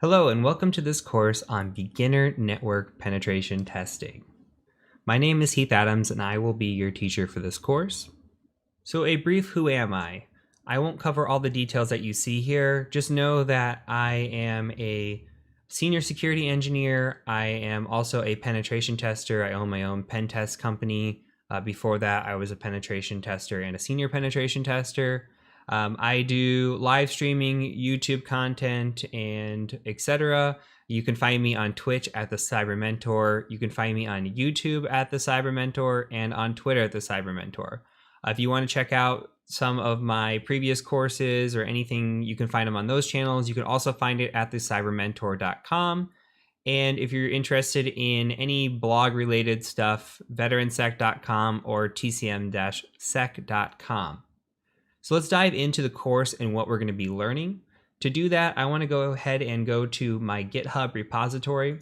Hello and welcome to this course on beginner network penetration testing. My name is Heath Adams and I will be your teacher for this course. So a brief who am I? I won't cover all the details that you see here. Just know that I am a senior security engineer. I am also a penetration tester. I own my own pen test company. Before that, I was a penetration tester and a senior penetration tester. I do live streaming, YouTube content, and etc. You can find me on Twitch at the Cyber Mentor. You can find me on YouTube at the Cyber Mentor and on Twitter at the Cyber Mentor. If you want to check out some of my previous courses or anything, you can find them on those channels. You can also find it at thecybermentor.com. And if you're interested in any blog related stuff, veteransec.com or tcm-sec.com. So let's dive into the course and what we're going to be learning. To do that, I want to go ahead and go to my GitHub repository.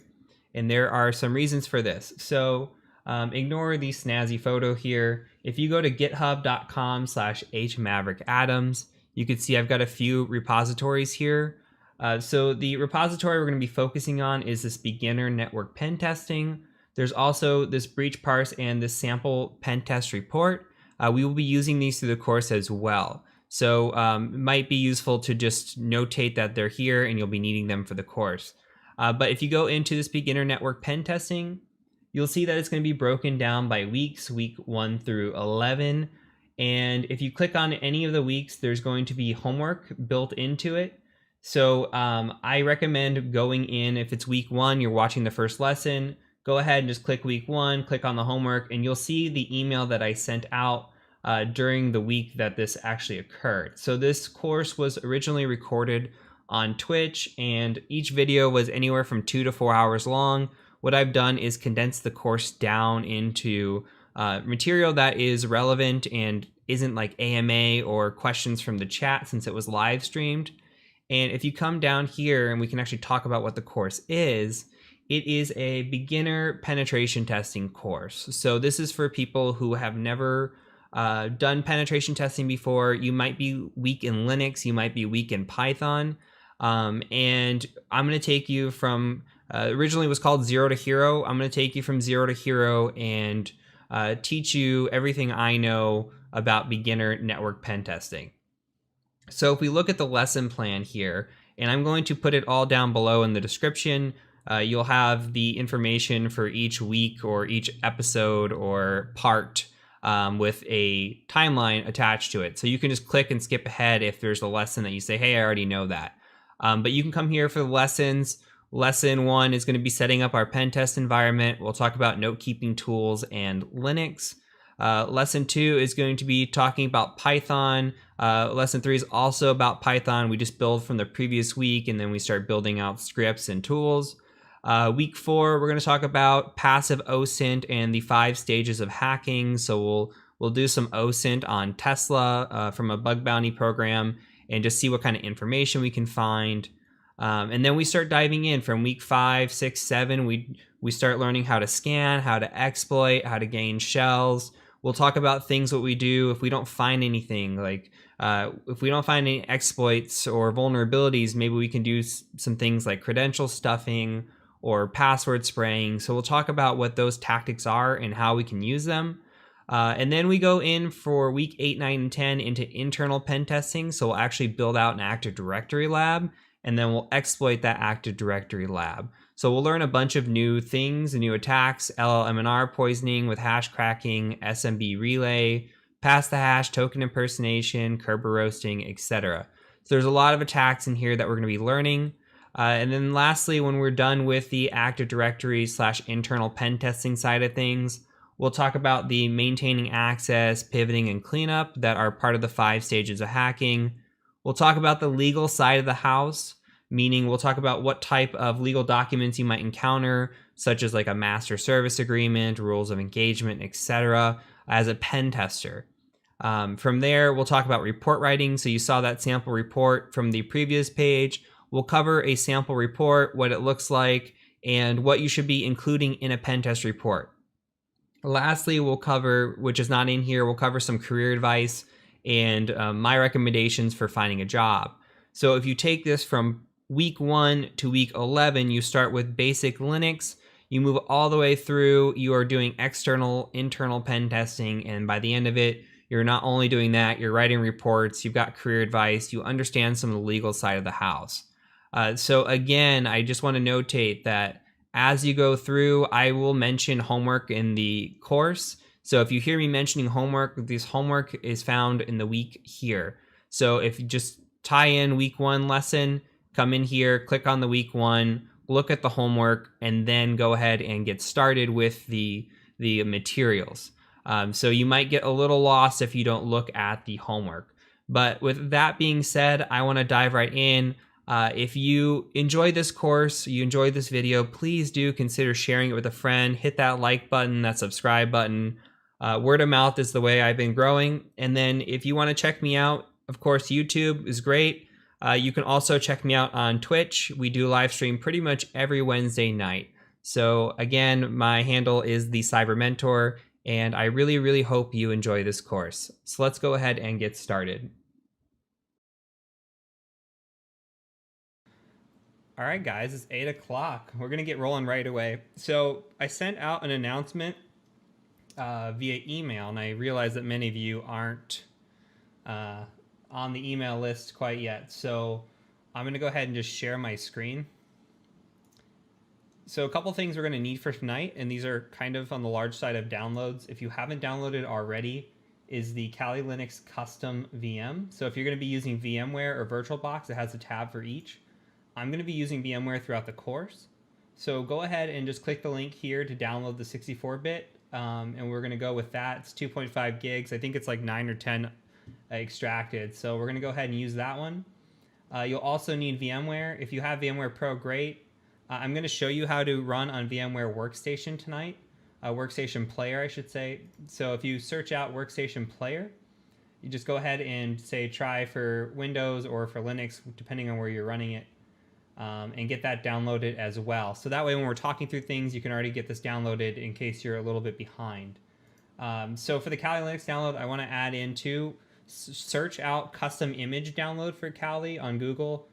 And there are some reasons for this. So ignore the snazzy photo here. If you go to github.com/hmaverickadams, you can see I've got a few repositories here. So the repository we're going to be focusing on is this beginner network pen testing. There's also this breach parse and this sample pen test report. We will be using these through the course as well. So it might be useful to just notate that they're here and you'll be needing them for the course. But if you go into this beginner network pen testing, you'll see that it's going to be broken down by weeks, week 1 through 11. And if you click on any of the weeks, there's going to be homework built into it. So I recommend going in, if it's week 1, you're watching the first lesson, go ahead and just click week 1, click on the homework, and you'll see the email that I sent out during the week that this actually occurred. So this course was originally recorded on Twitch, and each video was anywhere from 2 to 4 hours long. What I've done is condense the course down into material that is relevant and isn't like AMA or questions from the chat, since it was live streamed. And if you come down here, and we can actually talk about what the course is, it is a beginner penetration testing course. So this is for people who have never done penetration testing before. You might be weak in Linux, you might be weak in Python. And I'm going to take you from, originally it was called Zero to Hero. I'm going to take you from Zero to Hero and teach you everything I know about beginner network pen testing. So if we look at the lesson plan here, and I'm going to put it all down below in the description, you'll have the information for each week or each episode or part with a timeline attached to it. So you can just click and skip ahead if there's a lesson that you say, hey, I already know that. But you can come here for the lessons. Lesson 1 is going to be setting up our pen test environment. We'll talk about note-keeping tools and Linux. Lesson 2 is going to be talking about Python. Lesson 3 is also about Python. We just build from the previous week, and then we start building out scripts and tools. Week 4, we're going to talk about passive OSINT and the 5 stages of hacking. So we'll do some OSINT on Tesla from a bug bounty program and just see what kind of information we can find. And then we start diving in from week 5, 6, 7. We start learning how to scan, how to exploit, how to gain shells. We'll talk about things what we do if we don't find anything, like if we don't find any exploits or vulnerabilities, maybe we can do some things like credential stuffing or password spraying. So we'll talk about what those tactics are and how we can use them. And then we go in for week 8, 9, and 10 into internal pen testing. So we'll actually build out an Active Directory lab, and then we'll exploit that Active Directory lab. So we'll learn a bunch of new things, new attacks, LLM&R poisoning with hash cracking, SMB relay, pass the hash, token impersonation, Kerber roasting, etc. So there's a lot of attacks in here that we're going to be learning. And then lastly, when we're done with the Active Directory / internal pen testing side of things, we'll talk about the maintaining access, pivoting, and cleanup that are part of the 5 stages of hacking. We'll talk about the legal side of the house, meaning we'll talk about what type of legal documents you might encounter, such as like a master service agreement, rules of engagement, etc., as a pen tester. From there, we'll talk about report writing. So you saw that sample report from the previous page. We'll cover a sample report, what it looks like, and what you should be including in a pen test report. Lastly, we'll cover, which is not in here, we'll cover some career advice and my recommendations for finding a job. So if you take this from week 1 to week 11, you start with basic Linux. You move all the way through, you are doing external, internal pen testing, and by the end of it, you're not only doing that, you're writing reports, you've got career advice, you understand some of the legal side of the house. So again, I just want to notate that as you go through, I will mention homework in the course. So if you hear me mentioning homework, this homework is found in the week here. So if you just tie in week 1 lesson, come in here, click on the week 1, look at the homework, and then go ahead and get started with the materials. So you might get a little lost if you don't look at the homework. But with that being said, I want to dive right in. If you enjoyed this course, you enjoyed this video, please do consider sharing it with a friend. Hit that like button, that subscribe button. Word of mouth is the way I've been growing. And then if you want to check me out, of course, YouTube is great. You can also check me out on Twitch. We do live stream pretty much every Wednesday night. So again, my handle is the Cyber Mentor, and I really, really hope you enjoy this course. So let's go ahead and get started. All right, guys, it's 8 o'clock. We're gonna get rolling right away. So I sent out an announcement via email, and I realize that many of you aren't on the email list quite yet. So I'm gonna go ahead and just share my screen. So a couple things we're gonna need for tonight, and these are kind of on the large side of downloads. If you haven't downloaded already, is the Kali Linux custom VM. So if you're gonna be using VMware or VirtualBox, it has a tab for each. I'm gonna be using VMware throughout the course. So go ahead and just click the link here to download the 64-bit, and we're gonna go with that. It's 2.5 gigs. I think it's like 9 or 10 extracted. So we're gonna go ahead and use that one. You'll also need VMware. If you have VMware Pro, great. I'm gonna show you how to run on VMware Workstation tonight. Workstation Player, I should say. So if you search out Workstation Player, you just go ahead and say try for Windows or for Linux, depending on where you're running it, and get that downloaded as well. So that way when we're talking through things, you can already get this downloaded in case you're a little bit behind. So for the Kali Linux download, I wanna add into search out custom image download for Kali on Google,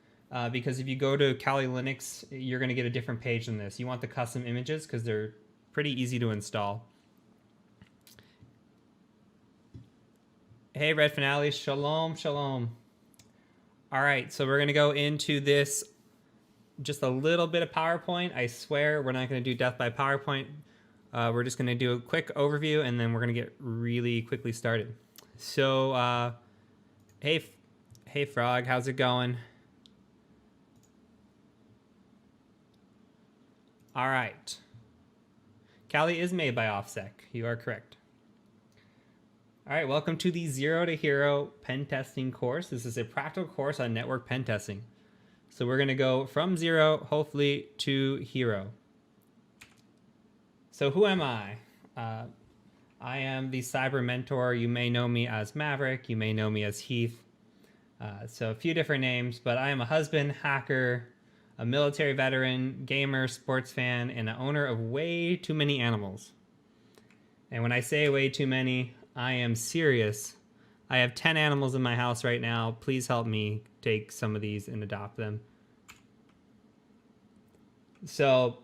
because if you go to Kali Linux, you're going to get a different page than this. You want the custom images because they're pretty easy to install. Hey, Red Finale, shalom, shalom. All right, so we're going to go into this, just a little bit of PowerPoint. I swear we're not going to do death by PowerPoint. We're just going to do a quick overview, and then we're going to get really quickly started. So, hey Frog, how's it going? All right. Kali is made by OffSec. You are correct. All right, welcome to the Zero to Hero pen testing course. This is a practical course on network pen testing. So we're gonna go from zero, hopefully, to hero. So who am I? I am the Cyber Mentor. You may know me as Maverick. You may know me as Heath. So a few different names, but I am a husband, hacker, a military veteran, gamer, sports fan, and an owner of way too many animals. And when I say way too many, I am serious. I have 10 animals in my house right now. Please help me take some of these and adopt them. So,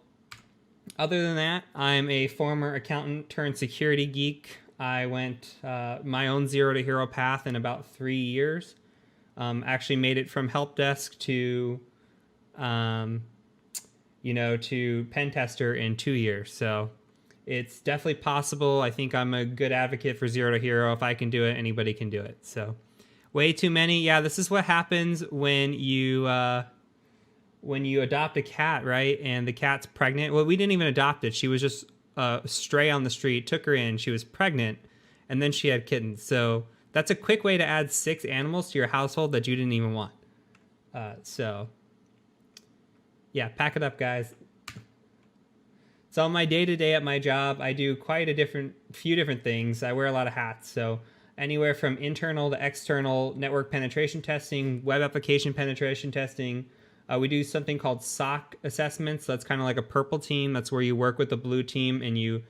other than that, I'm a former accountant turned security geek. I went my own Zero to Hero path in about 3 years. Actually made it from help desk to, to pen tester in 2 years. So it's definitely possible. I think I'm a good advocate for Zero to Hero. If I can do it, anybody can do it. So way too many. Yeah, this is what happens when you adopt a cat, right? And the cat's pregnant. Well, we didn't even adopt it. She was just a stray on the street, took her in, she was pregnant, and then she had kittens. So that's a quick way to add 6 animals to your household that you didn't even want. So yeah, pack it up, guys. So my day-to-day at my job, I do quite a few different things. I wear a lot of hats. So anywhere from internal to external network penetration testing, web application penetration testing. We do something called SOC assessments. That's kind of like a purple team. That's where you work with the blue team and you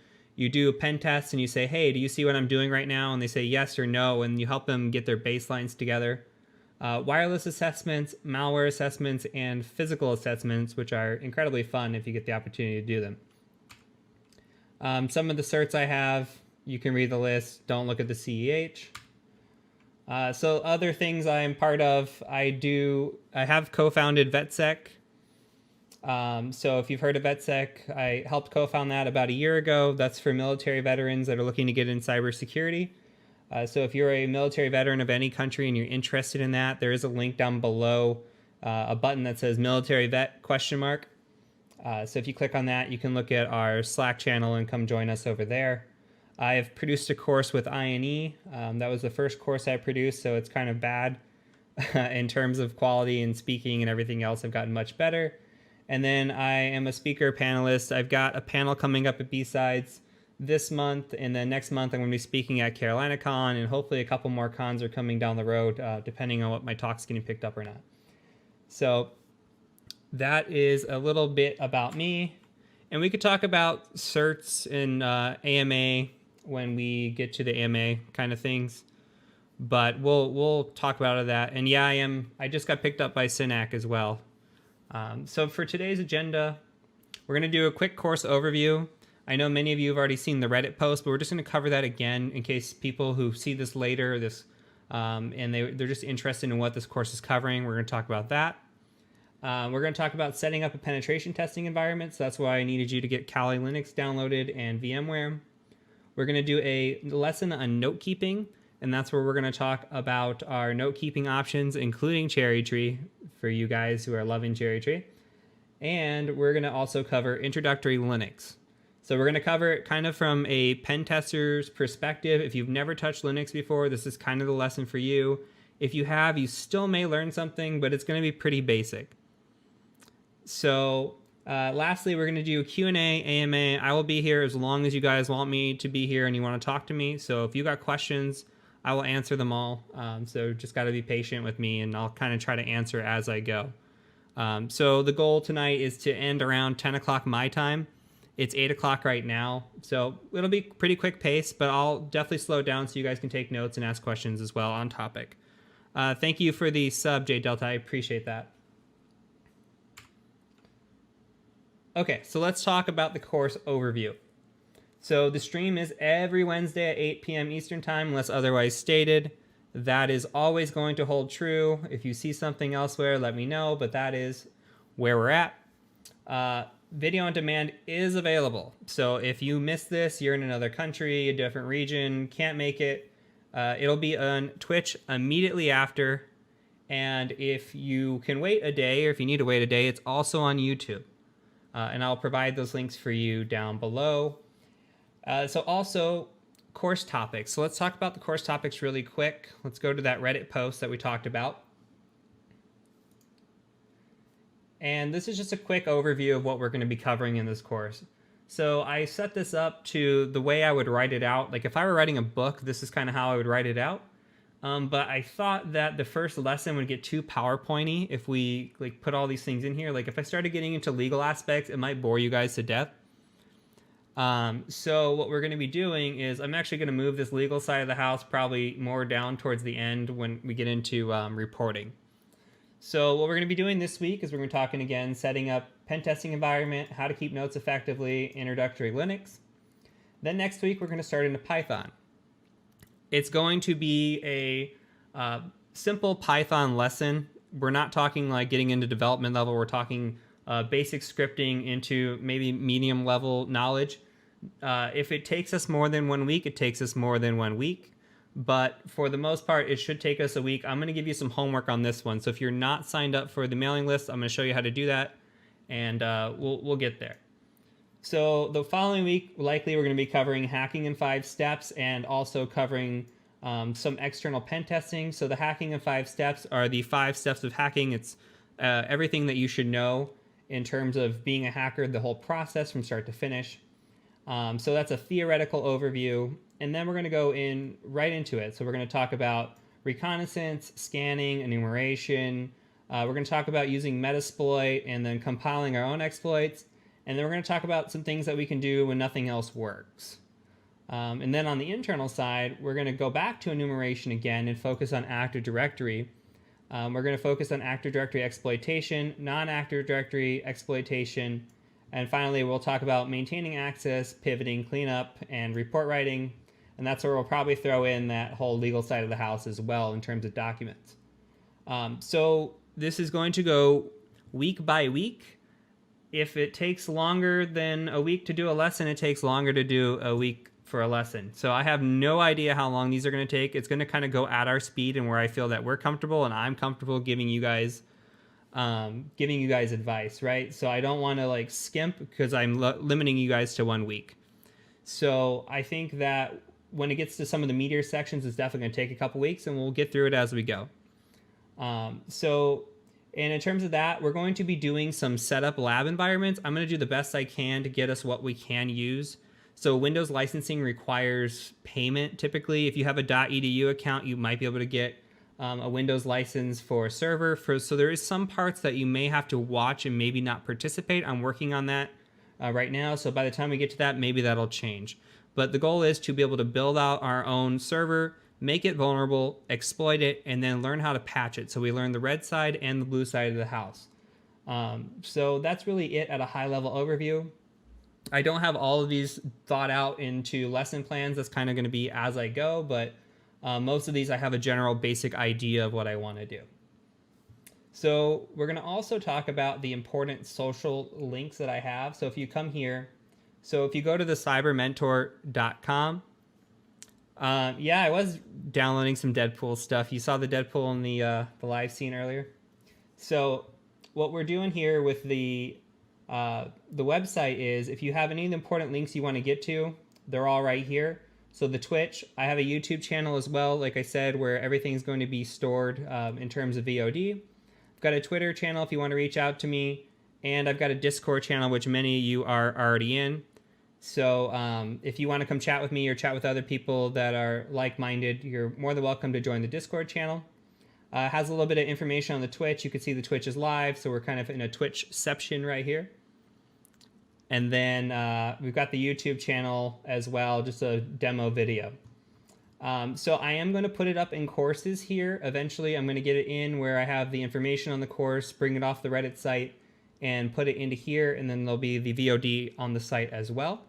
do a pen test and you say, hey, do you see what I'm doing right now? And they say yes or no, and you help them get their baselines together. wireless assessments, malware assessments, and physical assessments, which are incredibly fun if you get the opportunity to do them. Some of the certs I have, you can read the list. Don't look at the CEH. So other things I'm part of, I have co-founded VetSec. So if you've heard of VetSec, I helped co-found that about a year ago. That's for military veterans that are looking to get in cybersecurity. So if you're a military veteran of any country and you're interested in that, there is a link down below, a button that says military vet ? So if you click on that, you can look at our Slack channel and come join us over there. I have produced a course with INE. That was the first course I produced, so it's kind of bad in terms of quality and speaking and everything else. I've gotten much better. And then I am a speaker panelist. I've got a panel coming up at B-Sides this month, and then next month I'm going to be speaking at Carolina Con, and hopefully a couple more cons are coming down the road, depending on what my talk's getting picked up or not. So that is a little bit about me. And we could talk about certs and AMA when we get to the AMA kind of things, but we'll talk about that. And yeah, I just got picked up by SYNAC as well. So for today's agenda, we're going to do a quick course overview. I know many of you have already seen the Reddit post, but we're just going to cover that again in case people who see this later, and they're just interested in what this course is covering. We're going to talk about that. We're going to talk about setting up a penetration testing environment. So that's why I needed you to get Kali Linux downloaded and VMware. We're going to do a lesson on note keeping, and that's where we're going to talk about our note keeping options, including Cherry Tree for you guys who are loving Cherry Tree. And we're going to also cover introductory Linux. So we're going to cover it kind of from a pen tester's perspective. If you've never touched Linux before, this is kind of the lesson for you. If you have, you still may learn something, but it's going to be pretty basic. So lastly, we're going to do a Q&A, AMA. I will be here as long as you guys want me to be here and you want to talk to me. So if you got questions, I will answer them all. So just got to be patient with me, and I'll kind of try to answer as I go. So the goal tonight is to end around 10 o'clock my time. It's 8 o'clock right now, so it'll be pretty quick pace, but I'll definitely slow it down so you guys can take notes and ask questions as well on topic. Thank you for the sub, J Delta. I appreciate that. Okay, so let's talk about the course overview. So the stream is every Wednesday at 8 p.m. Eastern Time, unless otherwise stated. That is always going to hold true. If you see something elsewhere, let me know, but that is where we're at. Video on demand is available. So if you miss this, you're in another country, a different region, can't make it, it'll be on Twitch immediately after. And if you can wait a day, or if you need to wait a day, it's also on YouTube. And I'll provide those links for you down below. So also course topics. So let's talk about the course topics really quick. Let's go to that Reddit post that we talked about. And this is just a quick overview of what we're going to be covering in this course. So I set this up to the way I would write it out. Like if I were writing a book, this is kind of how I would write it out. But I thought that the first lesson would get too PowerPoint-y if we like put all these things in here. Like if I started getting into legal aspects, it might bore you guys to death. So what we're going to be doing is I'm actually going to move this legal side of the house probably more down towards the end when we get into reporting. So what we're going to be doing this week is we're going to be talking again, setting up pen testing environment, how to keep notes effectively, introductory Linux. Then next week, we're going to start into Python. It's going to be a simple Python lesson. We're not talking like getting into development level. We're talking basic scripting into maybe medium level knowledge. If it takes us more than 1 week, it takes us more than 1 week. But for the most part, it should take us a week. I'm going to give you some homework on this one. So if you're not signed up for the mailing list, I'm going to show you how to do that, and we'll get there. So the following week, likely we're going to be covering hacking in 5 steps and also covering some external pen testing. So the hacking in 5 steps are the 5 steps of hacking. It's everything that you should know in terms of being a hacker, the whole process from start to finish. So that's a theoretical overview. And then we're going to go right into it. So we're going to talk about reconnaissance, scanning, enumeration. We're going to talk about using Metasploit and then compiling our own exploits. And then we're going to talk about some things that we can do when nothing else works. And then on the internal side, we're going to go back to enumeration again and focus on Active Directory. We're going to focus on Active Directory exploitation, non-Active Directory exploitation, and finally we'll talk about maintaining access, pivoting, cleanup, and report writing. And that's where we'll probably throw in that whole legal side of the house as well in terms of documents. So this is going to go week by week. If it takes longer than a week to do a lesson, it takes longer to do a week for a lesson. So I have no idea how long these are going to take. It's going to kind of go at our speed and where I feel that we're comfortable and I'm comfortable giving you guys advice, right? So I don't want to like skimp because I'm limiting you guys to 1 week. So I think that when it gets to some of the meatier sections, it's definitely going to take a couple weeks, and we'll get through it as we go. And in terms of that, we're going to be doing some setup lab environments. I'm going to do the best I can to get us what we can use. So Windows licensing requires payment typically. If you have a .edu account, you might be able to get a Windows license for a server. So there is some parts that you may have to watch and maybe not participate. I'm working on that right now. So by the time we get to that, maybe that'll change. But the goal is to be able to build out our own server, make it vulnerable, exploit it, and then learn how to patch it. So we learn the red side and the blue side of the house. So that's really it at a high level overview. I don't have all of these thought out into lesson plans. That's kind of going to be as I go, but most of these I have a general basic idea of what I want to do. So we're going to also talk about the important social links that I have. So if you come here, so if you go to the cybermentor.com, yeah, I was downloading some Deadpool stuff. You saw the Deadpool in the live scene earlier. So what we're doing here with the website is, if you have any of the important links you want to get to, they're all right here. So the Twitch, I have a YouTube channel as well, like I said, where everything's going to be stored in terms of VOD. I've got a Twitter channel if you want to reach out to me, and I've got a Discord channel, which many of you are already in. So if you want to come chat with me or chat with other people that are like-minded, you're more than welcome to join the Discord channel. It has a little bit of information on the Twitch. You can see the Twitch is live, so we're kind of in a Twitchception right here. And then we've got the YouTube channel as well, just a demo video. So I am going to put it up in courses here. Eventually, I'm going to get it in where I have the information on the course, bring it off the Reddit site, and put it into here, and then there'll be the VOD on the site as well.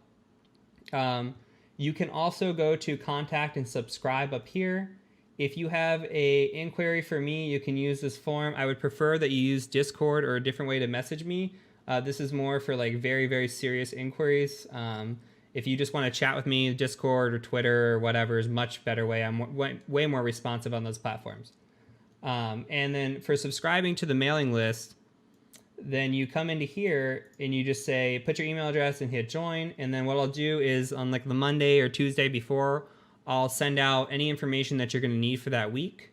You can also go to contact and subscribe up here. If you have a inquiry for me, you can use this form. I would prefer that you use Discord or a different way to message me. This is more for like very, very serious inquiries. If you just want to chat with me, Discord or Twitter or whatever is a much better way. I'm way more responsive on those platforms. And then for subscribing to the mailing list, then you come into here and you just say, put your email address and hit join. And then what I'll do is on like the Monday or Tuesday before, I'll send out any information that you're going to need for that week.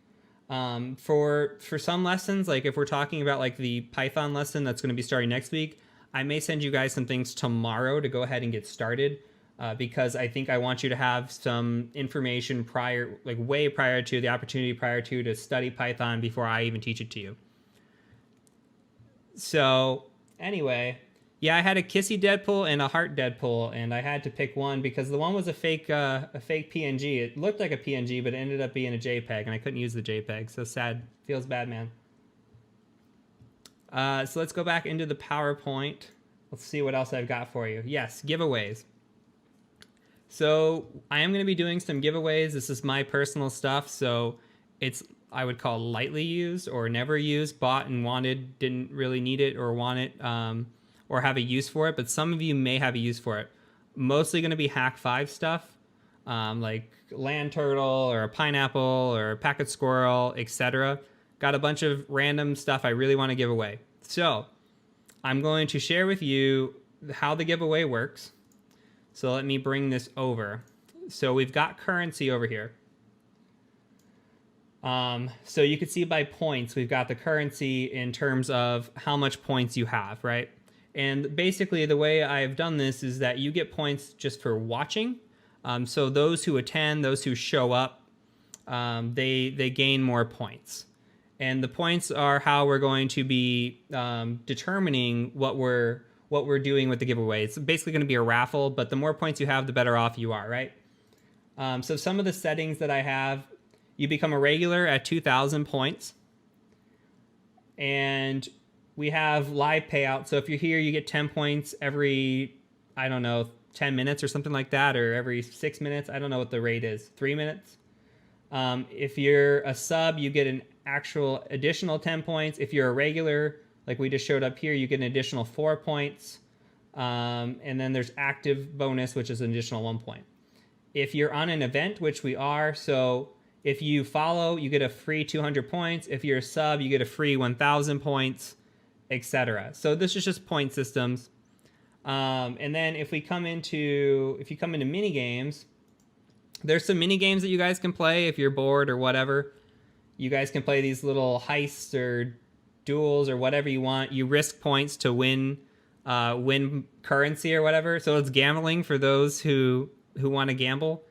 For some lessons, like if we're talking about like the Python lesson that's going to be starting next week, I may send you guys some things tomorrow to go ahead and get started, because I think I want you to have some information prior, like way prior to the opportunity prior to study Python before I even teach it to you. So anyway, yeah, I had a kissy Deadpool and a heart Deadpool, and I had to pick one because the one was a fake PNG. It looked like a PNG, but it ended up being a JPEG, and I couldn't use the JPEG. So sad. Feels bad, man. So let's go back into the PowerPoint. Let's see what else I've got for you. Yes, giveaways. So I am going to be doing some giveaways. This is my personal stuff, so it's, I would call lightly used or never used, bought and wanted, didn't really need it or want it, or have a use for it, but some of you may have a use for it. Mostly going to be Hak5 stuff, like land turtle or a pineapple or a packet squirrel, etc. Got a bunch of random stuff I really want to give away. So I'm going to share with you how the giveaway works. So let me bring this over. So we've got currency over here. So you can see by points, we've got the currency in terms of how much points you have, right? And basically the way I've done this is that you get points just for watching. So those who attend, those who show up, they gain more points. And the points are how we're going to be determining what we're doing with the giveaway. It's basically going to be a raffle, but the more points you have, the better off you are, right? So some of the settings that I have, you become a regular at 2,000 points. And we have live payout. So if you're here, you get 10 points every, I don't know, 10 minutes or something like that, or every 6 minutes. I don't know what the rate is, 3 minutes. If you're a sub, you get an actual additional 10 points. If you're a regular, like we just showed up here, you get an additional 4 points. And then there's active bonus, which is an additional 1 point. If you're on an event, which we are, so if you follow, you get a free 200 points. If you're a sub, you get a free 1,000 points, etc. So this is just point systems. And then if you come into mini games, there's some mini games that you guys can play if you're bored or whatever. You guys can play these little heists or duels or whatever you want. You risk points to win currency or whatever. So it's gambling for those who want to gamble.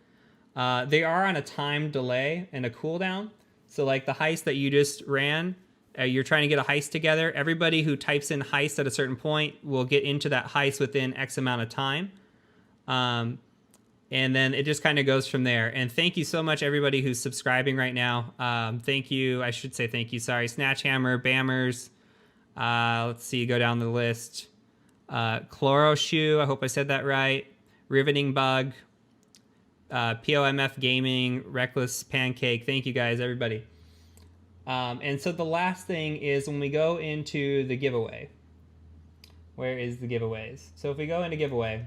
They are on a time delay and a cooldown. So like the heist that you just ran, you're trying to get a heist together. Everybody who types in heist at a certain point will get into that heist within X amount of time. And then it just kind of goes from there. And thank you so much, everybody who's subscribing right now. Thank you. I should say thank you. Sorry. Snatchhammer, Bammers. Let's see. Go down the list. Chloro Shoe. I hope I said that right. Riveting Bug. POMF Gaming. Reckless Pancake. Thank you guys, everybody. And so the last thing is when we go into the giveaway. Where is the giveaways? So if we go into giveaway,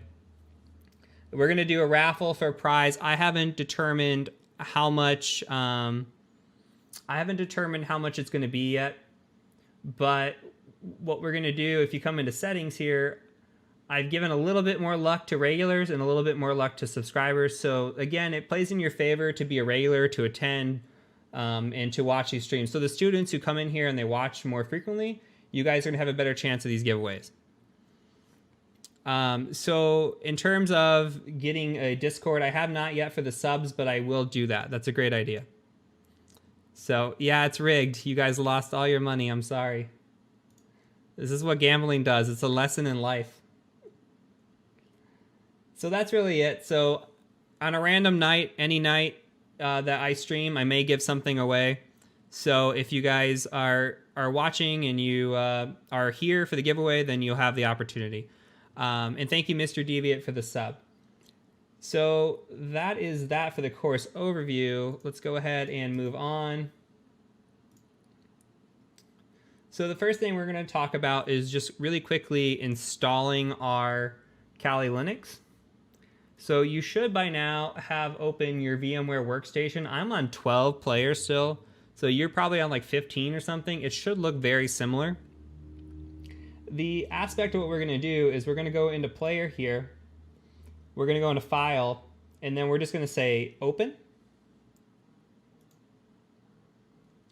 we're going to do a raffle for a prize. I haven't determined how much it's going to be yet. But what we're going to do, if you come into settings here, I've given a little bit more luck to regulars and a little bit more luck to subscribers. So again, it plays in your favor to be a regular, to attend, and to watch these streams. So the students who come in here and they watch more frequently, you guys are going to have a better chance of these giveaways. So in terms of getting a Discord, I have not yet for the subs, but I will do that. That's a great idea. So yeah, it's rigged. You guys lost all your money. I'm sorry. This is what gambling does. It's a lesson in life. So that's really it. So on a random night, any night that I stream, I may give something away. So if you guys are watching and you are here for the giveaway, then you'll have the opportunity. And thank you, Mr. Deviant, for the sub. So that is that for the course overview. Let's go ahead and move on. So the first thing we're going to talk about is just really quickly installing our Kali Linux. So you should by now have open your VMware workstation. I'm on 12 players still, so you're probably on like 15 or something. It should look very similar. The aspect of what we're going to do is we're going to go into player here. We're going to go into file, and then we're just going to say open.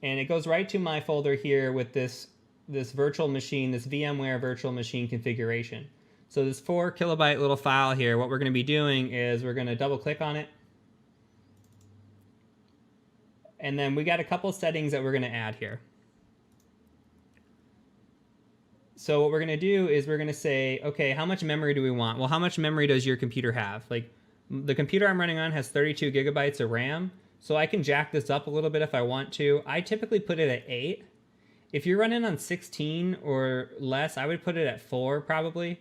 And it goes right to my folder here with this virtual machine, this VMware virtual machine configuration. So this 4 kilobyte little file here, what we're going to be doing is we're going to double click on it. And then we got a couple settings that we're going to add here. So what we're going to do is we're going to say, okay, how much memory do we want? Well, how much memory does your computer have? Like the computer I'm running on has 32 gigabytes of RAM. So I can jack this up a little bit if I want to. I typically put it at 8. If you're running on 16 or less, I would put it at 4 probably.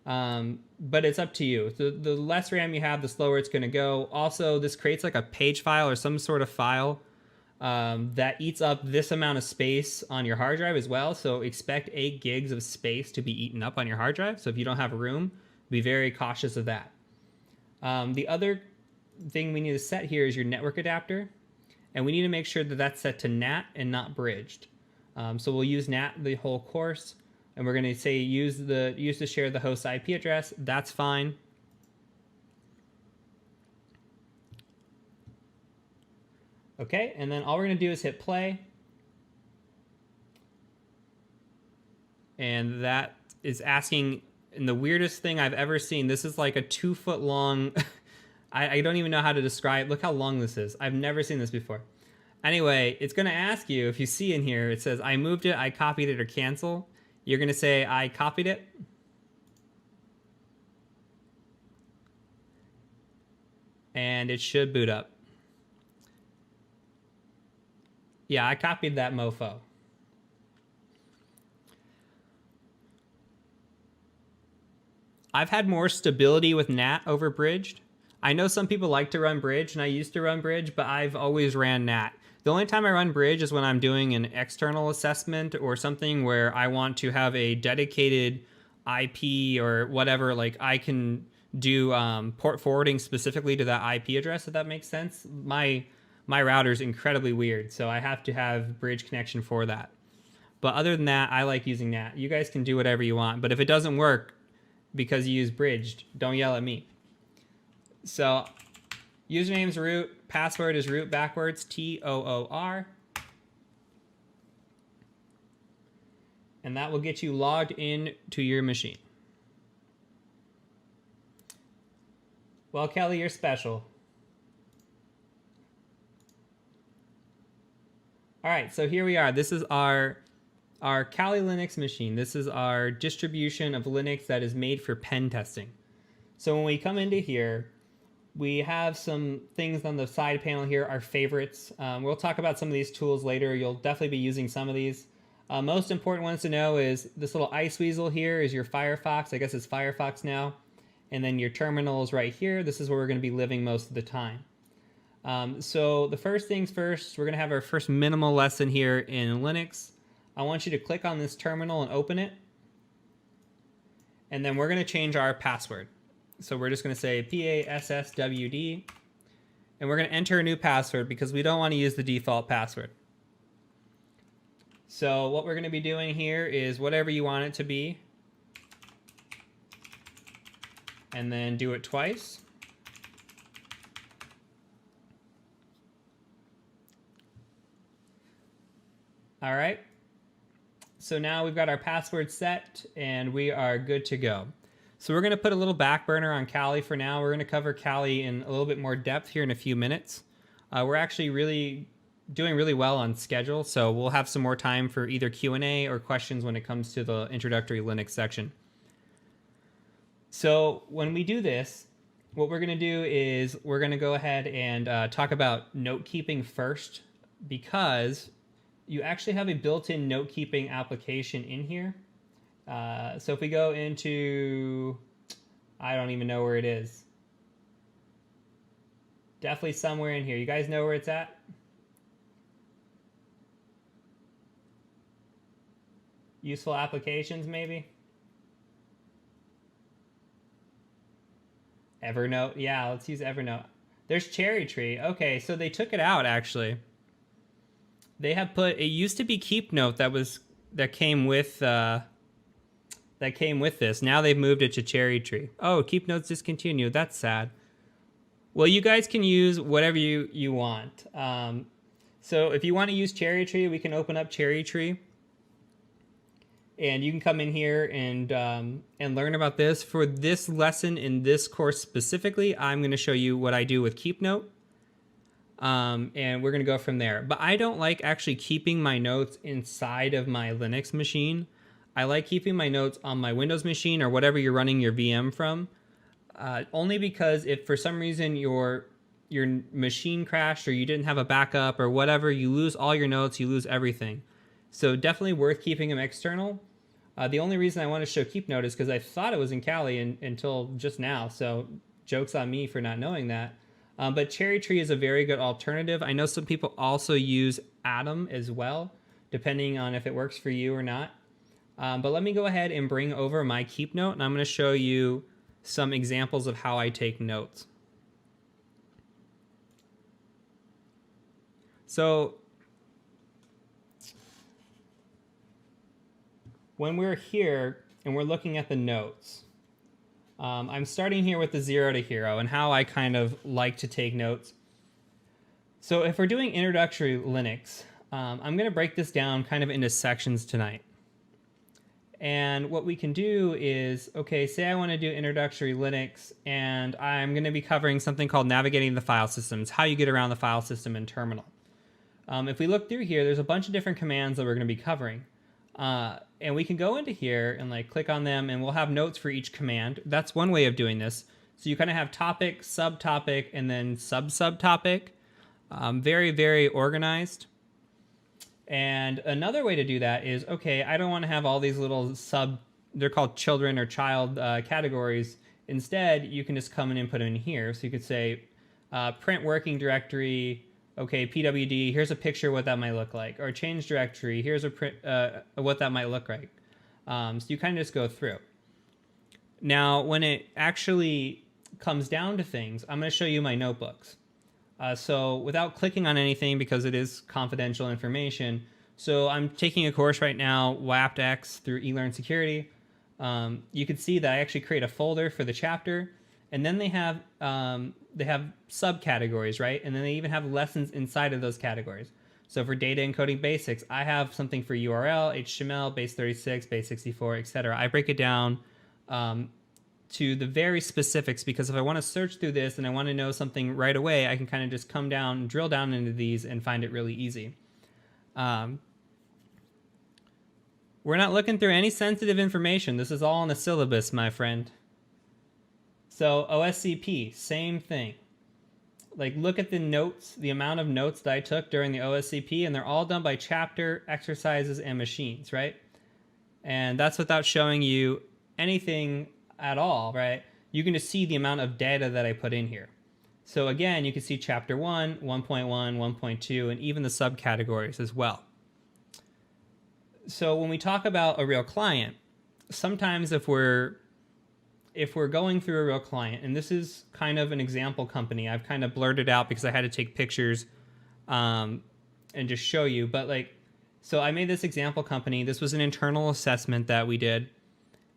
But it's up to you. The less RAM you have, the slower it's going to go. Also, this creates like a page file or some sort of file that eats up this amount of space on your hard drive as well. So expect 8 gigs of space to be eaten up on your hard drive. So if you don't have room, be very cautious of that. The other thing we need to set here is your network adapter. And we need to make sure that that's set to NAT and not bridged. So we'll use NAT the whole course. And we're going to say use to share the host IP address. That's fine. Okay, and then all we're going to do is hit play. And that is asking, and the weirdest thing I've ever seen, this is like a 2-foot long, I don't even know how to describe, look how long this is. I've never seen this before. Anyway, it's going to ask you, if you see in here, it says, I moved it, I copied it, or cancel. You're going to say, I copied it. And it should boot up. Yeah, I copied that mofo. I've had more stability with NAT over bridged. I know some people like to run bridge, and I used to run bridge, but I've always ran NAT. The only time I run bridge is when I'm doing an external assessment or something where I want to have a dedicated IP or whatever. Like I can do port forwarding specifically to that IP address, if that makes sense. My router is incredibly weird, so I have to have bridge connection for that. But other than that, I like using NAT. You guys can do whatever you want, but if it doesn't work because you use bridged, don't yell at me. So username's root, password is root backwards, TOOR. And that will get you logged in to your machine. Well, Kelly, you're special. All right, so here we are. This is our Kali Linux machine. This is our distribution of Linux that is made for pen testing. So when we come into here, we have some things on the side panel here, our favorites. We'll talk about some of these tools later. You'll definitely be using some of these. Most important ones to know is this little Iceweasel here is your Firefox. I guess it's Firefox now. And then your terminal is right here. This is where we're going to be living most of the time. So the first things first, we're going to have our first minimal lesson here in Linux. I want you to click on this terminal and open it. And then we're going to change our password. So we're just going to say PASSWD. And we're going to enter a new password because we don't want to use the default password. So what we're going to be doing here is whatever you want it to be. And then do it twice. All right. So now we've got our password set and we are good to go. So we're going to put a little back burner on Kali for now. We're going to cover Kali in a little bit more depth here in a few minutes. We're actually doing really well on schedule, so we'll have some more time for either Q&A or questions when it comes to the introductory Linux section. So when we do this, what we're going to do is we're going to go ahead and talk about note keeping first, because you actually have a built-in note keeping application in here. So if we go into, I don't even know where it is. Definitely somewhere in here. You guys know where it's at? Useful applications, maybe? Evernote. Yeah, let's use Evernote. There's Cherry Tree. Okay, so they took it out, actually. They have put, it used to be KeepNote that came with this. Now they've moved it to Cherry Tree. Oh, KeepNote's discontinued. That's sad. Well, you guys can use whatever you want. So if you want to use Cherry Tree, we can open up Cherry Tree. And you can come in here and learn about this. For this lesson in this course specifically, I'm going to show you what I do with KeepNote. And we're going to go from there. But I don't like actually keeping my notes inside of my Linux machine. I like keeping my notes on my Windows machine or whatever you're running your VM from. Only because if for some reason your machine crashed or you didn't have a backup or whatever, you lose all your notes, you lose everything. So definitely worth keeping them external. The only reason I want to show KeepNote is because I thought it was in Kali until just now. So joke's on me for not knowing that. But Cherry Tree is a very good alternative. I know some people also use Atom as well, depending on if it works for you or not. But let me go ahead and bring over my KeepNote, and I'm going to show you some examples of how I take notes. So when we're here and we're looking at the notes, I'm starting here with the 0 to hero and how I kind of like to take notes. So if we're doing introductory Linux, I'm going to break this down kind of into sections tonight. And what we can do is, okay, say I want to do introductory Linux, and I'm going to be covering something called navigating the file systems, how you get around the file system in terminal. If we look through here, there's a bunch of different commands that we're going to be covering. And we can go into here and like click on them, and we'll have notes for each command. That's one way of doing this. So you kind of have topic, subtopic, and then sub-subtopic. Very, very organized. And another way to do that is, okay, I don't want to have all these little they're called children or child categories. Instead, you can just come in and put them in here. So you could say print working directory. Okay, PWD. Here's a picture of what that might look like. Or change directory. Here's a print what that might look like. So you kind of just go through. Now, when it actually comes down to things, I'm going to show you my notebooks. So without clicking on anything, because it is confidential information, so I'm taking a course right now, WAPTX through eLearn Security. You can see that I actually create a folder for the chapter, and then they have subcategories, right? And then they even have lessons inside of those categories. So for data encoding basics, I have something for URL, HTML, base 36, base 64, etc. I break it down to the very specifics, because if I want to search through this and I want to know something right away, I can kind of just come down and drill down into these and find it really easy. We're not looking through any sensitive information. This is all in the syllabus, my friend. So OSCP, same thing. Like, look at the notes, the amount of notes that I took during the OSCP, and they're all done by chapter, exercises, and machines, right? And that's without showing you anything at all, right? You can just see the amount of data that I put in here. So again, you can see chapter 1, 1.1, 1.2, and even the subcategories as well. So when we talk about a real client, sometimes if we're going through a real client, and this is kind of an example company, I've kind of blurred it out because I had to take pictures and just show you. But like, so I made this example company. This was an internal assessment that we did.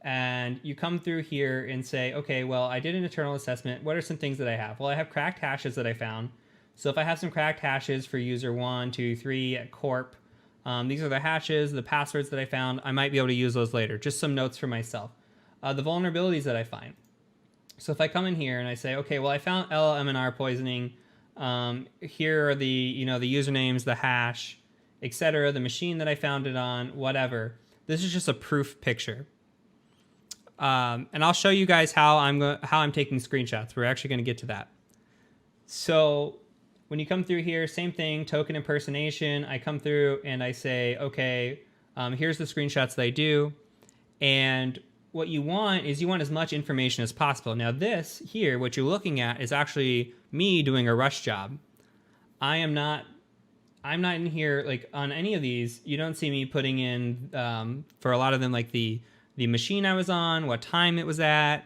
And you come through here and say, okay, well, I did an internal assessment. What are some things that I have? Well, I have cracked hashes that I found. So if I have some cracked hashes for user 1, 2, 3 at corp, these are the hashes, the passwords that I found. I might be able to use those later. Just some notes for myself. The vulnerabilities that I find. So if I come in here and I say, okay, well, I found LLMNR poisoning. Here are the, the usernames, the hash, etc., the machine that I found it on, whatever. This is just a proof picture. And I'll show you guys how I'm taking screenshots. We're actually going to get to that. So when you come through here, same thing, token impersonation. I come through and I say, okay, here's the screenshots that I do. And what you want is you want as much information as possible. Now this here, what you're looking at is actually me doing a rush job. I'm not in here, like on any of these, you don't see me putting in, for a lot of them, like the machine I was on, what time it was at,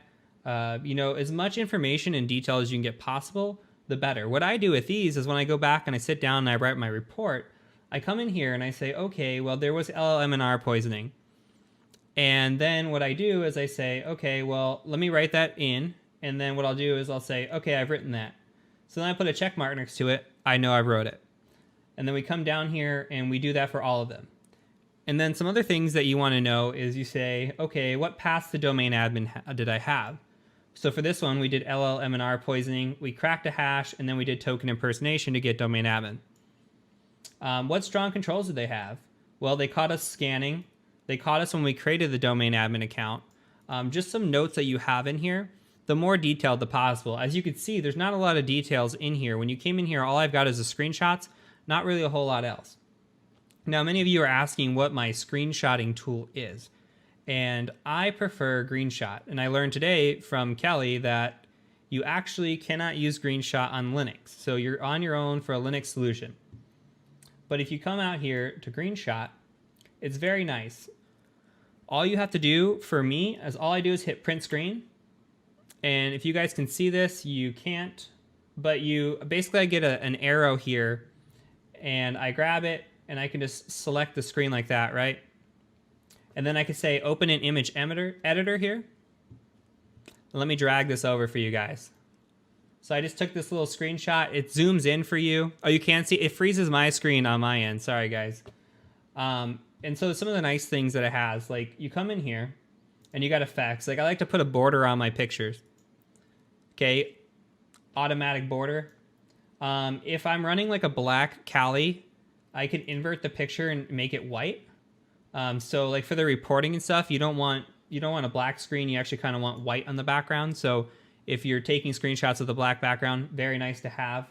as much information and detail as you can get possible, the better. What I do with these is when I go back and I sit down and I write my report, I come in here and I say, okay, well, there was LLMNR poisoning. And then what I do is I say, okay, well, let me write that in. And then what I'll do is I'll say, okay, I've written that. So then I put a check mark next to it. I know I wrote it. And then we come down here and we do that for all of them. And then some other things that you want to know is you say, okay, what path to domain admin did I have? So for this one, we did LLMNR poisoning. We cracked a hash, and then we did token impersonation to get domain admin. What strong controls did they have? Well, they caught us scanning. They caught us when we created the domain admin account. Just some notes that you have in here. The more detailed, the possible. As you can see, there's not a lot of details in here. When you came in here, all I've got is the screenshots, not really a whole lot else. Now, many of you are asking what my screenshotting tool is. And I prefer GreenShot. And I learned today from Kelly that you actually cannot use GreenShot on Linux. So you're on your own for a Linux solution. But if you come out here to GreenShot, it's very nice. All you have to do for me is all I do is hit print screen. And if you guys can see this, you can't. But I get an arrow here and I grab it and I can just select the screen like that, right? And then I can say open an image editor here. Let me drag this over for you guys. So I just took this little screenshot. It zooms in for you. Oh, you can't see. It freezes my screen on my end. Sorry, guys. And so some of the nice things that it has, like you come in here and you got effects. Like I like to put a border on my pictures. Okay, automatic border. If I'm running like a black Kali, I can invert the picture and make it white. So like for the reporting and stuff, you don't want a black screen. You actually kind of want white on the background. So if you're taking screenshots of the black background, very nice to have.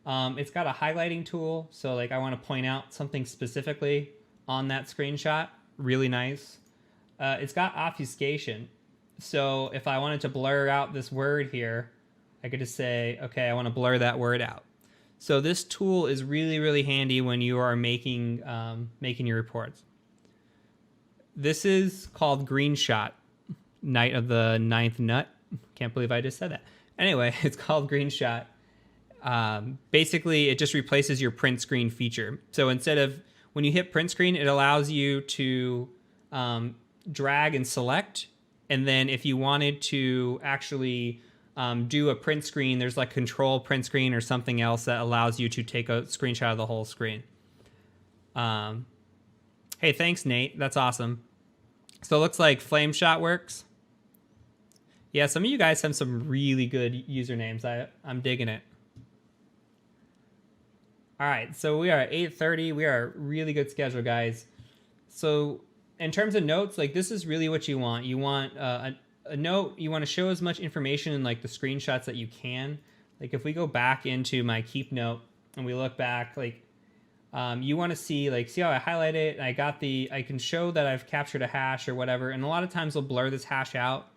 It's got a highlighting tool. So like I want to point out something specifically on that screenshot. Really nice. it's got obfuscation. So if I wanted to blur out this word here, I could just say, okay, I want to blur that word out. So this tool is really, really handy when you are making your reports. This is called GreenShot, Night of the Ninth Nut. Can't believe I just said that. Anyway, it's called GreenShot. Basically, it just replaces your print screen feature. So instead of, when you hit print screen, it allows you to drag and select. And then if you wanted to actually do a print screen, there's like control print screen or something else that allows you to take a screenshot of the whole screen. Hey, thanks, Nate. That's awesome. So it looks like Flameshot works. Yeah, some of you guys have some really good usernames. I'm digging it. All right, so we are at 8:30. We are a really good schedule, guys. So in terms of notes, like this is really what you want. You want a note. You want to show as much information in like the screenshots that you can. Like if we go back into my Keep note and we look back, like you want to see how I highlight it. I can show that I've captured a hash or whatever. And a lot of times we'll blur this hash out.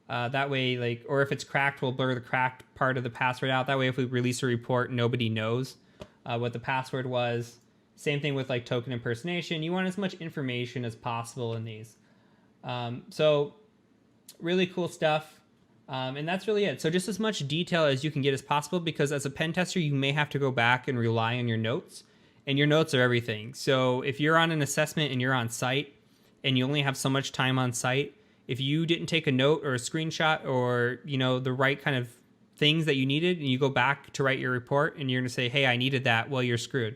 That way, or if it's cracked, we'll blur the cracked part of the password out. That way, if we release a report, nobody knows what the password was. Same thing with like token impersonation. You want as much information as possible in these. So really cool stuff. And that's really it. So just as much detail as you can get as possible, because as a pen tester, you may have to go back and rely on your notes, and your notes are everything. So if you're on an assessment and you're on site and you only have so much time on site, if you didn't take a note or a screenshot or, the right kind of things that you needed, and you go back to write your report and you're going to say, hey, I needed that, well, you're screwed.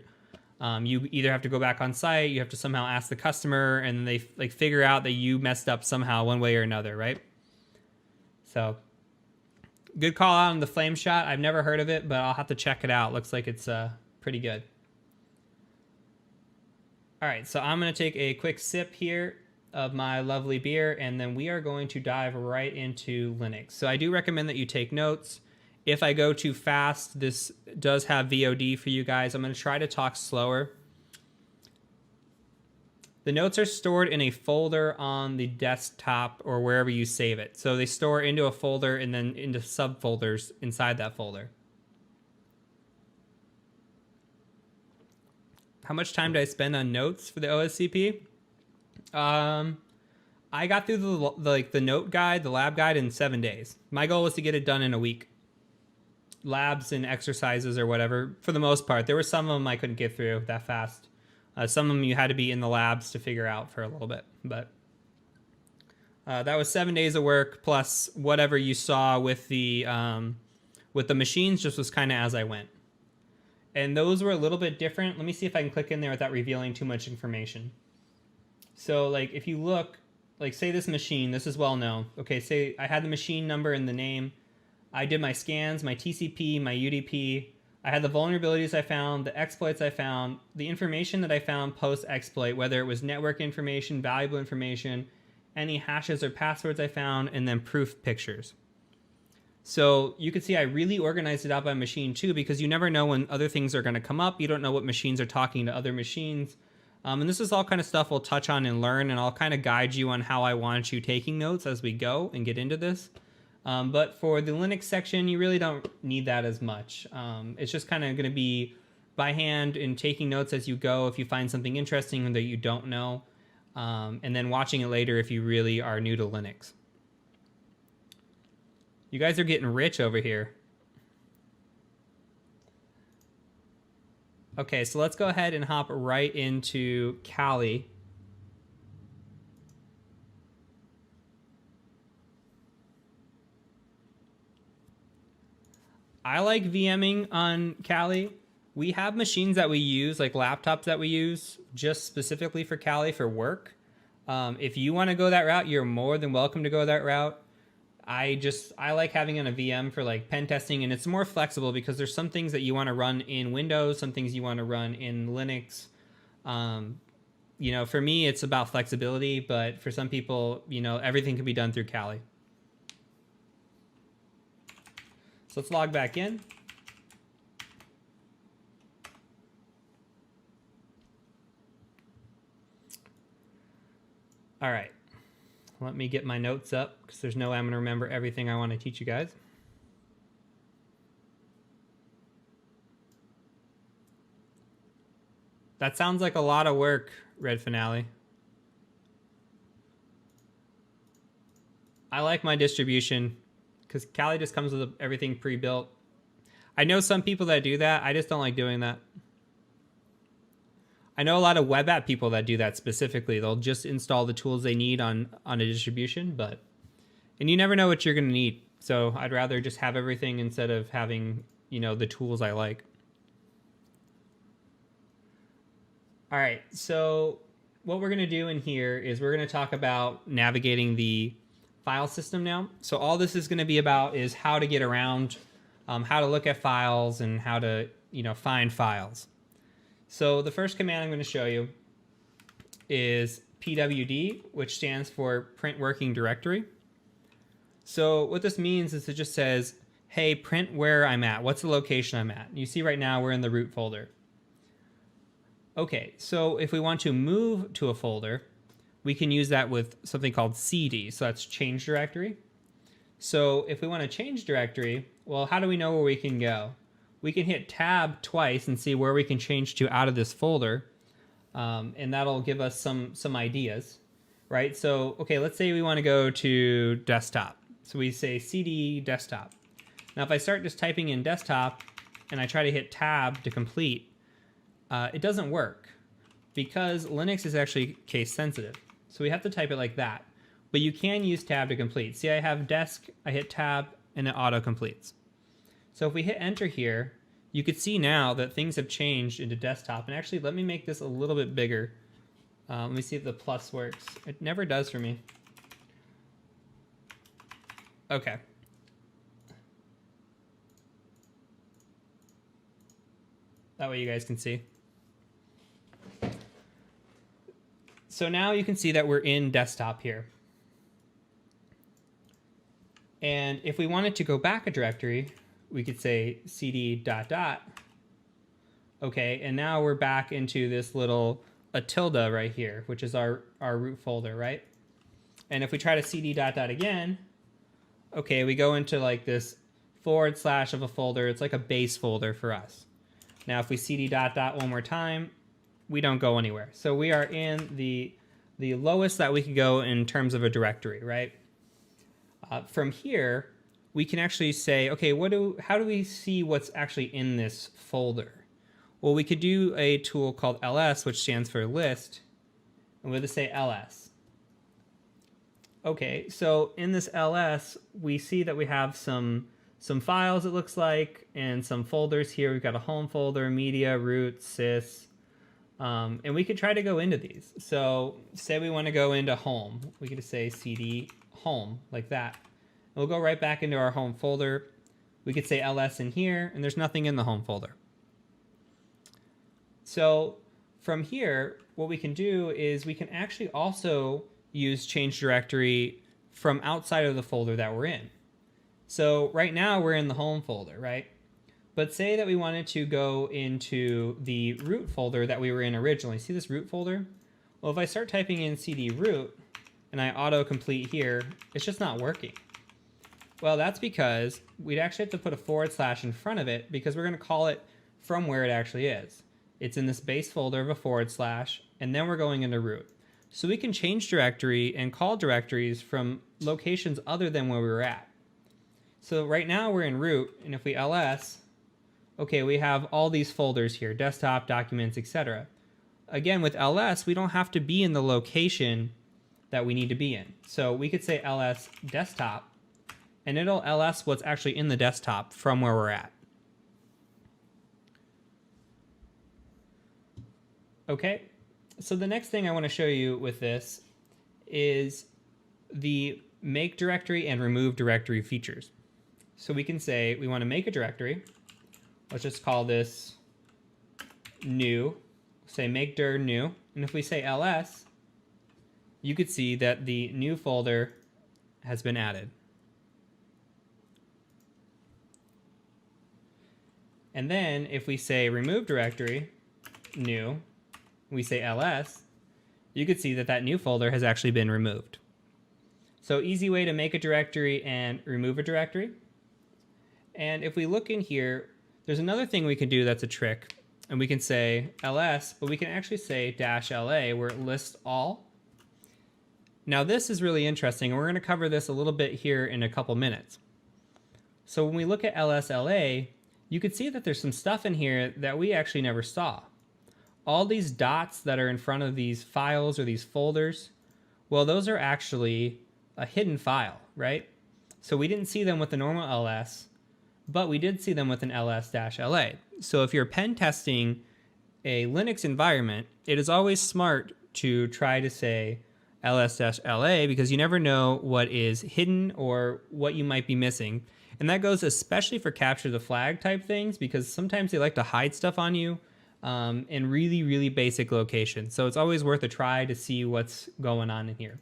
You either have to go back on site, you have to somehow ask the customer, and they figure out that you messed up somehow one way or another, right? So good call out on the Flameshot. I've never heard of it, but I'll have to check it out. Looks like it's pretty good. All right, so I'm going to take a quick sip here of my lovely beer, and then we are going to dive right into Linux. So I do recommend that you take notes. If I go too fast, this does have VOD for you guys. I'm going to try to talk slower. The notes are stored in a folder on the desktop or wherever you save it. So they store into a folder and then into subfolders inside that folder. How much time did I spend on notes for the OSCP? I got through the note guide, the lab guide in 7 days. My goal was to get it done in a week. Labs and exercises or whatever, for the most part. There were some of them I couldn't get through that fast. Some of them you had to be in the labs to figure out for a little bit. But that was 7 days of work, plus whatever you saw with the machines just was kind of as I went. And those were a little bit different. Let me see if I can click in there without revealing too much information. So if you look, say this machine, this is well known. Okay, say I had the machine number and the name. I did my scans, my TCP, my UDP. I had the vulnerabilities I found, the exploits I found, the information that I found post-exploit, whether it was network information, valuable information, any hashes or passwords I found, and then proof pictures. So you can see I really organized it out by machine too, because you never know when other things are going to come up. You don't know what machines are talking to other machines. And this is all kind of stuff we'll touch on and learn, and I'll kind of guide you on how I want you taking notes as we go and get into this. But for the Linux section, you really don't need that as much. It's just kind of going to be by hand and taking notes as you go if you find something interesting that you don't know, and then watching it later if you really are new to Linux. You guys are getting rich over here. Okay, so let's go ahead and hop right into Kali. I like VMing on Kali. We have machines that we use, like laptops that we use just specifically for Kali for work. If you want to go that route, you're more than welcome to go that route. I like having on a VM for pen testing, and it's more flexible because there's some things that you want to run in Windows, some things you want to run in Linux. For me, it's about flexibility, but for some people, everything can be done through Kali. So let's log back in. All right. Let me get my notes up because there's no way I'm going to remember everything I want to teach you guys. That sounds like a lot of work, Red Finale. I like my distribution because Kali just comes with everything pre-built. I know some people that do that. I just don't like doing that. I know a lot of web app people that do that specifically. They'll just install the tools they need on a distribution, and you never know what you're going to need. So I'd rather just have everything instead of having, the tools I like. All right, so what we're going to do in here is we're going to talk about navigating the file system now. So all this is going to be about is how to get around, how to look at files and how to, find files. So the first command I'm going to show you is pwd, which stands for print working directory. So what this means is it just says, hey, print where I'm at. What's the location I'm at? You see right now we're in the root folder. Okay, so if we want to move to a folder, we can use that with something called cd. So that's change directory. So if we want to change directory, well, how do we know where we can go? We can hit tab twice and see where we can change to out of this folder. And that'll give us some ideas, right? So, okay, let's say we want to go to desktop. So we say cd desktop. Now, if I start just typing in desktop and I try to hit tab to complete, it doesn't work because Linux is actually case sensitive. So we have to type it like that. But you can use tab to complete. See, I have desk, I hit tab, and it auto completes. So if we hit enter here, you could see now that things have changed into desktop. And actually, let me make this a little bit bigger. Let me see if the plus works. It never does for me. Okay. That way you guys can see. So now you can see that we're in desktop here. And if we wanted to go back a directory, we could say cd ... Okay, and now we're back into this little a tilde right here, which is our root folder, right? And if we try to cd ... again, okay, we go into like this / of a folder. It's like a base folder for us. Now, if we cd ... one more time, we don't go anywhere. So we are in the lowest that we could go in terms of a directory, right? From here, we can actually say, okay, how do we see what's actually in this folder? Well, we could do a tool called ls, which stands for list, and we'll just say ls. Okay, so in this ls, we see that we have some files, it looks like, and some folders here. We've got a home folder, media, root, sys, and we could try to go into these. So say we want to go into home. We could just say cd home, like that. And we'll go right back into our home folder. We could say ls in here, and there's nothing in the home folder. So from here, what we can do is we can actually also use change directory from outside of the folder that we're in. So right now we're in the home folder, right? But say that we wanted to go into the root folder that we were in originally. See this root folder? Well, if I start typing in cd root and I auto-complete here, it's just not working. Well, that's because we'd actually have to put a / in front of it because we're going to call it from where it actually is. It's in this base folder of a / and then we're going into root. So we can change directory and call directories from locations other than where we were at. So right now we're in root, and if we ls, okay, we have all these folders here, desktop, documents, etc. Again, with ls, we don't have to be in the location that we need to be in. So we could say ls desktop, and it'll ls what's actually in the desktop from where we're at. Okay, so the next thing I want to show you with this is the make directory and remove directory features. So we can say we want to make a directory. Let's just call this new. Say make dir new. And if we say ls, you could see that the new folder has been added. And then if we say remove directory new, we say ls, you could see that that new folder has actually been removed. So easy way to make a directory and remove a directory. And if we look in here, there's another thing we can do that's a trick. And we can say ls, but we can actually say -la where it lists all. Now this is really interesting, and we're going to cover this a little bit here in a couple minutes. So when we look at lsla, you can see that there's some stuff in here that we actually never saw. All these dots that are in front of these files or these folders, well, those are actually a hidden file, right? So we didn't see them with the normal ls, but we did see them with an ls-la. So if you're pen testing a Linux environment, it is always smart to try to say ls-la because you never know what is hidden or what you might be missing. And that goes especially for capture the flag type things, because sometimes they like to hide stuff on you in really, really basic locations. So it's always worth a try to see what's going on in here.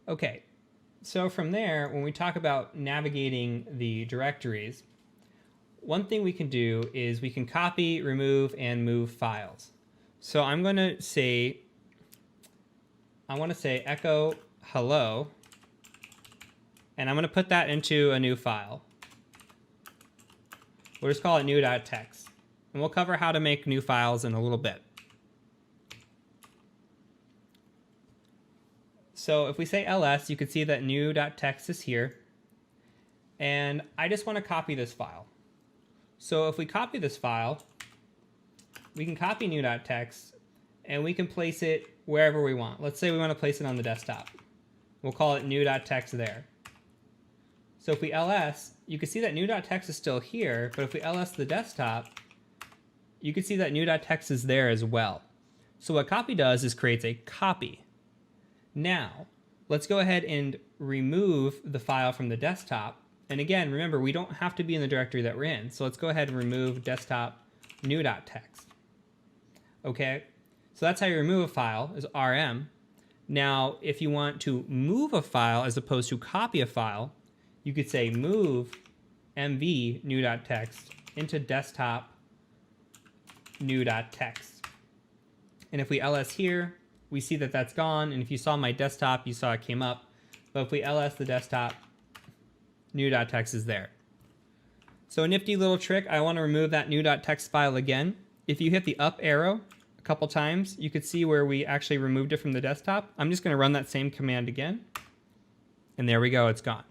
Okay, so from there, when we talk about navigating the directories, one thing we can do is we can copy, remove, and move files. So I'm going to say, I want to say echo hello, and I'm going to put that into a new file. We'll just call it new.txt. And we'll cover how to make new files in a little bit. So if we say ls, you can see that new.txt is here. And I just want to copy this file. So if we copy this file, we can copy new.txt and we can place it wherever we want. Let's say we want to place it on the desktop. We'll call it new.txt there. So if we ls, you can see that new.txt is still here, but if we ls the desktop, you can see that new.txt is there as well. So what copy does is creates a copy. Now, let's go ahead and remove the file from the desktop. And again, remember, we don't have to be in the directory that we're in. So let's go ahead and remove desktop new.txt. Okay, so that's how you remove a file, is rm. Now, if you want to move a file as opposed to copy a file, you could say move mv new.txt into desktop new.txt. And if we ls here, we see that that's gone. And if you saw my desktop, you saw it came up. But if we ls the desktop, new.txt is there. So a nifty little trick, I want to remove that new.txt file again. If you hit the up arrow a couple times, you could see where we actually removed it from the desktop. I'm just going to run that same command again. And there we go, it's gone.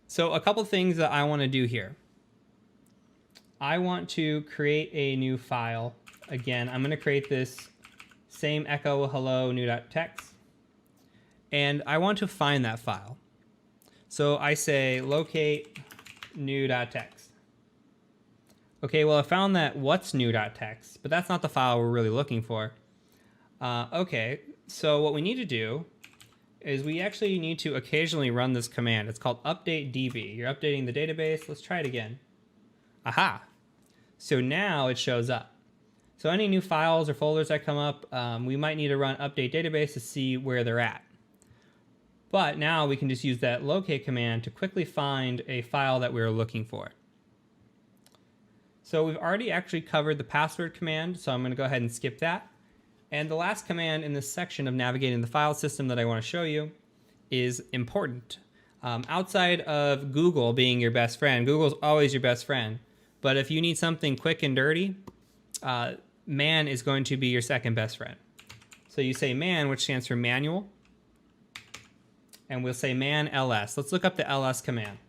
So a couple things that I want to do here. I want to create a new file. Again, I'm going to create this same echo hello new.txt. And I want to find that file. So I say locate new.txt. Okay, well I found that what's new.txt, but that's not the file we're really looking for. Okay, so what we need to do is we actually need to occasionally run this command. It's called update db. You're updating the database. Let's try it again. Aha! So now it shows up. So any new files or folders that come up, we might need to run update database to see where they're at. But now we can just use that locate command to quickly find a file that we're looking for. So we've already actually covered the password command, so I'm going to go ahead and skip that. And the last command in this section of navigating the file system that I want to show you is important. Outside of Google being your best friend, Google's always your best friend. But if you need something quick and dirty, man is going to be your second best friend. So you say man, which stands for manual. And we'll say man ls. Let's look up the ls command.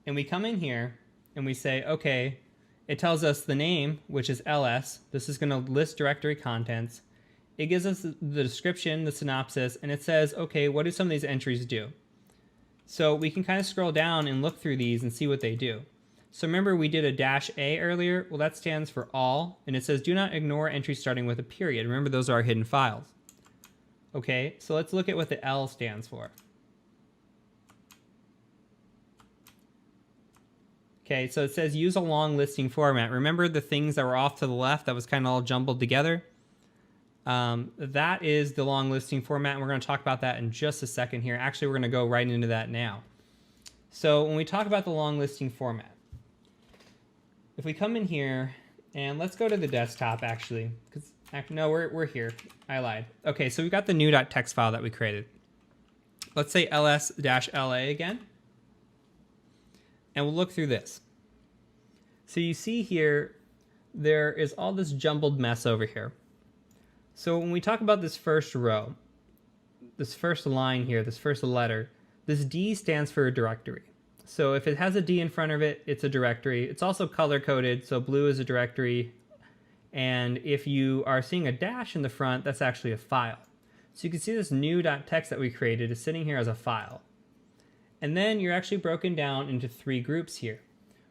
And we come in here and we say, okay, it tells us the name, which is ls. This is going to list directory contents. It gives us the description, the synopsis, and it says, okay, what do some of these entries do? So we can kind of scroll down and look through these and see what they do. So remember we did a -a earlier? Well, that stands for all, and it says do not ignore entries starting with a period. Remember, those are our hidden files. Okay, so let's look at what the L stands for. Okay, so it says use a long listing format. Remember the things that were off to the left that was kind of all jumbled together? That is the long listing format, and we're going to talk about that in just a second here. Actually, we're going to go right into that now. So when we talk about the long listing format, if we come in here, and let's go to the desktop actually, because No, we're here. I lied. Okay, so we've got the new.txt file that we created. Let's say ls-la again. And we'll look through this. So you see here, there is all this jumbled mess over here. So when we talk about this first row, this first line here, this first letter, this D stands for a directory. So if it has a D in front of it, it's a directory. It's also color coded, so blue is a directory. And if you are seeing a dash in the front, that's actually a file. So you can see this new.txt that we created is sitting here as a file. And then you're actually broken down into 3 groups here,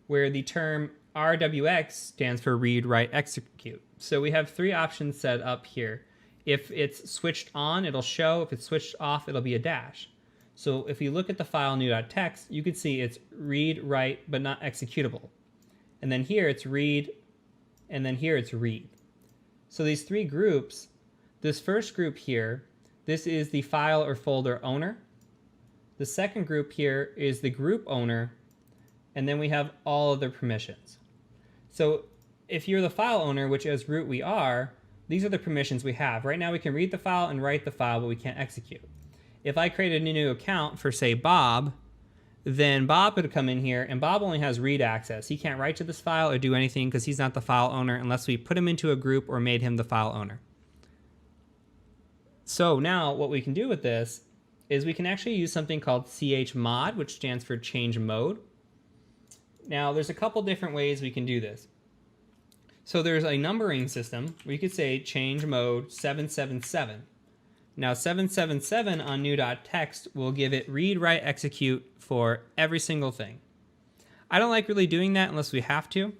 where the term RWX stands for read, write, execute. So we have 3 options set up here. If it's switched on, it'll show. If it's switched off, it'll be a dash. So if you look at the file new.txt, you can see it's read, write, but not executable. And then here it's read, and then here it's read. So these 3 groups, this first group here, this is the file or folder owner. The second group here is the group owner, and then we have all of their permissions. So if you're the file owner, which as root we are, these are the permissions we have. Right now we can read the file and write the file, but we can't execute. If I created a new account for, say, Bob, then Bob could come in here, and Bob only has read access. He can't write to this file or do anything because he's not the file owner unless we put him into a group or made him the file owner. So now what we can do with this is we can actually use something called chmod, which stands for change mode. Now there's a couple different ways we can do this. So there's a numbering system. We could say change mode 777. Now 777 on new.txt will give it read, write, execute for every single thing. I don't like really doing that unless we have to,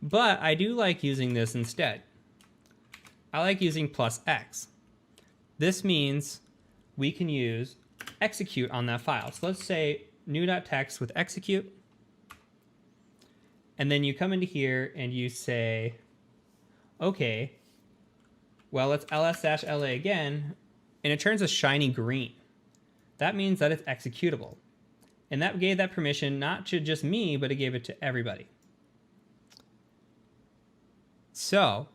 but I do like using this instead. I like using +x. This means we can use execute on that file. So let's say new.txt with execute, and then you come into here and you say, okay, well, let's ls-la again, and it turns a shiny green. That means that it's executable. And that gave that permission not to just me, but it gave it to everybody. So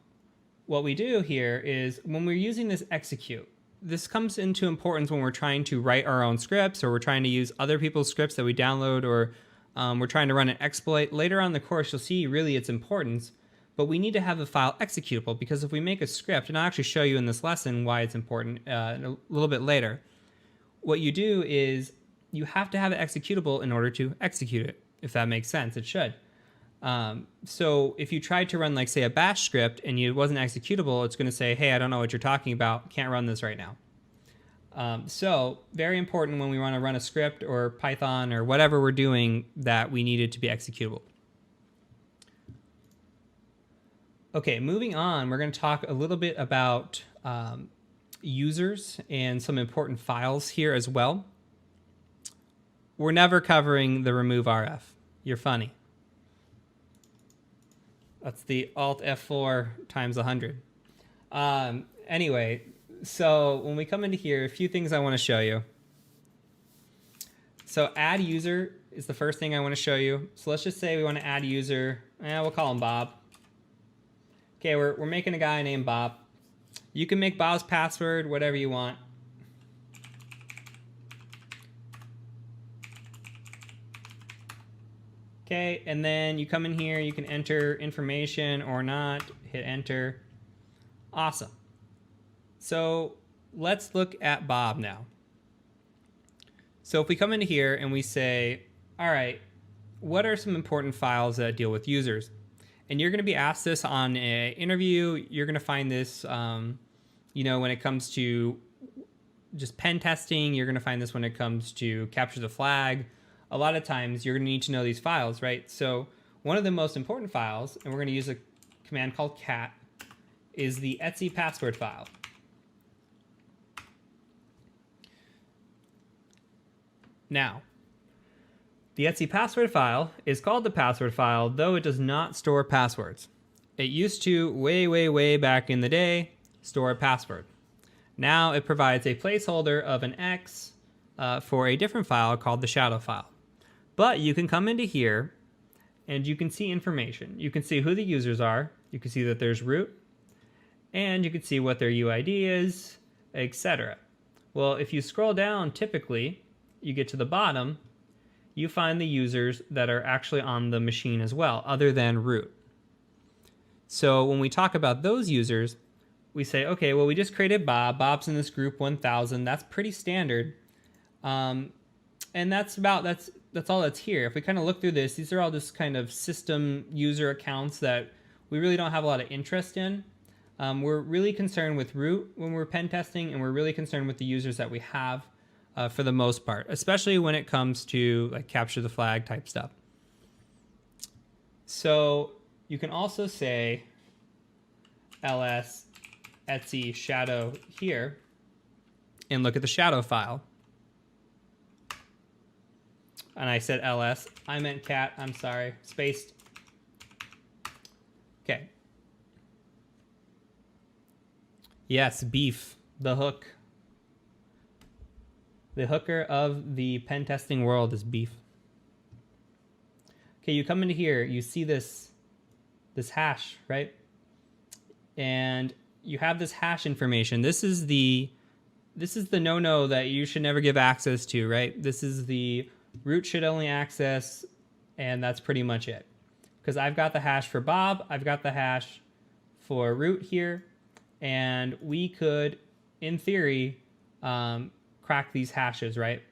what we do here is when we're using this execute, this comes into importance when we're trying to write our own scripts, or we're trying to use other people's scripts that we download, or we're trying to run an exploit. Later on in the course, you'll see really its importance, but we need to have the file executable, because if we make a script, and I'll actually show you in this lesson why it's important a little bit later, what you do is you have to have it executable in order to execute it, if that makes sense. It should. So if you tried to run, like, say, a bash script and it wasn't executable, it's going to say, hey, I don't know what you're talking about, can't run this right now. So very important when we want to run a script or Python or whatever we're doing that we need it to be executable. Okay, moving on, we're going to talk a little bit about users and some important files here as well. We're never covering the remove RF. You're funny. That's the Alt F4 times 100. Anyway, so when we come into here, a few things I want to show you. So add user is the first thing I want to show you. So let's just say we want to add a user. We'll call him Bob. Okay, we're making a guy named Bob. You can make Bob's password whatever you want. Okay, and then you come in here, you can enter information or not, hit enter. Awesome. So let's look at Bob now. So if we come into here and we say, all right, what are some important files that deal with users? And you're going to be asked this on an interview. You're going to find this, you know, when it comes to just pen testing. You're going to find this when it comes to capture the flag. A lot of times you're going to need to know these files, right? So one of the most important files, and we're going to use a command called cat, is the etc password file. Now, the etc password file is called the password file, though it does not store passwords. It used to, way back in the day, store a password. Now it provides a placeholder of an X for a different file called the shadow file. But you can come into here and you can see information. You can see who the users are. You can see that there's root. And you can see what their UID is, etc. Well, if you scroll down, typically, you get to the bottom, you find the users that are actually on the machine as well, other than root. So when we talk about those users, we say, okay, well, we just created Bob. Bob's in this group 1000. That's pretty standard. And that's all that's here. If we kind of look through this, these are all just kind of system user accounts that we really don't have a lot of interest in. We're really concerned with root when we're pen testing, and we're really concerned with the users that we have for the most part, especially when it comes to like capture the flag type stuff. So you can also say ls etc shadow here and look at the shadow file. And I said ls, I meant cat, I'm sorry, spaced. Okay. Yes, beef, the hook. The hooker of the pen testing world is beef. Okay, you come into here, you see this hash, right? And you have this hash information. This is the no-no that you should never give access to, right? This is the root should only access, and that's pretty much it. Because I've got the hash for Bob, I've got the hash for root here, and we could, in theory, crack these hashes, right?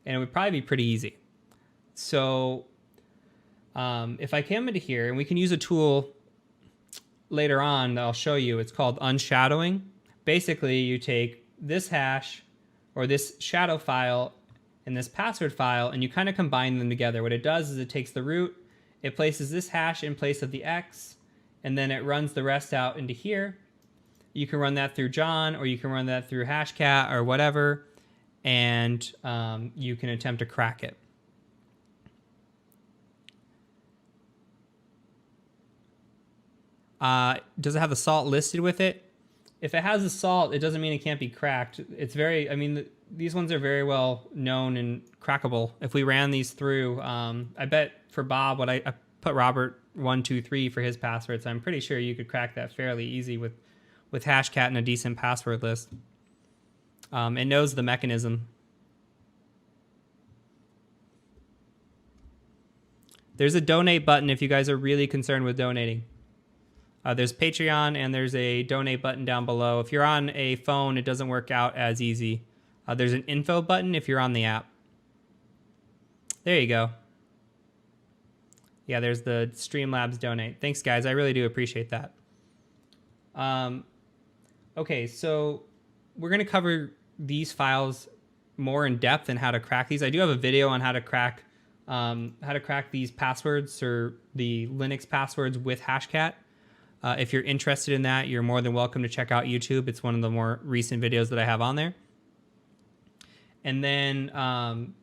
And it would probably be pretty easy. So if I come into here, and we can use a tool later on that I'll show you, it's called unshadowing. Basically, you take this hash or this shadow file and this password file, and you kind of combine them together. What it does is it takes the root, it places this hash in place of the X, and then it runs the rest out into here. You can run that through John, or you can run that through Hashcat or whatever, and you can attempt to crack it. Does it have the salt listed with it? If it has the salt, it doesn't mean it can't be cracked. It's very, I mean, these ones are very well known and crackable. If we ran these through, I bet for Bob, I put Robert123 for his password, so I'm pretty sure you could crack that fairly easy with Hashcat and a decent password list. It knows the mechanism. There's a donate button if you guys are really concerned with donating. There's Patreon, and there's a donate button down below. If you're on a phone, it doesn't work out as easy. There's an info button if you're on the app. There you go. Yeah, there's the Streamlabs donate. Thanks, guys. I really do appreciate that. Okay, so we're going to cover these files more in depth and how to crack these. I do have a video on how to crack these passwords, or the Linux passwords with Hashcat. If you're interested in that, you're more than welcome to check out YouTube. It's one of the more recent videos that I have on there. And then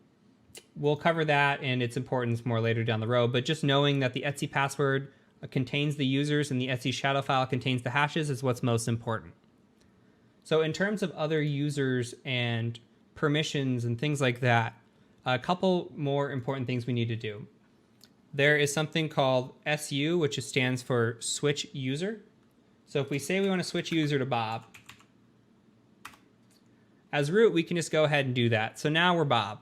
we'll cover that and its importance more later down the road. But just knowing that the Etsy password contains the users and the Etsy shadow file contains the hashes is what's most important. So in terms of other users and permissions and things like that, a couple more important things we need to do. There is something called SU, which stands for switch user. So if we say we want to switch user to Bob, as root, we can just go ahead and do that. So now we're Bob.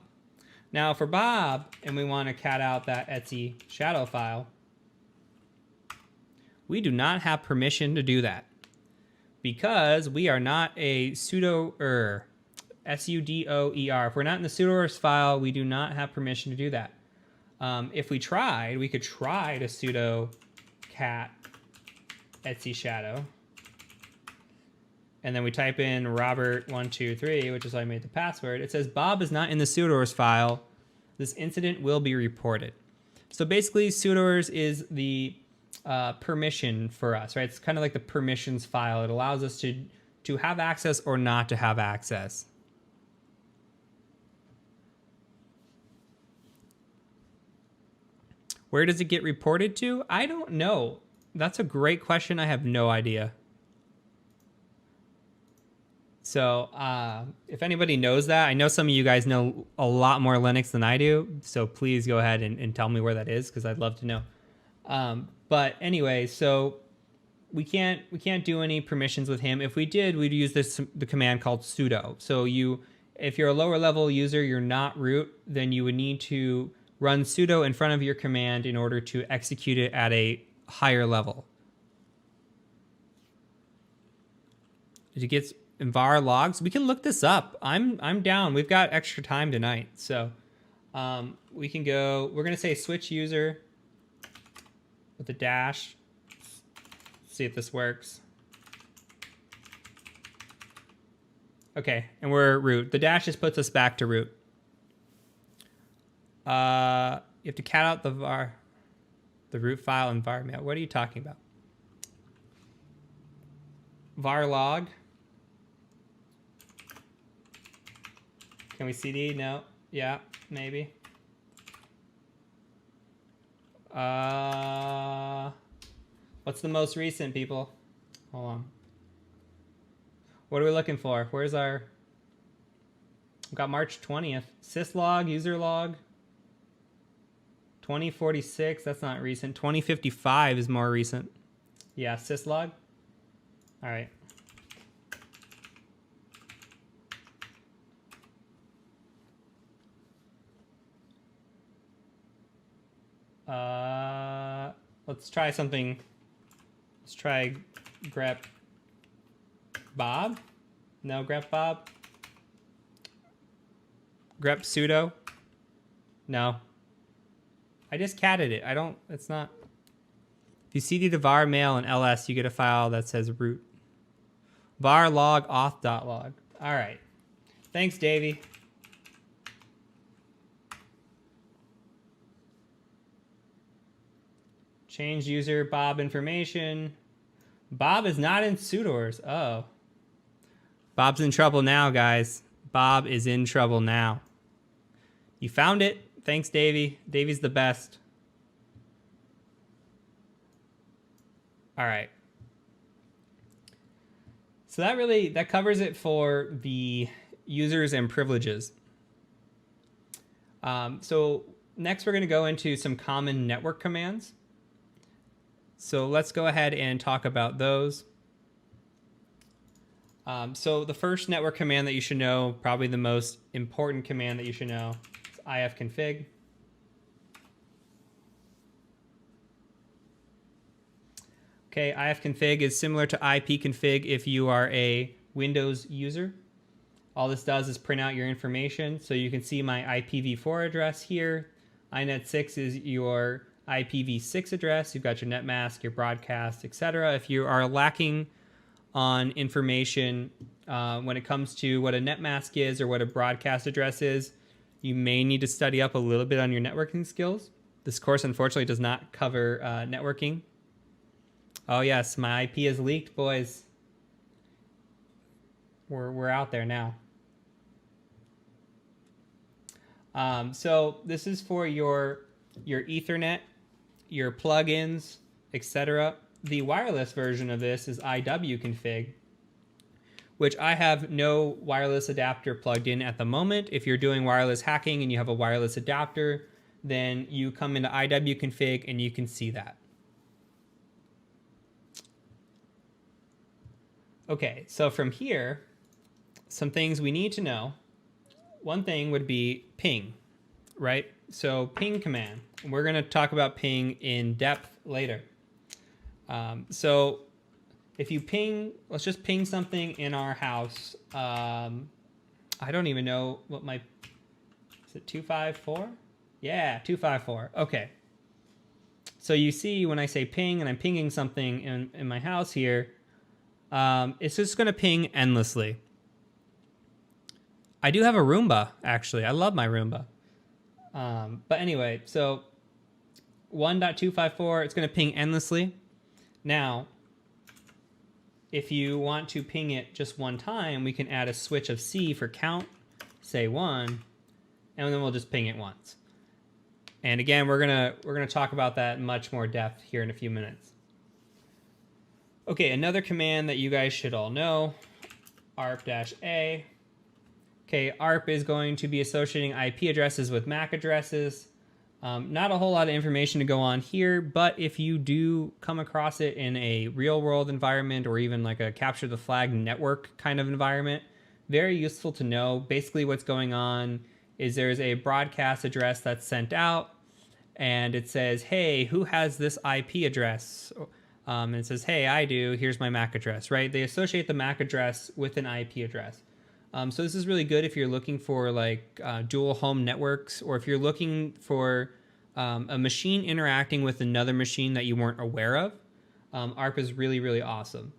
Now for Bob, and we want to cat out that Etsy shadow file, we do not have permission to do that because we are not a sudoer, S-U-D-O-E-R. If we're not in the sudoers file, we do not have permission to do that. If we tried, we could try to sudo cat Etsy shadow. And then we type in Robert123, which is how I made the password. It says Bob is not in the sudoers file. This incident will be reported. So basically, sudoers is the permission for us, right? It's kind of like the permissions file. It allows us to have access or not to have access. Where does it get reported to? I don't know. That's a great question. I have no idea. So if anybody knows that, I know some of you guys know a lot more Linux than I do. So please go ahead and tell me where that is, because I'd love to know. But anyway, so we can't do any permissions with him. If we did, we'd use the command called sudo. So if you're a lower level user, you're not root, then you would need to run sudo in front of your command in order to execute it at a higher level. Did you get var logs? We can look this up. I'm down. We've got extra time tonight, so we can go. We're gonna say switch user with a dash. See if this works. Okay, and we're root. The dash just puts us back to root. You have to cat out the root file and var mail. What are you talking about? Var log. Can we cd? No. Yeah, maybe. What's the most recent, people? Hold on. What are we looking for? Where's our... We've got March 20th. Syslog, user log. 2046, that's not recent. 2055 is more recent. Yeah, syslog. All right. Let's try something. Let's try grep Bob. No, grep Bob. Grep sudo. No. I just catted it. I don't, it's not. If you cd to var mail and ls, you get a file that says root. Var log auth.log. All right. Thanks, Davey. Change user Bob information. Bob is not in sudoers. Oh. Bob's in trouble now, guys. Bob is in trouble now. You found it. Thanks, Davey. Davey's the best. All right. So that covers it for the users and privileges. So next we're going to go into some common network commands. So let's go ahead and talk about those. So the first network command that you should know, probably the most important command that you should know, is ifconfig. Okay, ifconfig is similar to ipconfig if you are a Windows user. All this does is print out your information. So you can see my IPv4 address here. INET6 is your IPv6 address. You've got your netmask, your broadcast, etc. If you are lacking on information when it comes to what a netmask is or what a broadcast address is, you may need to study up a little bit on your networking skills. This course, unfortunately, does not cover networking. Oh yes, my IP is leaked, boys. We're out there now. So this is for your Ethernet, your plugins, etc. The wireless version of this is iwconfig, which I have no wireless adapter plugged in at the moment. If you're doing wireless hacking and you have a wireless adapter, then you come into iwconfig and you can see that. Okay, so from here, some things we need to know. One thing would be ping, right? So ping command. We're going to talk about ping in depth later. So if you ping, let's just ping something in our house. I don't even know what my, is it 254? Yeah, 254. Okay. So you see when I say ping and I'm pinging something in my house here, it's just going to ping endlessly. I do have a Roomba, actually. I love my Roomba. But anyway, so 1.254, it's going to ping endlessly. Now, if you want to ping it just one time, we can add a switch of C for count, say 1, and then we'll just ping it once. And again, we're gonna talk about that in much more depth here in a few minutes. Okay, another command that you guys should all know, arp-a. Okay, ARP is going to be associating IP addresses with MAC addresses. Not a whole lot of information to go on here, but if you do come across it in a real world environment or even like a capture the flag network kind of environment, very useful to know. Basically what's going on is there's a broadcast address that's sent out and it says, hey, who has this IP address? And it says, hey, I do, here's my MAC address, right? They associate the MAC address with an IP address. So this is really good if you're looking for like dual home networks, or if you're looking for a machine interacting with another machine that you weren't aware of. ARP is really, really awesome.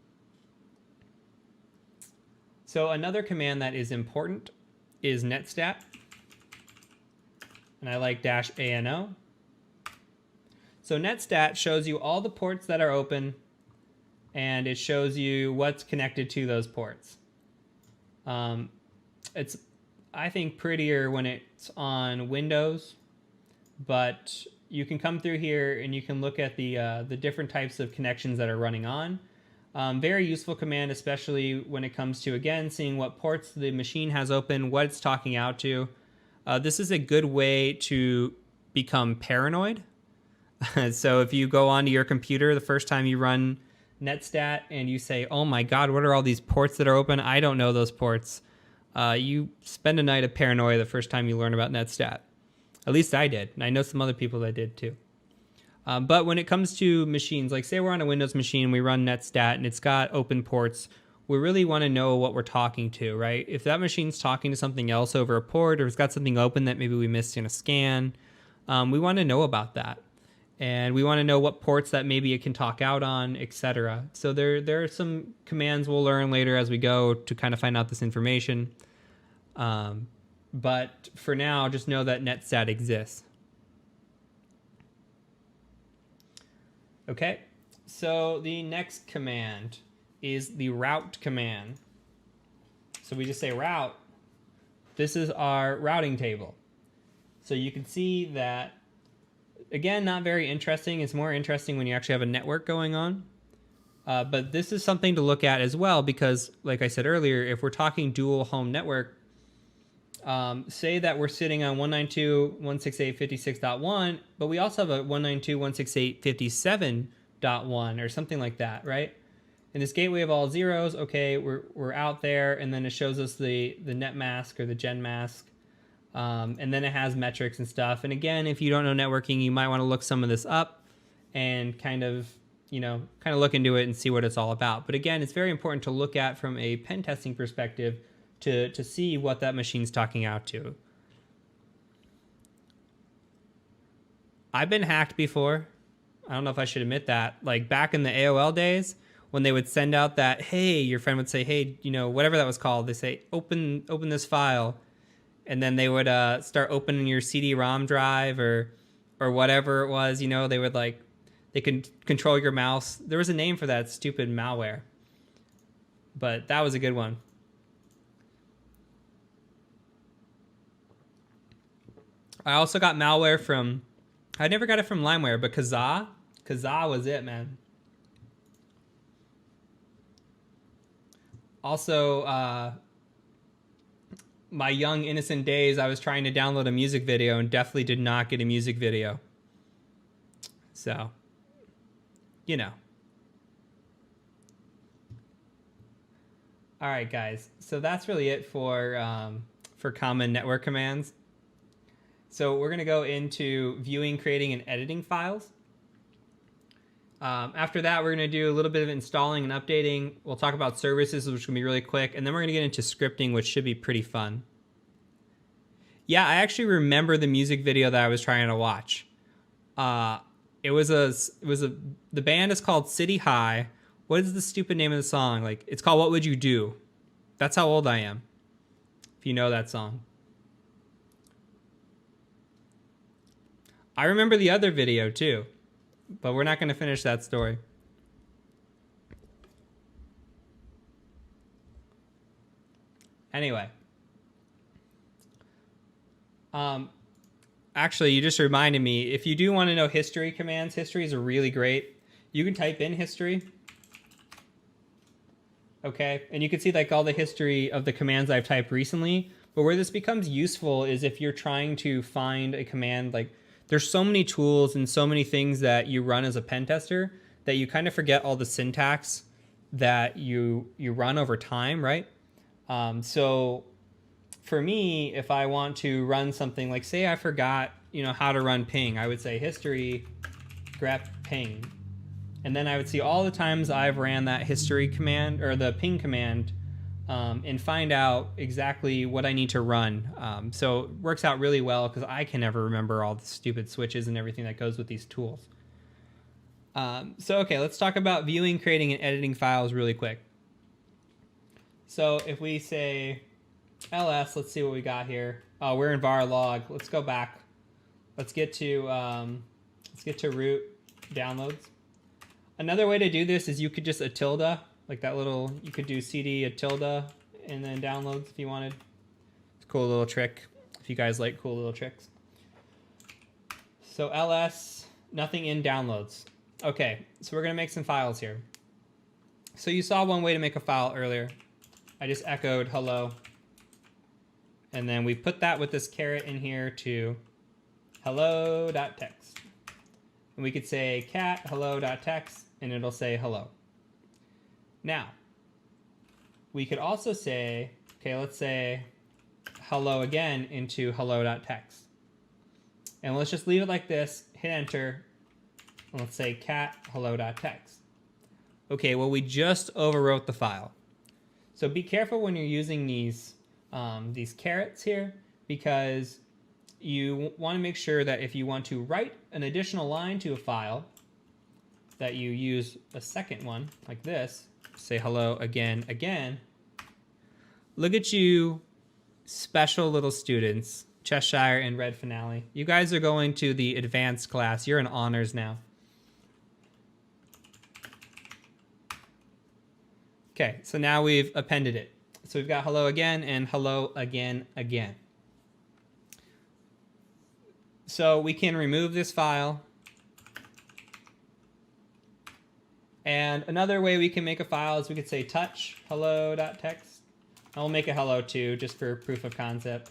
So another command that is important is netstat. And I like -ANO. So netstat shows you all the ports that are open, and it shows you what's connected to those ports. It's, I think, prettier when it's on Windows, but you can come through here and you can look at the different types of connections that are running on. Very useful command, especially when it comes to, again, seeing what ports the machine has open, what it's talking out to. This is a good way to become paranoid. So if you go onto your computer the first time you run netstat and you say, oh my God, what are all these ports that are open? I don't know those ports. You spend a night of paranoia the first time you learn about netstat. At least I did. And I know some other people that did too. But when it comes to machines, like say we're on a Windows machine, we run netstat and it's got open ports, we really want to know what we're talking to, right? If that machine's talking to something else over a port, or it's got something open that maybe we missed in a scan, we want to know about that. And we want to know what ports that maybe it can talk out on, etc. So there are some commands we'll learn later as we go to kind of find out this information. But for now, just know that netstat exists. Okay, so the next command is the route command. So we just say route. This is our routing table. So you can see that, again, not very interesting. It's more interesting when you actually have a network going on. But this is something to look at as well, because like I said earlier, if we're talking dual home network, say that we're sitting on 192.168.56.1, but we also have a 192.168.57.1 or something like that, right? In this gateway of all zeros, okay, we're out there, and then it shows us the net mask or the gen mask. And then it has metrics and stuff. And again, if you don't know networking, you might want to look some of this up and kind of look into it and see what it's all about. But again, it's very important to look at from a pen testing perspective to see what that machine's talking out to. I've been hacked before. I don't know if I should admit that. Like back in the AOL days, when they would send out that, hey, your friend would say, hey, whatever that was called, they say, open this file. And then they would start opening your CD-ROM drive or whatever it was. They would they could control your mouse. There was a name for that stupid malware, but that was a good one. I also got malware from, I never got it from LimeWare, but Kazaa was it, man. Also, my young innocent days, I was trying to download a music video and definitely did not get a music video. So, All right, guys. So that's really it for common network commands. So we're going to go into viewing, creating, and editing files. After that, we're going to do a little bit of installing and updating. We'll talk about services, which will be really quick. And then we're going to get into scripting, which should be pretty fun. Yeah, I actually remember the music video that I was trying to watch. The band is called City High. What is the stupid name of the song? It's called What Would You Do? That's how old I am, if you know that song. I remember the other video too, but we're not going to finish that story. Anyway. Actually, you just reminded me, if you do want to know history commands, histories are really great. You can type in history. Okay, and you can see all the history of the commands I've typed recently. But where this becomes useful is if you're trying to find a command, there's so many tools and so many things that you run as a pen tester that you kind of forget all the syntax that you run over time, right? So for me, if I want to run something like, say I forgot, how to run ping, I would say history grep ping. And then I would see all the times I've ran that history command or the ping command and find out exactly what I need to run. So it works out really well because I can never remember all the stupid switches and everything that goes with these tools. Okay, let's talk about viewing, creating, and editing files really quick. So if we say ls, let's see what we got here. Oh, we're in var log. Let's go back. Let's get to root downloads. Another way to do this is you could just a tilde, like that little, you could do cd a tilde and then downloads if you wanted. It's a cool little trick if you guys like cool little tricks. So ls, nothing in downloads. Okay, so we're gonna make some files here. So you saw one way to make a file earlier. I just echoed hello. And then we put that with this caret in here to hello.txt. And we could say cat hello.txt and it'll say hello. Now, we could also say, okay, let's say hello again into hello.txt. And let's just leave it like this, hit enter, and let's say cat hello.txt. Okay, well, we just overwrote the file. So be careful when you're using these carets here, because you want to make sure that if you want to write an additional line to a file, that you use a second one like this, say hello again, again. Look at you special little students, Cheshire and Red Finale. You guys are going to the advanced class. You're in honors now. Okay, so now we've appended it. So we've got hello again and hello again, again. So we can remove this file. And another way we can make a file is we could say touch hello.txt. And we'll make a hello too, just for proof of concept.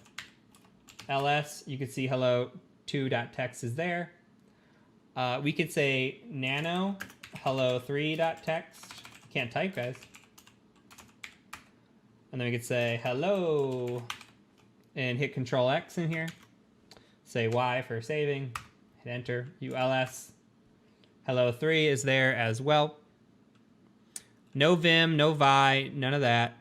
ls, you can see hello2.txt is there. We could say nano hello3.txt. Can't type, guys. And then we could say hello and hit Control X in here. Say Y for saving, hit enter, uls. Hello3 is there as well. No vim, no vi, none of that.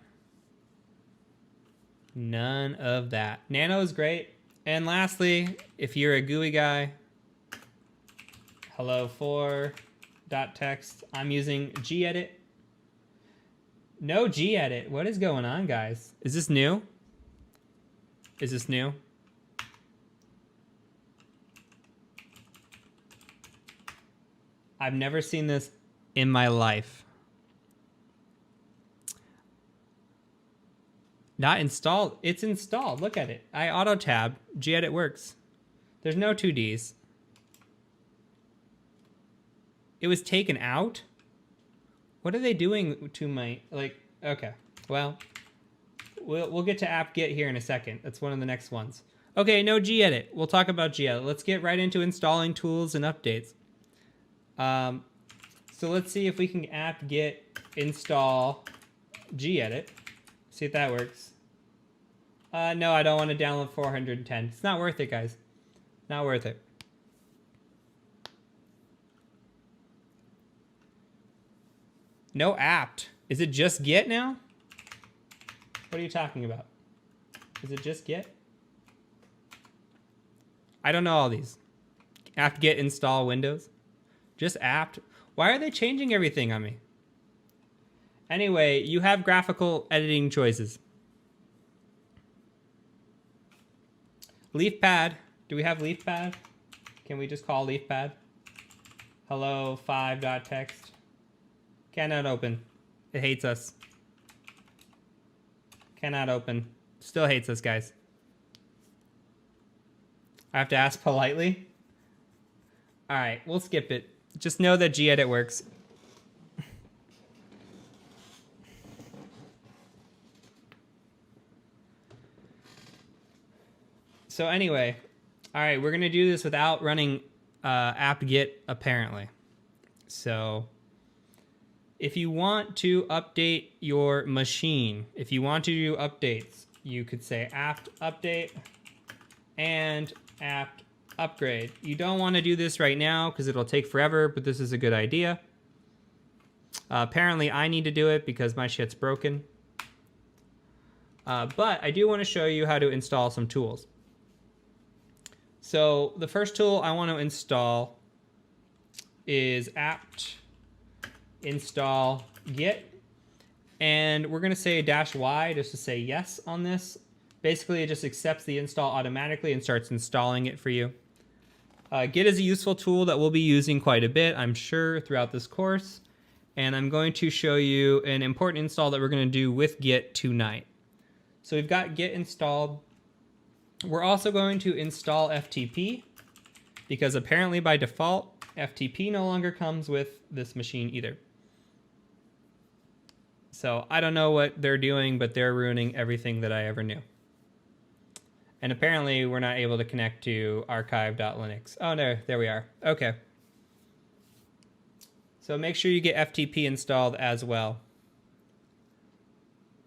None of that. Nano is great. And lastly, if you're a GUI guy, hello4.txt. I'm using gedit. No gedit. What is going on, guys? Is this new? Is this new? I've never seen this in my life. Not installed. It's installed. Look at it. I auto tab. Gedit works. There's no 2Ds. It was taken out? What are they doing to my, like, okay. Well, we'll get to apt-get here in a second. That's one of the next ones. Okay, no gedit. We'll talk about gedit. Let's get right into installing tools and updates. So let's see if we can apt-get install gedit. See if that works. No, I don't want to download 410. It's not worth it, guys. Not worth it. No apt. Is it just Git now? What are you talking about? Is it just Git? I don't know all these. Apt-get install Windows. Just apt. Why are they changing everything on me? Anyway, you have graphical editing choices. LeafPad. Do we have LeafPad? Can we just call LeafPad? Hello 5.txt. Cannot open. It hates us. Cannot open. Still hates us, guys. I have to ask politely. All right, we'll skip it. Just know that gedit works. So anyway, All right, we're gonna do this without running apt-get apparently. So if you want to update your machine, if you want to do updates, you could say apt update and apt upgrade. You don't want to do this right now because it'll take forever, but this is a good idea. Apparently I need to do it because my shit's broken. But I do want to show you how to install some tools. So the first tool I want to install is apt install git, and we're going to say -y just to say yes on this. Basically, it just accepts the install automatically and starts installing it for you. Git is a useful tool that we'll be using quite a bit, I'm sure, throughout this course, and I'm going to show you an important install that we're going to do with Git tonight. So we've got Git installed. We're also going to install FTP, because apparently by default, FTP no longer comes with this machine either. So I don't know what they're doing, but they're ruining everything that I ever knew. And apparently we're not able to connect to archive.linux. Oh, no, there we are. Okay. So make sure you get FTP installed as well.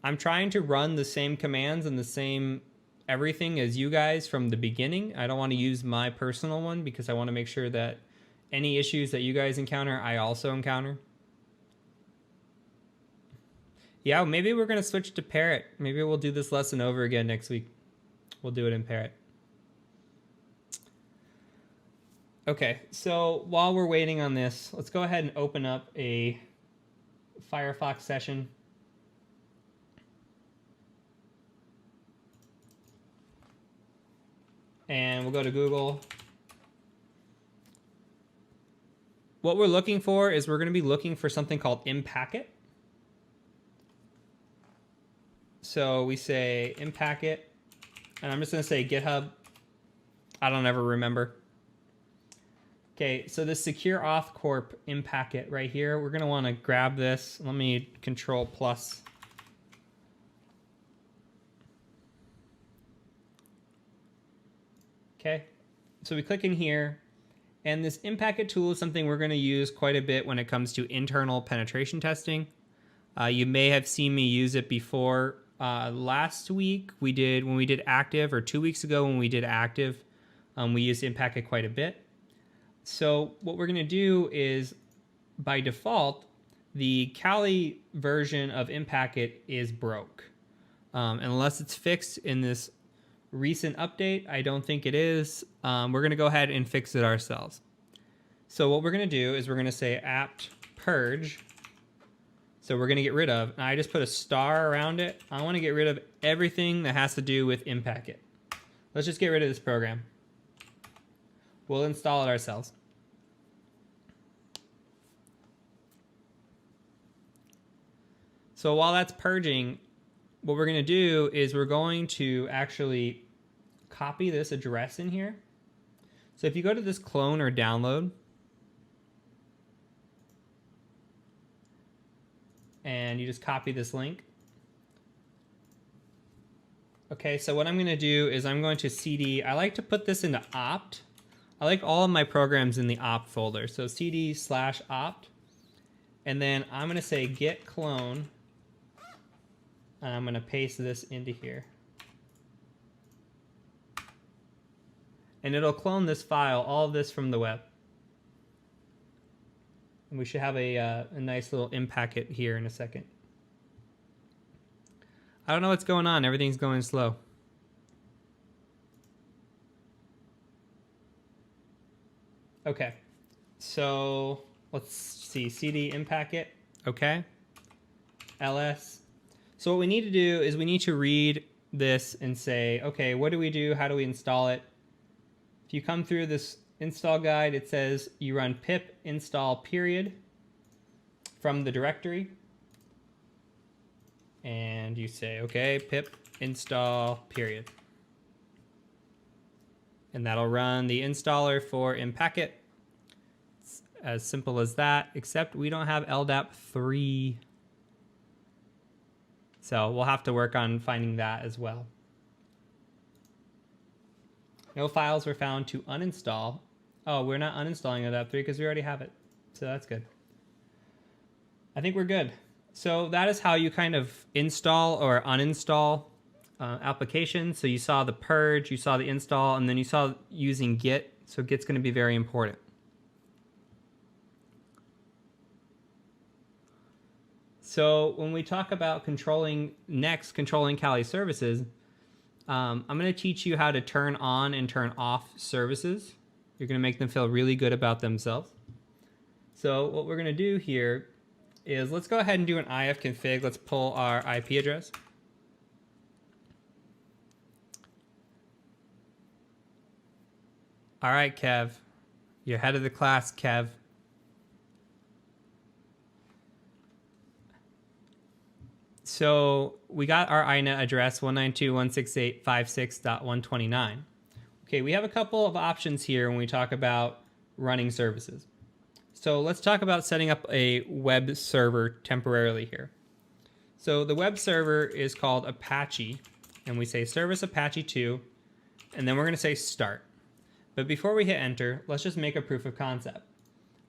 I'm trying to run the same commands and the same everything as you guys from the beginning. I don't want to use my personal one because I want to make sure that any issues that you guys encounter, I also encounter. Yeah, maybe we're going to switch to Parrot. Maybe we'll do this lesson over again next week. We'll do it in Parrot. Okay, so while we're waiting on this, let's go ahead and open up a Firefox session. And we'll go to Google. What we're looking for is we're going to be looking for something called Impacket. So we say Impacket, and I'm just going to say GitHub. I don't ever remember. Okay, so this Secure Auth Corp Impacket right here, we're going to want to grab this. Let me Control+. Okay, so we click in here, and this Impacket tool is something we're going to use quite a bit when it comes to internal penetration testing. You may have seen me use it before. Last week when we did active, or 2 weeks ago when we did active, we used Impacket quite a bit. So what we're going to do is, by default, the Kali version of Impacket is broke. Unless it's fixed in this recent update, I don't think it is. We're going to go ahead and fix it ourselves. So what we're going to do is we're going to say apt purge. So we're going to get rid of, and I just put a star around it. I want to get rid of everything that has to do with Impacket. Let's just get rid of this program. We'll install it ourselves. So while that's purging, what we're going to do is we're going to actually copy this address in here. So if you go to this clone or download, and you just copy this link. Okay, so what I'm going to do is I'm going to cd, I like to put this into opt. I like all of my programs in the opt folder. So cd/opt, and then I'm going to say git clone, and I'm going to paste this into here. And it'll clone this file, all of this from the web. And we should have a nice little Impacket here in a second. I don't know what's going on. Everything's going slow. Okay, so let's see, cd Impacket, okay, ls. So what we need to do is we need to read this and say, okay, what do we do? How do we install it? If you come through this install guide, it says you run pip install period from the directory. And you say, okay, pip install period. And that'll run the installer for Impacket. It's as simple as that, except we don't have LDAP 3. So we'll have to work on finding that as well. No files were found to uninstall. Oh, we're not uninstalling Adap3 because we already have it. So that's good. I think we're good. So that is how you kind of install or uninstall applications. So you saw the purge, you saw the install, and then you saw using Git. So Git's going to be very important. So when we talk about controlling Kali services, I'm going to teach you how to turn on and turn off services. You're going to make them feel really good about themselves. So what we're going to do here is let's go ahead and do an ifconfig. Let's pull our IP address. All right, Kev. You're head of the class, Kev. So we got our INET address 192.168.56.129. Okay, we have a couple of options here when we talk about running services. So let's talk about setting up a web server temporarily here. So the web server is called Apache, and we say service Apache 2, and then we're going to say start. But before we hit enter, let's just make a proof of concept.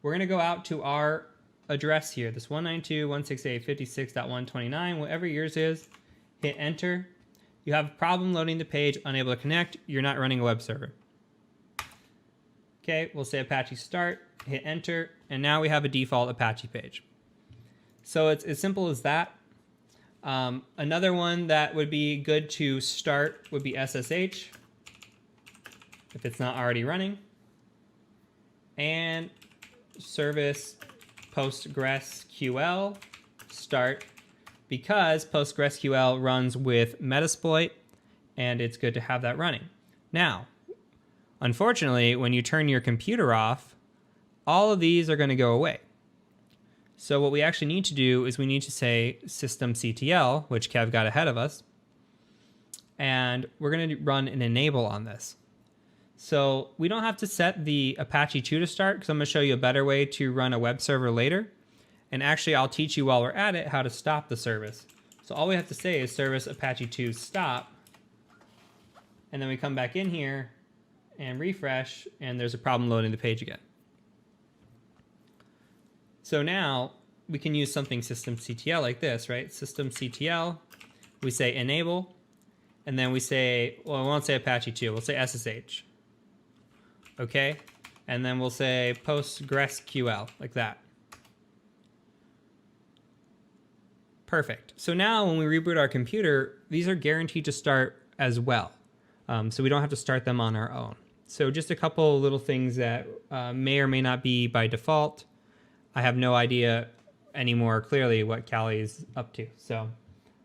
We're going to go out to our address here, this 192.168.56.129, whatever yours is, hit enter. You have a problem loading the page, unable to connect, you're not running a web server. Okay, we'll say Apache start, hit enter, and now we have a default Apache page. So it's as simple as that. Another one that would be good to start would be SSH, if it's not already running. And service PostgreSQL start, because PostgreSQL runs with Metasploit, and it's good to have that running. Now, unfortunately, when you turn your computer off, all of these are going to go away. So what we actually need to do is we need to say systemctl, which Kev got ahead of us, and we're going to run an enable on this. So we don't have to set the Apache 2 to start, because I'm going to show you a better way to run a web server later. And actually, I'll teach you while we're at it how to stop the service. So all we have to say is service Apache 2 stop. And then we come back in here and refresh, and there's a problem loading the page again. So now we can use something systemctl like this, right? Systemctl, we say enable, and then we say, well, we won't say Apache 2, we'll say SSH. Okay, and then we'll say PostgreSQL, like that. Perfect. So now when we reboot our computer, these are guaranteed to start as well. So we don't have to start them on our own. So just a couple little things that may or may not be by default. I have no idea anymore clearly what Kali is up to. So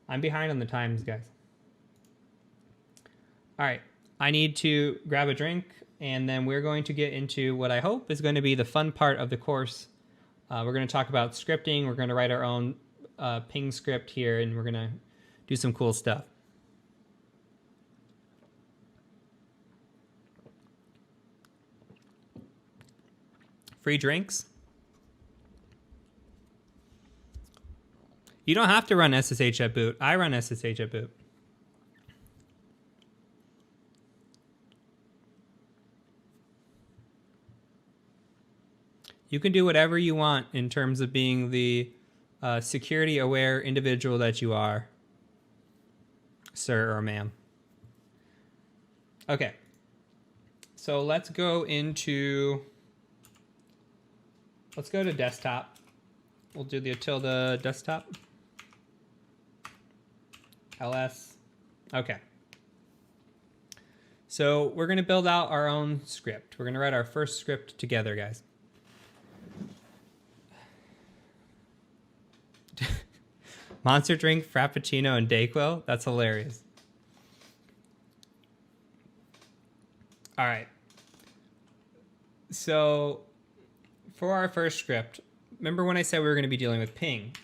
I'm behind on the times, guys. All right, I need to grab a drink, and then we're going to get into what I hope is going to be the fun part of the course. We're going to talk about scripting. We're going to write our own ping script here, and we're going to do some cool stuff. Free drinks. You don't have to run SSH at boot. I run SSH at boot. You can do whatever you want in terms of being the security-aware individual that you are, sir or ma'am. Okay. So let's go to desktop. We'll do the tilde desktop. ls. Okay. So we're going to build out our own script. We're going to write our first script together, guys. Monster drink, Frappuccino, and Dayquil. That's hilarious. All right. So for our first script, remember when I said we were going to be dealing with ping?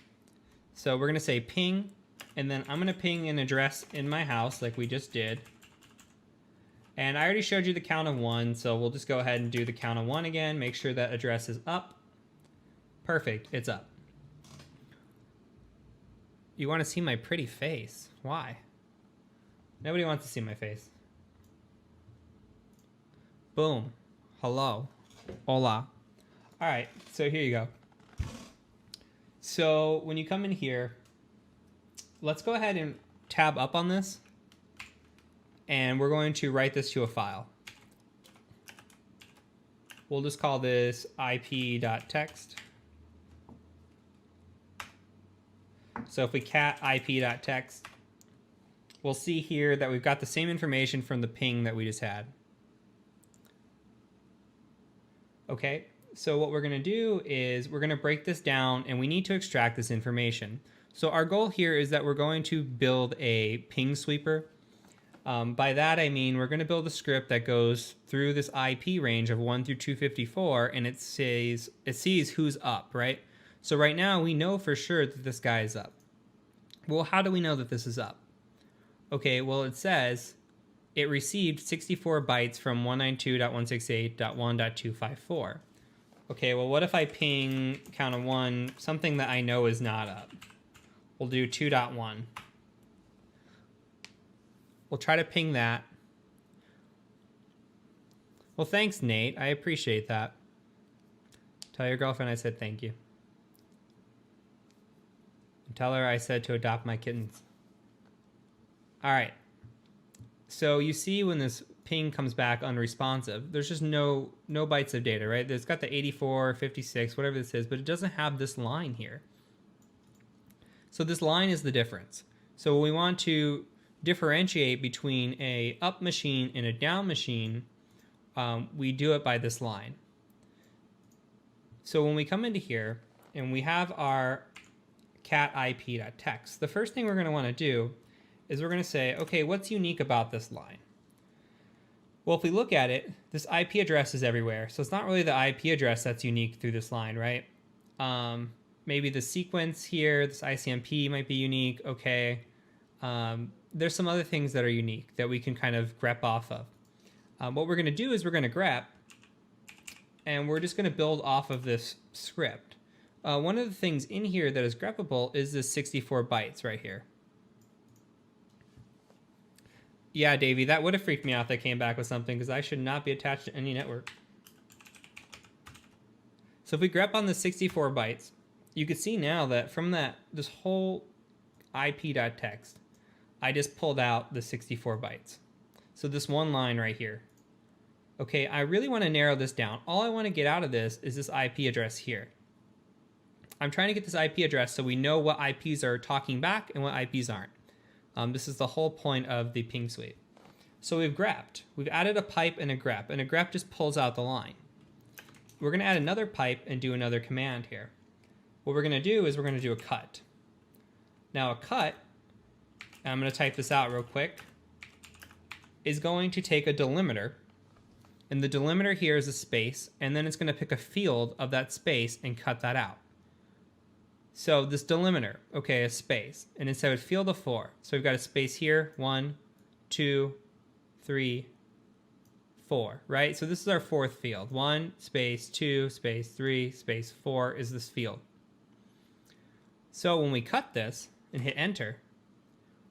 So we're going to say ping, and then I'm going to ping an address in my house like we just did. And I already showed you the count of 1, so we'll just go ahead and do the count of 1 again. Make sure that address is up. Perfect, it's up. You want to see my pretty face. Why? Nobody wants to see my face. Boom. Hello. Hola. All right, so here you go. So when you come in here, let's go ahead and tab up on this, and we're going to write this to a file. We'll just call this ip.text. So if we cat ip.text, we'll see here that we've got the same information from the ping that we just had. Okay, so what we're going to do is we're going to break this down, and we need to extract this information. So our goal here is that we're going to build a ping sweeper. By that I mean we're going to build a script that goes through this IP range of 1 through 254, and it sees who's up, right? So right now we know for sure that this guy is up. Well, how do we know that this is up? Okay, well, it says it received 64 bytes from 192.168.1.254. Okay, well, what if I ping count of 1, something that I know is not up? We'll do 2.1. We'll try to ping that. Well, thanks, Nate. I appreciate that. Tell your girlfriend I said thank you. And tell her I said to adopt my kittens. All right. So you see when this ping comes back unresponsive, there's just no bytes of data, right? It's got the 84, 56, whatever this is, but it doesn't have this line here. So this line is the difference. So when we want to differentiate between a up machine and a down machine, we do it by this line. So when we come into here and we have our cat ip.text, the first thing we're going to want to do is we're going to say, okay, what's unique about this line? Well, if we look at it, this IP address is everywhere. So it's not really the IP address that's unique through this line, right? Maybe the sequence here, this ICMP might be unique. Okay. There's some other things that are unique that we can kind of grep off of. What we're going to do is we're going to grep, and we're just going to build off of this script. One of the things in here that is greppable is this 64 bytes right here. Yeah, Davey, that would have freaked me out that came back with something, because I should not be attached to any network. So if we grep on the 64 bytes, you can see now that from this whole ip.text, I just pulled out the 64 bytes. So this one line right here. Okay, I really want to narrow this down. All I want to get out of this is this IP address here. I'm trying to get this IP address so we know what IPs are talking back and what IPs aren't. This is the whole point of the ping sweep. So we've grepped. We've added a pipe and a grep just pulls out the line. We're going to add another pipe and do another command here. What we're going to do is we're going to do a cut. Now a cut, and I'm going to type this out real quick, is going to take a delimiter, and the delimiter here is a space, and then it's going to pick a field of that space and cut that out. So this delimiter, okay, a space, and instead of field of 4. So we've got a space here, 1, 2, 3, 4, right? So this is our fourth field. 1, space, 2, space, 3, space, 4 is this field. So when we cut this and hit enter,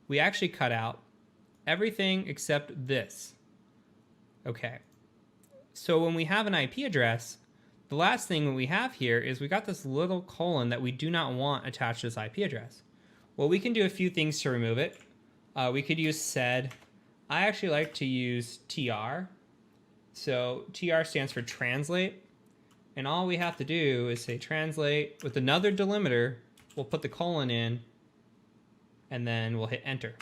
we actually cut out everything except this. Okay. So when we have an IP address, the last thing we have here is we got this little colon that we do not want attached to this IP address. Well, we can do a few things to remove it. We could use sed. I actually like to use tr. So tr stands for translate. And all we have to do is say translate with another delimiter. We'll put the colon in, and then we'll hit enter.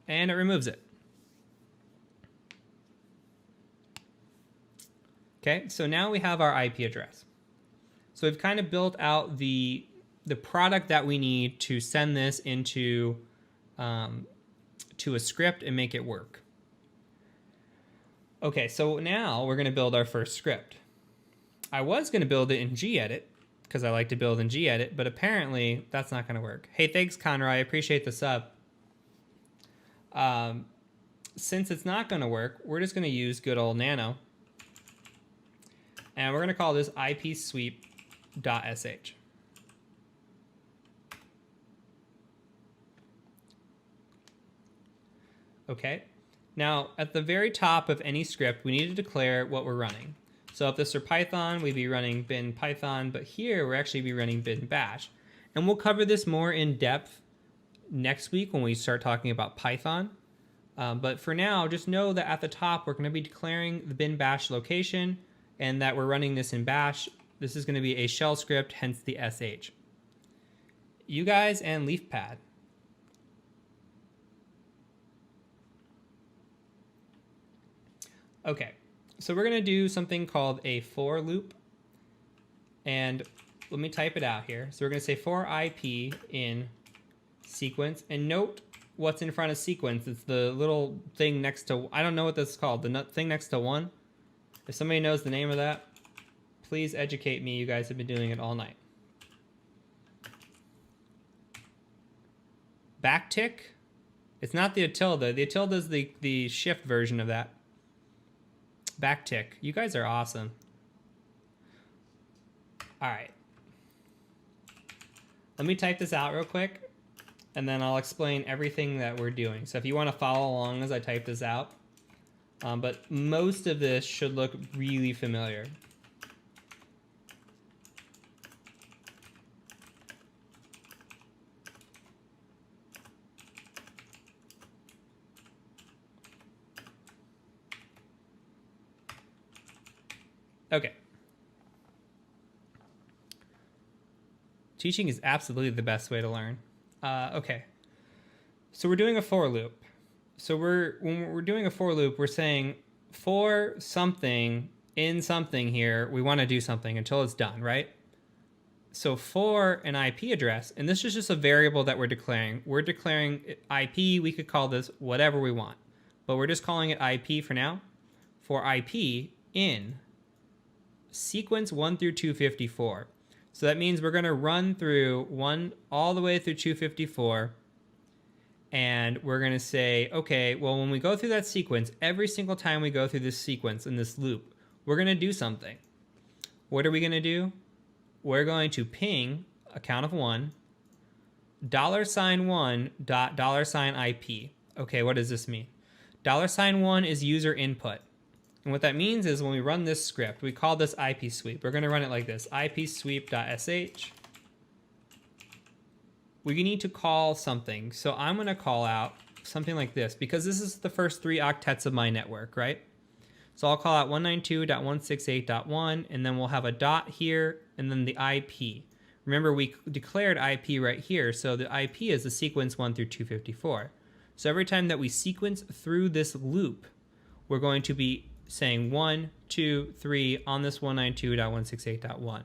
And it removes it. Okay, so now we have our IP address. So we've kind of built out the product that we need to send this into to a script and make it work. Okay, so now we're going to build our first script. I was going to build it in gedit because I like to build in gedit, but apparently that's not going to work. Hey, thanks, Conroy. I appreciate the sub. Since it's not going to work, we're just going to use good old nano. And we're going to call this ipsweep.sh. Okay. Now, at the very top of any script, we need to declare what we're running. So if this were Python, we'd be running bin Python, but here we're actually be running bin bash. And we'll cover this more in depth next week when we start talking about Python. But for now, just know that at the top, we're going to be declaring the bin bash location and that we're running this in bash. This is going to be a shell script, hence the sh. You guys and LeafPad. Okay, so we're going to do something called a for loop. And let me type it out here. So we're going to say for IP in sequence. And note what's in front of sequence. It's the little thing next to, I don't know what this is called, the thing next to 1. If somebody knows the name of that, please educate me. You guys have been doing it all night. Backtick? It's not the tilde. The tilde is the shift version of that. Backtick. You guys are awesome. All right. Let me type this out real quick, and then I'll explain everything that we're doing. So if you want to follow along as I type this out, but most of this should look really familiar. Okay. Teaching is absolutely the best way to learn. Okay. So we're doing a for loop. So when we're doing a for loop, we're saying for something in something here, we want to do something until it's done, right? So for an IP address, and this is just a variable that we're declaring. We're declaring IP. We could call this whatever we want, but we're just calling it IP for now. For IP in sequence 1 through 254. So that means we're going to run through 1 all the way through 254. And we're going to say, okay, well, when we go through that sequence, every single time we go through this sequence in this loop, we're going to do something. What are we going to do? We're going to ping a count of 1, $1 dot $IP. Okay, what does this mean? $1 is user input. And what that means is when we run this script, we call this IP sweep. We're going to run it like this, ipsweep.sh. We need to call something. So I'm going to call out something like this because this is the first 3 octets of my network, right? So I'll call out 192.168.1, and then we'll have a dot here, and then the IP. Remember, we declared IP right here, so the IP is the sequence 1 through 254. So every time that we sequence through this loop, we're going to be saying 1, 2, 3 on this 192.168.1.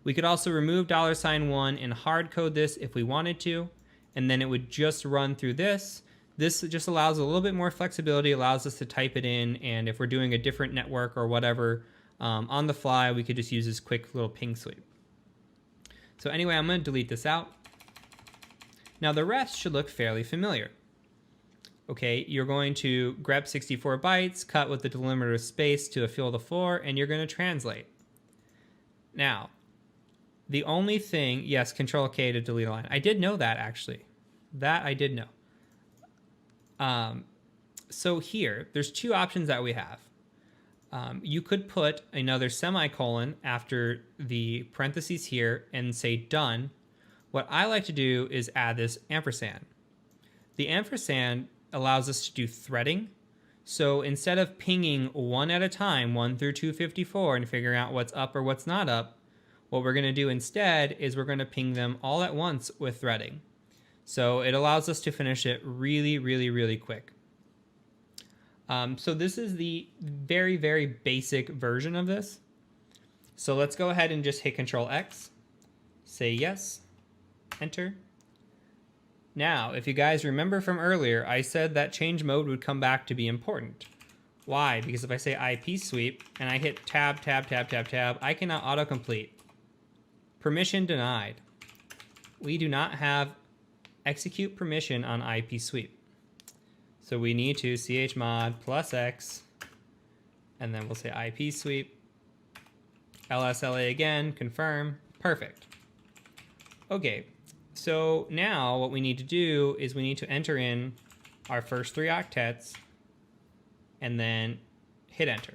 We could also remove $1 and hard code this if we wanted to, and then it would just run through this. This just allows a little bit more flexibility, allows us to type it in, and if we're doing a different network or whatever on the fly, we could just use this quick little ping sweep. So anyway, I'm going to delete this out. Now the rest should look fairly familiar. Okay, you're going to grep 64 bytes, cut with the delimiter space to a field of 4, and you're going to translate. Now, the only thing, yes, Control K to delete a line. I did know that, actually. That I did know. So here, there's 2 options that we have. You could put another semicolon after the parentheses here and say done. What I like to do is add this ampersand. The ampersand allows us to do threading. So instead of pinging 1 at a time, 1 through 254, and figuring out what's up or what's not up, what we're going to do instead is we're going to ping them all at once with threading. So it allows us to finish it really, really, really quick. So this is the very, very basic version of this. So let's go ahead and just hit Control X, say yes, enter. Now, if you guys remember from earlier, I said that change mode would come back to be important. Why? Because if I say IP sweep and I hit tab, tab, tab, tab, tab, I cannot autocomplete. Permission denied. We do not have execute permission on IP sweep. So we need to chmod +X, and then we'll say IP sweep, LSLA again, confirm, perfect. Okay. So now what we need to do is we need to enter in our first 3 octets and then hit enter.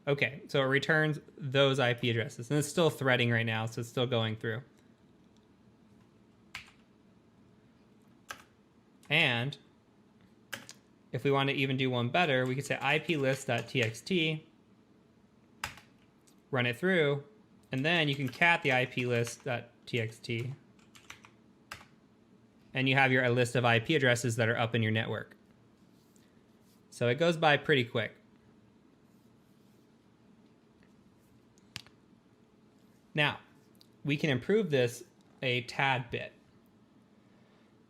Okay, so it returns those IP addresses, and it's still threading right now, so it's still going through. And if we want to even do one better, we could say iplist.txt, run it through, and then you can cat the iplist.txt, and you have your list of IP addresses that are up in your network. So it goes by pretty quick. Now, we can improve this a tad bit.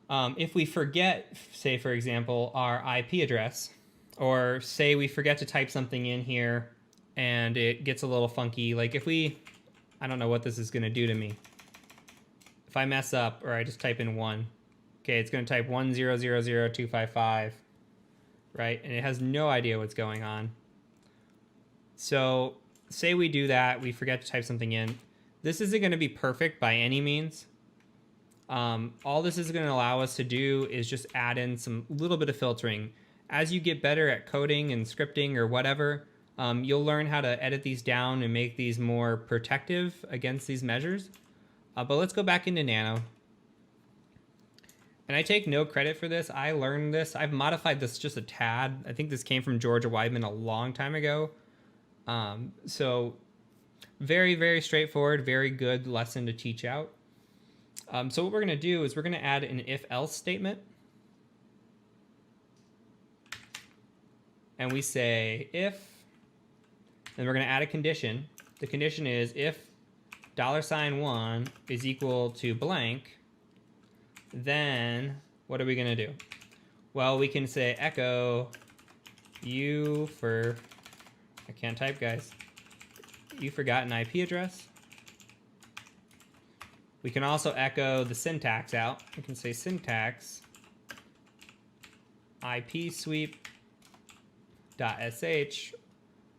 If we forget, say, for example, our IP address, or say we forget to type something in here and it gets a little funky, like if we, I don't know what this is going to do to me. If I mess up or I just type in 1, okay, it's going to type 1000255, right? And it has no idea what's going on. So say we do that, we forget to type something in. This isn't going to be perfect by any means. All this is going to allow us to do is just add in some little bit of filtering. As you get better at coding and scripting or whatever, you'll learn how to edit these down and make these more protective against these measures. But let's go back into Nano. And I take no credit for this. I learned this. I've modified this just a tad. I think this came from Georgia Weidman a long time ago. So very, very straightforward, very good lesson to teach out. So what we're going to do is we're going to add an if-else statement. And we say if, then we're going to add a condition. The condition is if $1 is equal to blank, then what are we going to do? Well, we can say echo you for, I can't type, guys. You forgot an IP address. We can also echo the syntax out. We can say syntax IP sweep.sh,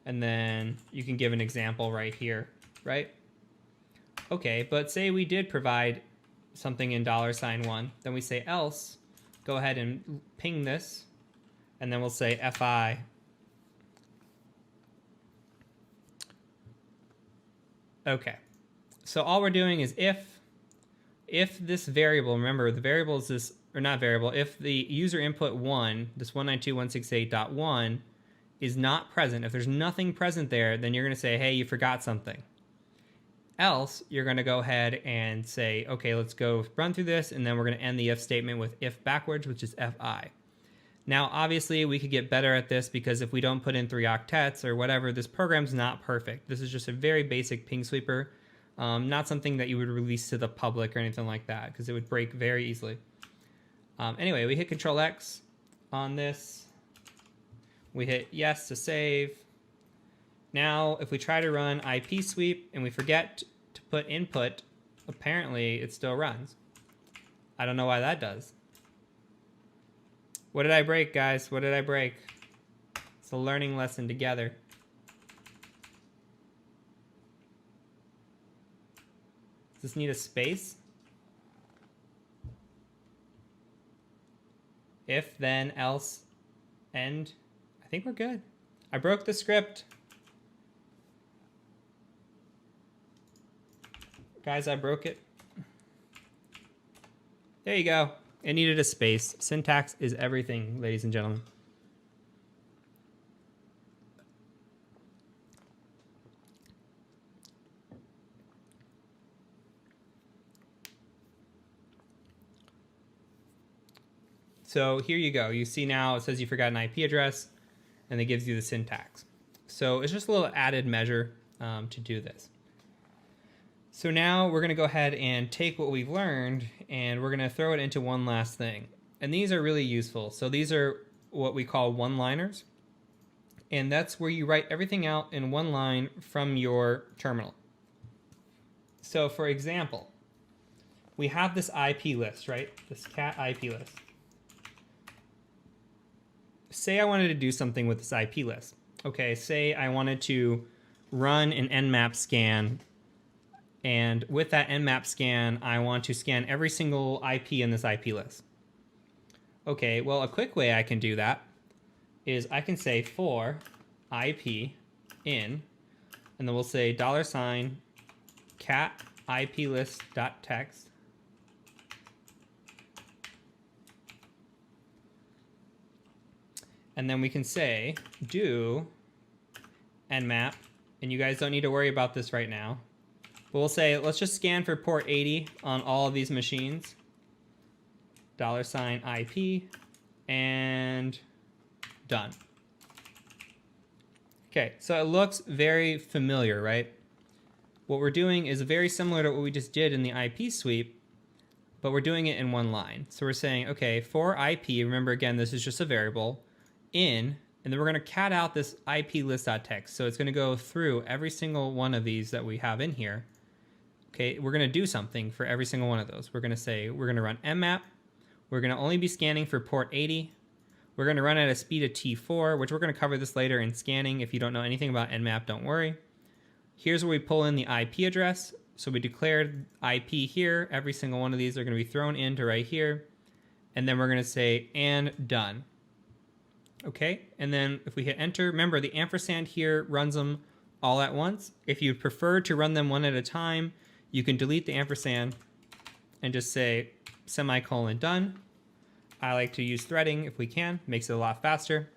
and then you can give an example right here, right? Okay, but say we did provide something in $1, then we say else, go ahead and ping this, and then we'll say fi. Okay, so all we're doing is if this variable, remember the variable is this, or not variable, if the user input 1, this 192.168.1 is not present, if there's nothing present there, then you're going to say, hey, you forgot something. Else, you're going to go ahead and say, okay, let's go run through this, and then we're going to end the if statement with if backwards, which is fi. Now, obviously, we could get better at this because if we don't put in 3 octets or whatever, this program's not perfect. This is just a very basic ping sweeper. Not something that you would release to the public or anything like that because it would break very easily. Anyway, we hit Control X on this. We hit yes to save. Now, if we try to run IP sweep and we forget to put input, apparently it still runs. I don't know why that does. What did I break, guys? What did I break? It's a learning lesson together. Does this need a space? If, then, else, end. I think we're good. I broke the script. Guys, I broke it. There you go. It needed a space. Syntax is everything, ladies and gentlemen. So here you go. You see now it says you forgot an IP address, and it gives you the syntax. So it's just a little added measure to do this. So now we're going to go ahead and take what we've learned, and we're going to throw it into one last thing. And these are really useful. So these are what we call one-liners. And that's where you write everything out in one line from your terminal. So for example, we have this IP list, right? This cat IP list. Say I wanted to do something with this IP list. Okay, say I wanted to run an Nmap scan, and with that Nmap scan, I want to scan every single IP in this IP list. Okay, well, a quick way I can do that is I can say for IP in, and then we'll say $cat IP list dot text. And then we can say do nmap, and you guys don't need to worry about this right now. But we'll say, let's just scan for port 80 on all of these machines. $IP, and done. Okay, so it looks very familiar, right? What we're doing is very similar to what we just did in the IP sweep, but we're doing it in one line. So we're saying, okay, for IP, remember again, this is just a variable, in, and then we're gonna cat out this IP list.txt. So it's gonna go through every single one of these that we have in here. Okay, we're gonna do something for every single one of those. We're gonna say, we're gonna run mmap. We're gonna only be scanning for port 80. We're gonna run at a speed of T4, which we're gonna cover this later in scanning. If you don't know anything about nmap, don't worry. Here's where we pull in the IP address. So we declared IP here. Every single one of these are gonna be thrown into right here. And then we're gonna say, and done. Okay, and then if we hit enter, remember the ampersand here runs them all at once. If you prefer to run them one at a time, you can delete the ampersand and just say semicolon done. I like to use threading if we can, makes it a lot faster.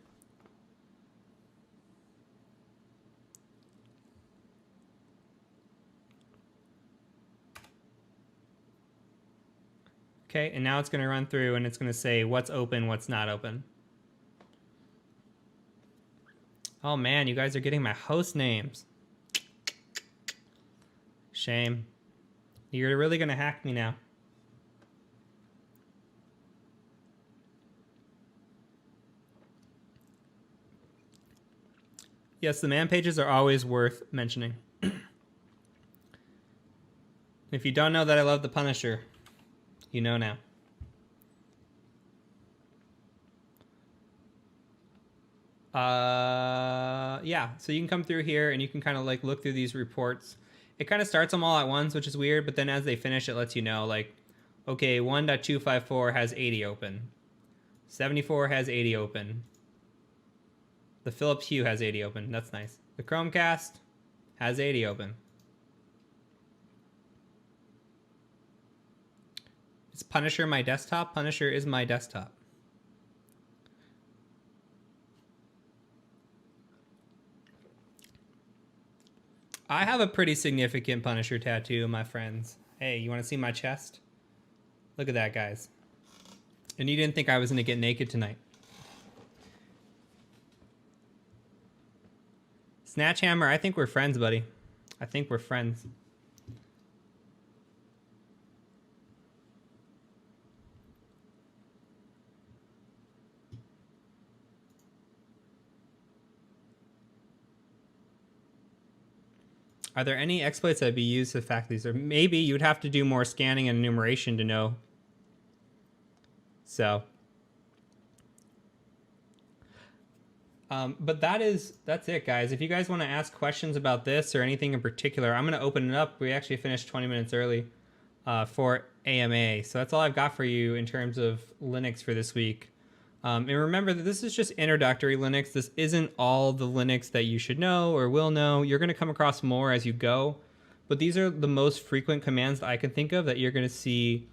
Okay, and now it's going to run through and it's going to say what's open, what's not open. Oh man, you guys are getting my host names. Shame. You're really going to hack me now. Yes, the man pages are always worth mentioning. If you don't know that I love the Punisher, you know now. Yeah, so you can come through here and you can kind of like look through these reports. It kind of starts them all at once, which is weird, but then as they finish, it lets you know, like, okay, 1.254 has 80 open. 74 has 80 open. The Philips Hue has 80 open. That's nice. The Chromecast has 80 open. Is Punisher my desktop? Punisher is my desktop. I have a pretty significant Punisher tattoo, my friends. Hey, you want to see my chest? Look at that, guys. And you didn't think I was going to get naked tonight. Snatchhammer, I think we're friends, buddy. I think we're friends. Are there any exploits that'd be used to fact these? Or maybe you'd have to do more scanning and enumeration to know. So. But that's it, guys. If you guys want to ask questions about this or anything in particular, I'm going to open it up. We actually finished 20 minutes early for AMA. So that's all I've got for you in terms of Linux for this week. And remember that this is just introductory Linux. This isn't all the Linux that you should know or will know. You're going to come across more as you go. But these are the most frequent commands that I can think of that you're going to see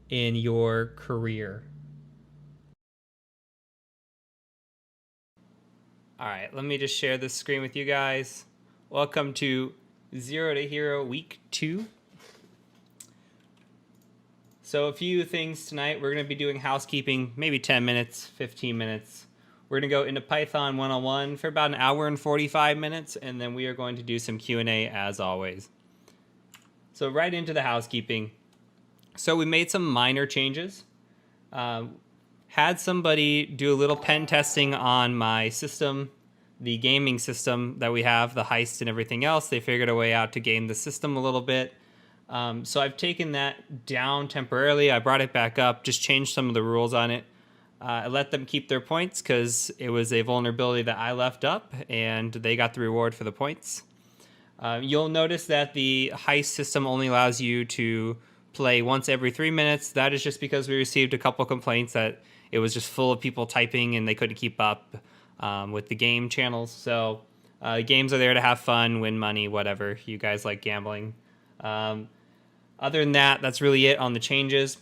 in your career. All right, let me just share this screen with you guys. Welcome to Zero to Hero Week 2. So a few things tonight. We're going to be doing housekeeping, maybe 10 minutes, 15 minutes. We're going to go into Python 101 for about an hour and 45 minutes, and then we are going to do some Q&A as always. So right into the housekeeping. So we made some minor changes. Had somebody do a little pen testing on my system, the gaming system that we have, the heist and everything else. They figured a way out to game the system a little bit. So I've taken that down temporarily. I brought it back up, just changed some of the rules on it. I let them keep their points because it was a vulnerability that I left up, and they got the reward for the points. You'll notice that the heist system only allows you to play once every 3 minutes. That is just because we received a couple complaints that it was just full of people typing and they couldn't keep up with the game channels. So games are there to have fun, win money, whatever. You guys like gambling. Other than that, that's really it on the changes.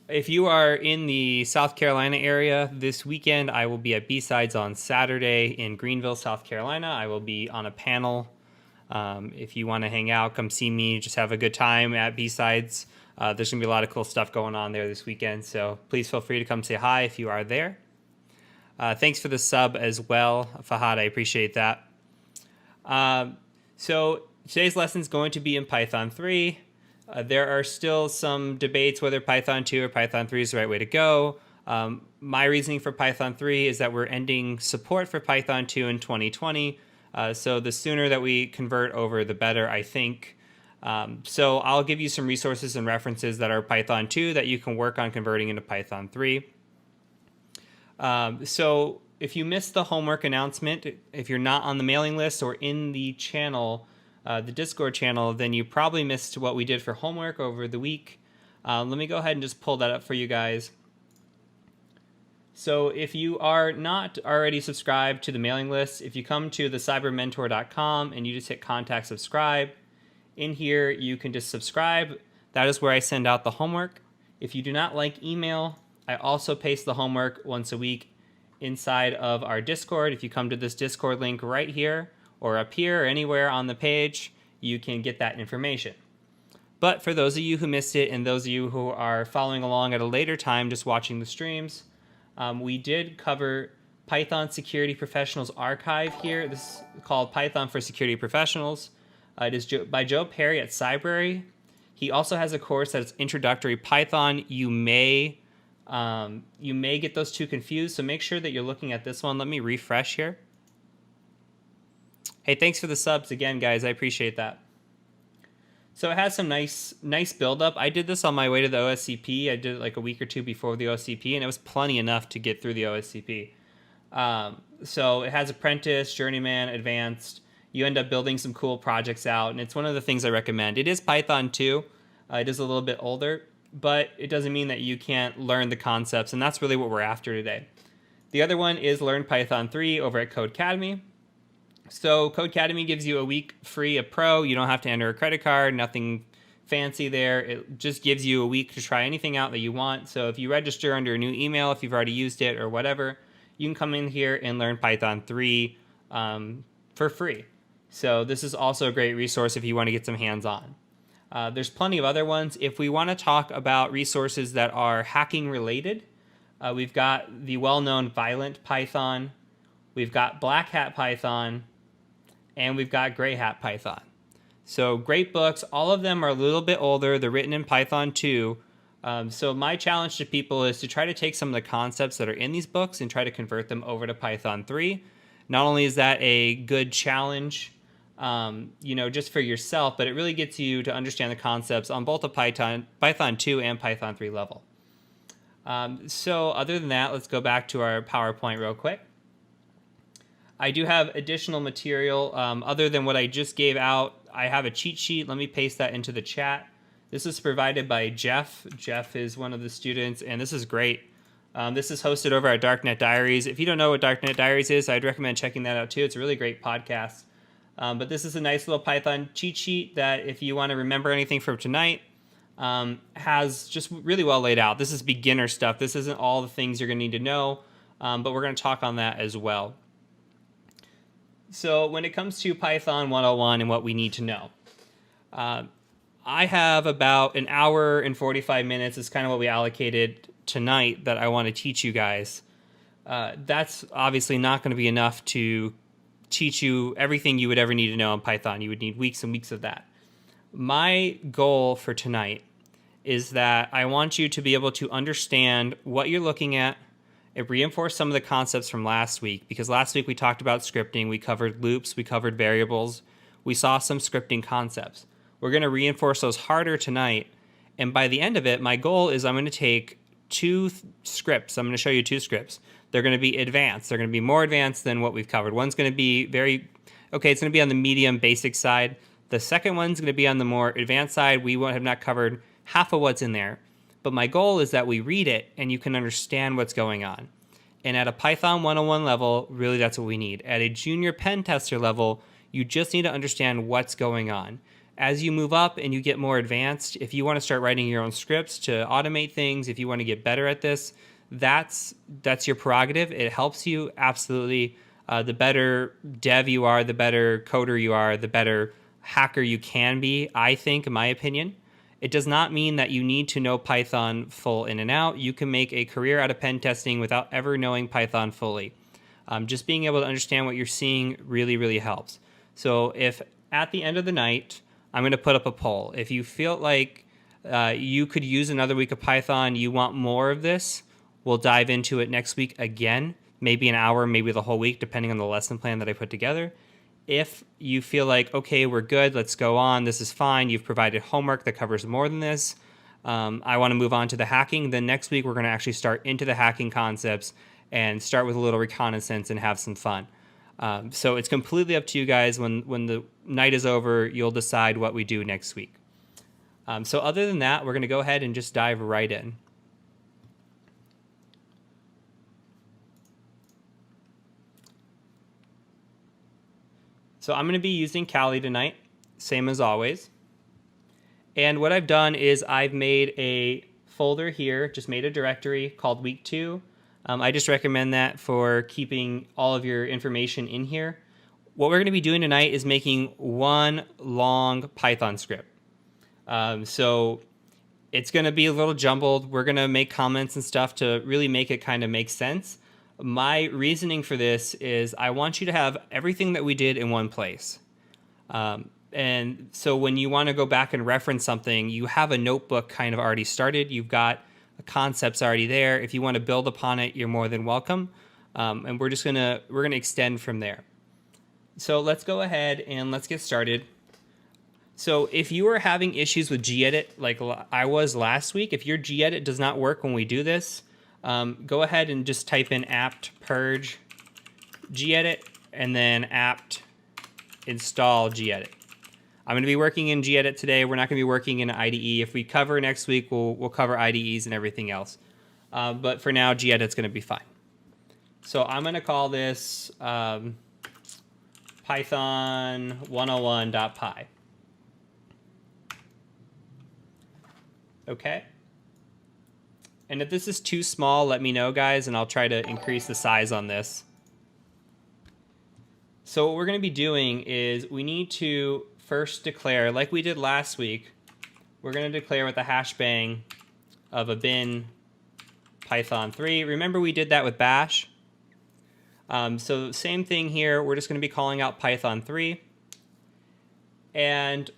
If you are in the South Carolina area this weekend, I will be at B-Sides on Saturday in Greenville, South Carolina. I will be on a panel. If you want to hang out, come see me. Just have a good time at B-Sides. There's going to be a lot of cool stuff going on there this weekend, so please feel free to come say hi if you are there. Thanks for the sub as well, Fahad. I appreciate that. So today's lesson is going to be in Python 3. There are still some debates whether Python 2 or Python 3 is the right way to go. My reasoning for Python 3 is that we're ending support for Python 2 in 2020. So the sooner that we convert over, the better, I think. So I'll give you some resources and references that are Python 2 that you can work on converting into Python 3. So if you missed the homework announcement, if you're not on the mailing list or in the channel, the Discord channel, then you probably missed what we did for homework over the week. Let me go ahead and just pull that up for you guys. So if you are not already subscribed to the mailing list, if you come to thecybermentor.com and you just hit contact subscribe, in here you can just subscribe. That is where I send out the homework. If you do not like email, I also paste the homework once a week inside of our Discord. If you come to this Discord link right here, or up here, or anywhere on the page, you can get that information. But for those of you who missed it, and those of you who are following along at a later time, just watching the streams, we did cover Python Security Professionals Archive here. This is called Python for Security Professionals. It is by Joe Perry at Cybrary. He also has a course that's Introductory Python. You may get those two confused, so make sure that you're looking at this one. Let me refresh here. Hey, thanks for the subs again, guys. I appreciate that. So it has some nice build-up. I did this on my way to the OSCP. I did it like a week or two before the OSCP, and it was plenty enough to get through the OSCP. So it has Apprentice, Journeyman, Advanced. You end up building some cool projects out, and it's one of the things I recommend. It is Python 2. It is a little bit older, but it doesn't mean that you can't learn the concepts, and that's really what we're after today. The other one is Learn Python 3 over at Codecademy. So Codecademy gives you a week free of Pro. You don't have to enter a credit card, nothing fancy there. It just gives you a week to try anything out that you want. So if you register under a new email, if you've already used it or whatever, you can come in here and learn Python 3 for free. So this is also a great resource if you want to get some hands-on. There's plenty of other ones. If we want to talk about resources that are hacking related, we've got the well-known Violent Python, we've got Black Hat Python, and we've got Gray Hat Python. So great books. All of them are a little bit older. They're written in Python 2. So my challenge to people is to try to take some of the concepts that are in these books and try to convert them over to Python 3. Not only is that a good challenge, just for yourself, but it really gets you to understand the concepts on both a Python 2 and Python 3 level. So other than that, let's go back to our PowerPoint real quick. I do have additional material. Other than what I just gave out, I have a cheat sheet. Let me paste that into the chat. This is provided by Jeff. Jeff is one of the students, and this is great. This is hosted over at Darknet Diaries. If you don't know what Darknet Diaries is, I'd recommend checking that out too. It's a really great podcast. But this is a nice little Python cheat sheet that if you want to remember anything from tonight, has just really well laid out. This is beginner stuff. This isn't all the things you're going to need to know, but we're going to talk on that as well. So when it comes to Python 101 and what we need to know, I have about an hour and 45 minutes is kind of what we allocated tonight that I want to teach you guys. That's obviously not going to be enough to teach you everything you would ever need to know in Python. You would need weeks and weeks of that. My goal for tonight is that I want you to be able to understand what you're looking at and reinforce some of the concepts from last week, because last week we talked about scripting, we covered loops, we covered variables, we saw some scripting concepts. We're going to reinforce those harder tonight, and by the end of it, my goal is I'm going to take two scripts. I'm going to show you two scripts. They're going to be advanced. They're going to be more advanced than what we've covered. One's going to be it's going to be on the medium basic side. The second one's going to be on the more advanced side. We have not covered half of what's in there. But my goal is that we read it and you can understand what's going on. And at a Python 101 level, really that's what we need. At a junior pen tester level, you just need to understand what's going on. As you move up and you get more advanced, if you want to start writing your own scripts to automate things, if you want to get better at this, that's your prerogative. It helps you, absolutely. The better dev you are, the better coder you are, the better hacker you can be, I think, in my opinion. It does not mean that you need to know Python full in and out. You can make a career out of pen testing without ever knowing Python fully. Just being able to understand what you're seeing really, really helps. So if at the end of the night, I'm going to put up a poll. If you feel like you could use another week of Python, you want more of this, we'll dive into it next week again, maybe an hour, maybe the whole week, depending on the lesson plan that I put together. If you feel like, okay, we're good, let's go on, this is fine, you've provided homework that covers more than this, I want to move on to the hacking, then next week we're going to actually start into the hacking concepts and start with a little reconnaissance and have some fun. So it's completely up to you guys. When the night is over, you'll decide what we do next week. So other than that, we're going to go ahead and just dive right in. So I'm going to be using Kali tonight, same as always. And what I've done is I've made a folder here, just made a directory called week 2. I just recommend that for keeping all of your information in here. What we're going to be doing tonight is making one long Python script. So it's going to be a little jumbled. We're going to make comments and stuff to really make it kind of make sense. My reasoning for this is I want you to have everything that we did in one place. And so when you want to go back and reference something, you have a notebook kind of already started. You've got concepts already there. If you want to build upon it, you're more than welcome. And we're gonna extend from there. So let's go ahead and let's get started. So if you are having issues with gedit like I was last week, if your gedit does not work when we do this, go ahead and just type in apt purge gedit and then apt install gedit. I'm going to be working in gedit today. We're not going to be working in IDE. If we cover next week, we'll cover IDEs and everything else. But for now, gedit's going to be fine. So I'm going to call this Python 101.py. Okay. And if this is too small, let me know, guys, and I'll try to increase the size on this. So what we're going to be doing is we need to first declare, like we did last week, we're going to declare with the hash bang of a bin Python 3. Remember we did that with bash? So same thing here. We're just going to be calling out Python 3. And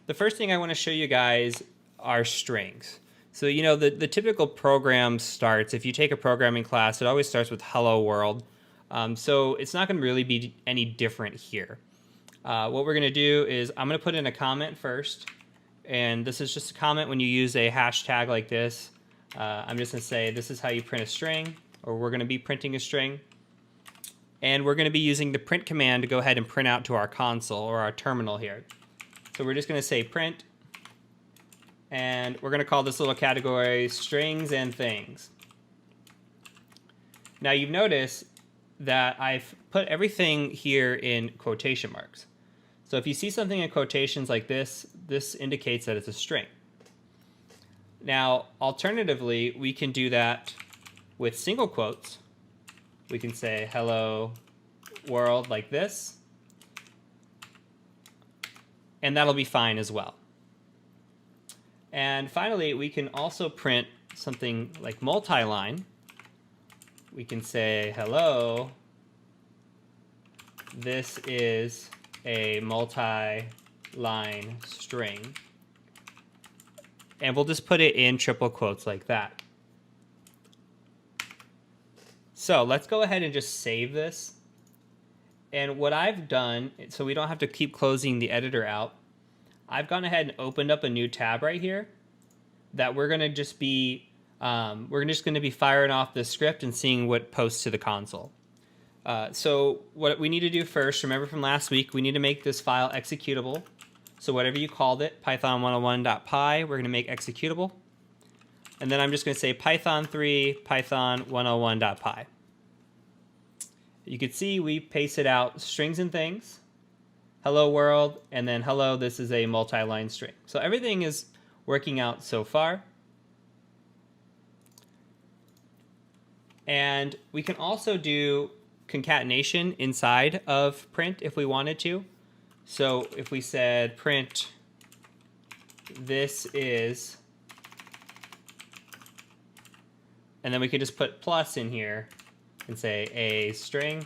the first thing I want to show you guys are strings. So, you know, the typical program starts, if you take a programming class, it always starts with hello world. So it's not going to really be any different here. What we're going to do is I'm going to put in a comment first. And this is just a comment when you use a hashtag like this. I'm just going to say this is how you print a string, or we're going to be printing a string. And we're going to be using the print command to go ahead and print out to our console or our terminal here. So we're just going to say print. And we're going to call this little category strings and things. Now you've noticed that I've put everything here in quotation marks. So if you see something in quotations like this, this indicates that it's a string. Now, alternatively, we can do that with single quotes. We can say hello world like this. And that'll be fine as well. And finally, we can also print something like multi-line. We can say, hello, this is a multi-line string. And we'll just put it in triple quotes like that. So let's go ahead and just save this. And what I've done, so we don't have to keep closing the editor out, I've gone ahead and opened up a new tab right here that we're going to just be firing off the script and seeing what posts to the console. So what we need to do first, remember from last week, we need to make this file executable. So whatever you called it, Python 101.py, we're going to make executable. And then I'm just going to say Python 3 Python 101.py. You can see we pasted out strings and things, hello world, and then hello, this is a multi-line string. So everything is working out so far. And we can also do concatenation inside of print if we wanted to. So if we said print this is, and then we could just put plus in here and say a string,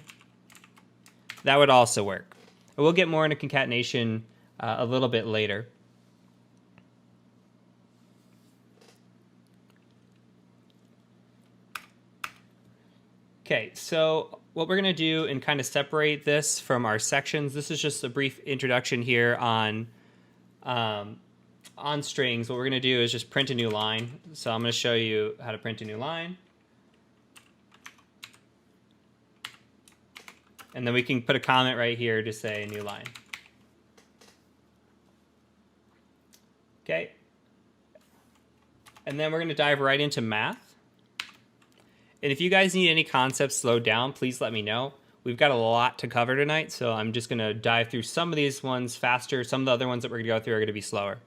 that would also work. And we'll get more into concatenation a little bit later. Okay, so what we're going to do and kind of separate this from our sections, this is just a brief introduction here on strings. What we're going to do is just print a new line. So I'm going to show you how to print a new line. And then we can put a comment right here to say new line. Okay. And then we're going to dive right into math. And if you guys need any concepts slowed down, please let me know. We've got a lot to cover tonight, so I'm just going to dive through some of these ones faster. Some of the other ones that we're going to go through are going to be slower.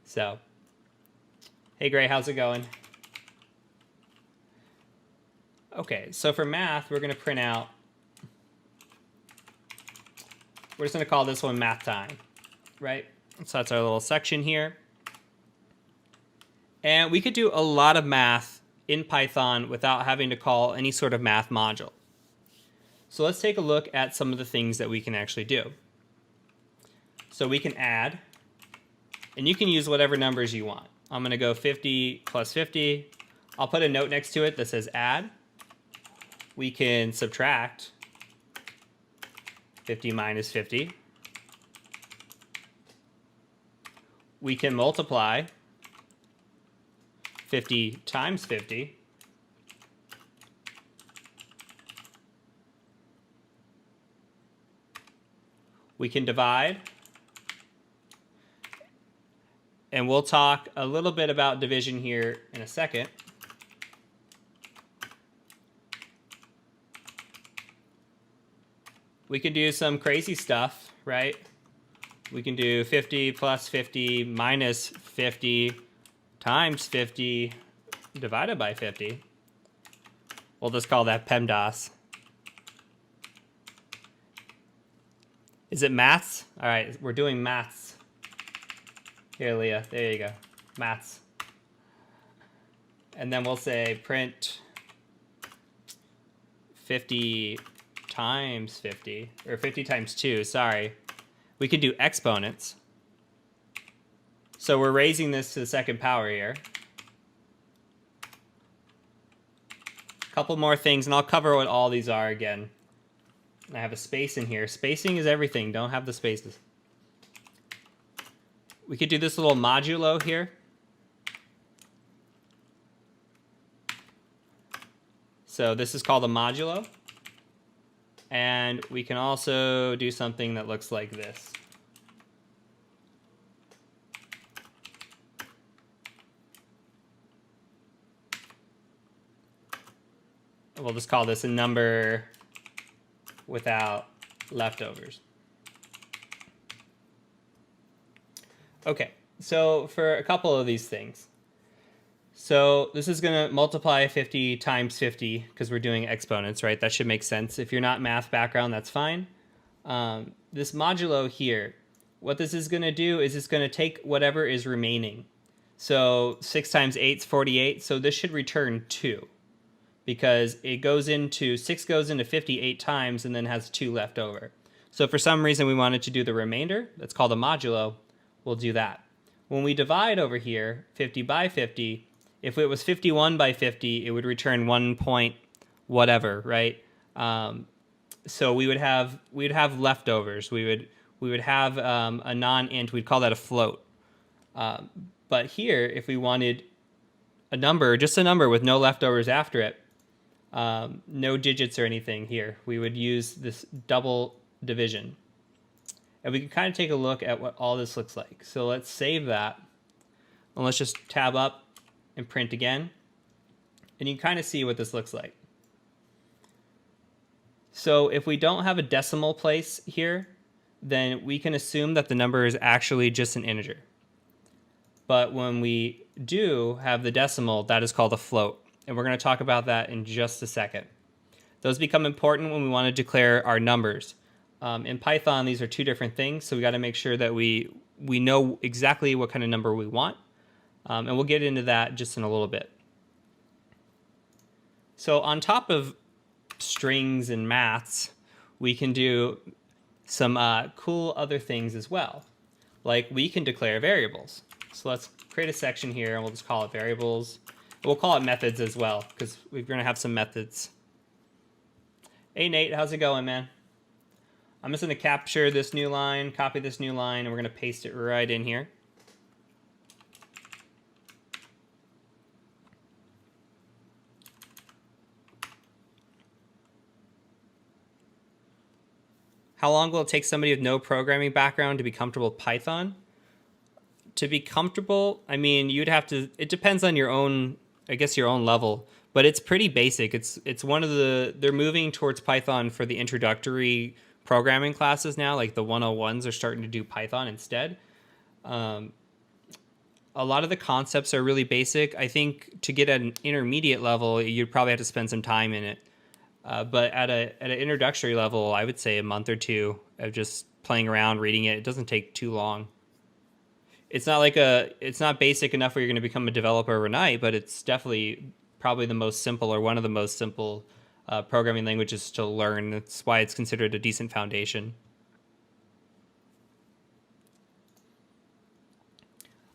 So, hey Gray, how's it going? Okay, so for math, we're going to print out, we're just going to call this one math time, right? So that's our little section here. And we could do a lot of math in Python without having to call any sort of math module. So let's take a look at some of the things that we can actually do. So we can add, and you can use whatever numbers you want. I'm going to go 50 plus 50. I'll put a note next to it that says add. We can subtract 50 minus 50. We can multiply 50 times 50. We can divide. And we'll talk a little bit about division here in a second. We can do some crazy stuff, right? We can do 50 plus 50 minus 50 times 50 divided by 50. We'll just call that PEMDAS. Is it maths? All right, we're doing maths. Here, Leah, there you go, maths. And then we'll say print 50 times 50, or 50 times 2, sorry. We could do exponents. So we're raising this to the second power here. A couple more things, and I'll cover what all these are again. I have a space in here. Spacing is everything. Don't have the spaces. We could do this little modulo here. So this is called a modulo. And we can also do something that looks like this. We'll just call this a number without leftovers. Okay, so for a couple of these things. So this is going to multiply 50 times 50 because we're doing exponents, right? That should make sense. If you're not math background, that's fine. This modulo here, what this is going to do is it's going to take whatever is remaining. So 6 times 8 is 48, so this should return 2. Because it goes into, 6 goes into 58 times and then has 2 left over. So if for some reason we wanted to do the remainder, that's called a modulo, we'll do that. When we divide over here, 50 by 50, if it was 51 by 50, it would return 1 point whatever, right? So we'd have leftovers. We would have a non-int, we'd call that a float. But here, if we wanted a number, just a number with no leftovers after it, no digits or anything here, we would use this double division. And we can kind of take a look at what all this looks like. So let's save that. And let's just tab up and print again. And you can kind of see what this looks like. So if we don't have a decimal place here, then we can assume that the number is actually just an integer. But when we do have the decimal, that is called a float. And we're going to talk about that in just a second. Those become important when we want to declare our numbers. In Python, these are two different things, so we got to make sure that we know exactly what kind of number we want. And we'll get into that just in a little bit. So on top of strings and maths, we can do some cool other things as well. Like we can declare variables. So let's create a section here and we'll just call it variables. We'll call it methods as well because we're going to have some methods. Hey Nate, how's it going, man? I'm just going to capture this new line, copy this new line, and we're going to paste it right in here. How long will it take somebody with no programming background to be comfortable with Python? To be comfortable, I mean, you'd have to, it depends on your own, I guess your own level, but it's pretty basic. It's one of the, they're moving towards Python for the introductory programming classes now, like the 101s are starting to do Python instead. A lot of the concepts are really basic. I think to get at an intermediate level, you'd probably have to spend some time in it. But at an introductory level, I would say a month or two of just playing around, reading it. It doesn't take too long. It's not like it's not basic enough where you're going to become a developer overnight, but it's definitely probably the most simple or one of the most simple programming languages to learn. That's why it's considered a decent foundation.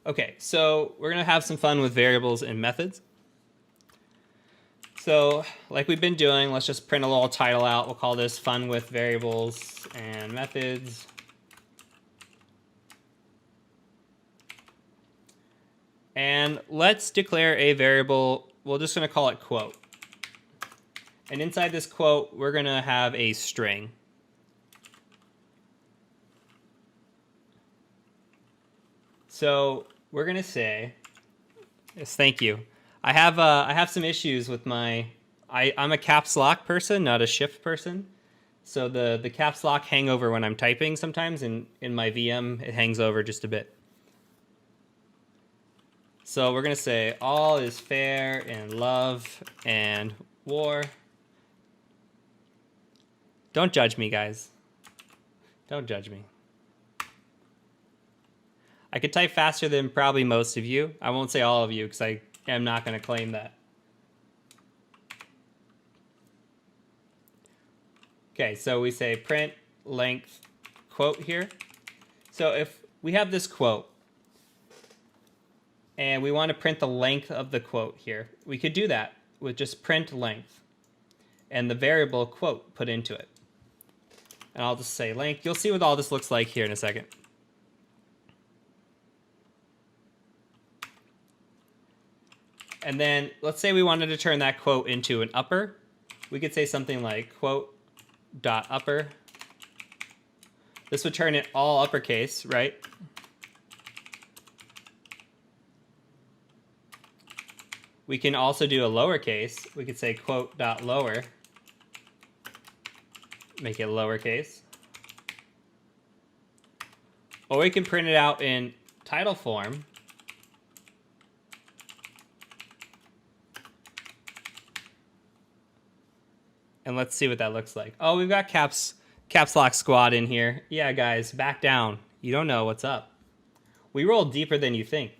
Okay, so we're going to have some fun with variables and methods. So like we've been doing, let's just print a little title out. We'll call this fun with variables and methods. And let's declare a variable. We're just going to call it quote. And inside this quote, we're going to have a string. So we're going to say, yes, thank you. I have some issues with I'm a caps lock person, not a shift person. So the caps lock hangover when I'm typing sometimes, and in my VM, it hangs over just a bit. So we're going to say all is fair in love and war. Don't judge me, guys. Don't judge me. I could type faster than probably most of you. I won't say all of you because I am not going to claim that. Okay, so we say print length quote here. So if we have this quote and we want to print the length of the quote here, we could do that with just print length and the variable quote put into it. And I'll just say length. You'll see what all this looks like here in a second. And then let's say we wanted to turn that quote into an upper. We could say something like quote dot upper. This would turn it all uppercase, right? We can also do a lowercase. We could say quote dot lower. Make it lowercase. Or we can print it out in title form. And let's see what that looks like. Oh, we've got caps lock squad in here. Yeah, guys, back down. You don't know what's up. We rolled deeper than you think.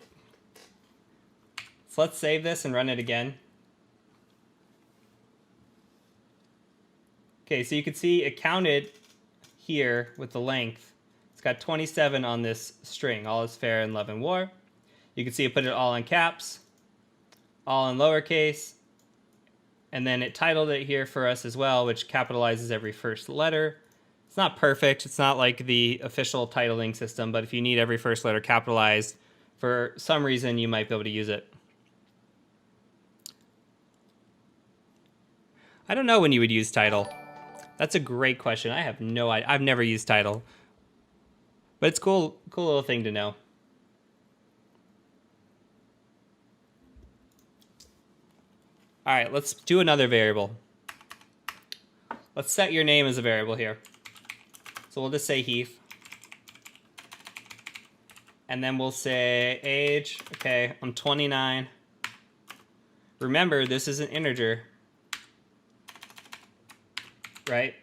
So let's save this and run it again. Okay, so you can see it counted here with the length. It's got 27 on this string. All is fair in love and war. You can see it put it all in caps, all in lowercase, and then it titled it here for us as well, which capitalizes every first letter. It's not perfect. It's not like the official titling system, but if you need every first letter capitalized, for some reason, you might be able to use it. I don't know when you would use title. That's a great question. I have no idea. I've never used title. But it's cool, little thing to know. All right, let's do another variable. Let's set your name as a variable here. So we'll just say Heath. And then we'll say age. Okay, I'm 29. Remember, this is an integer, right?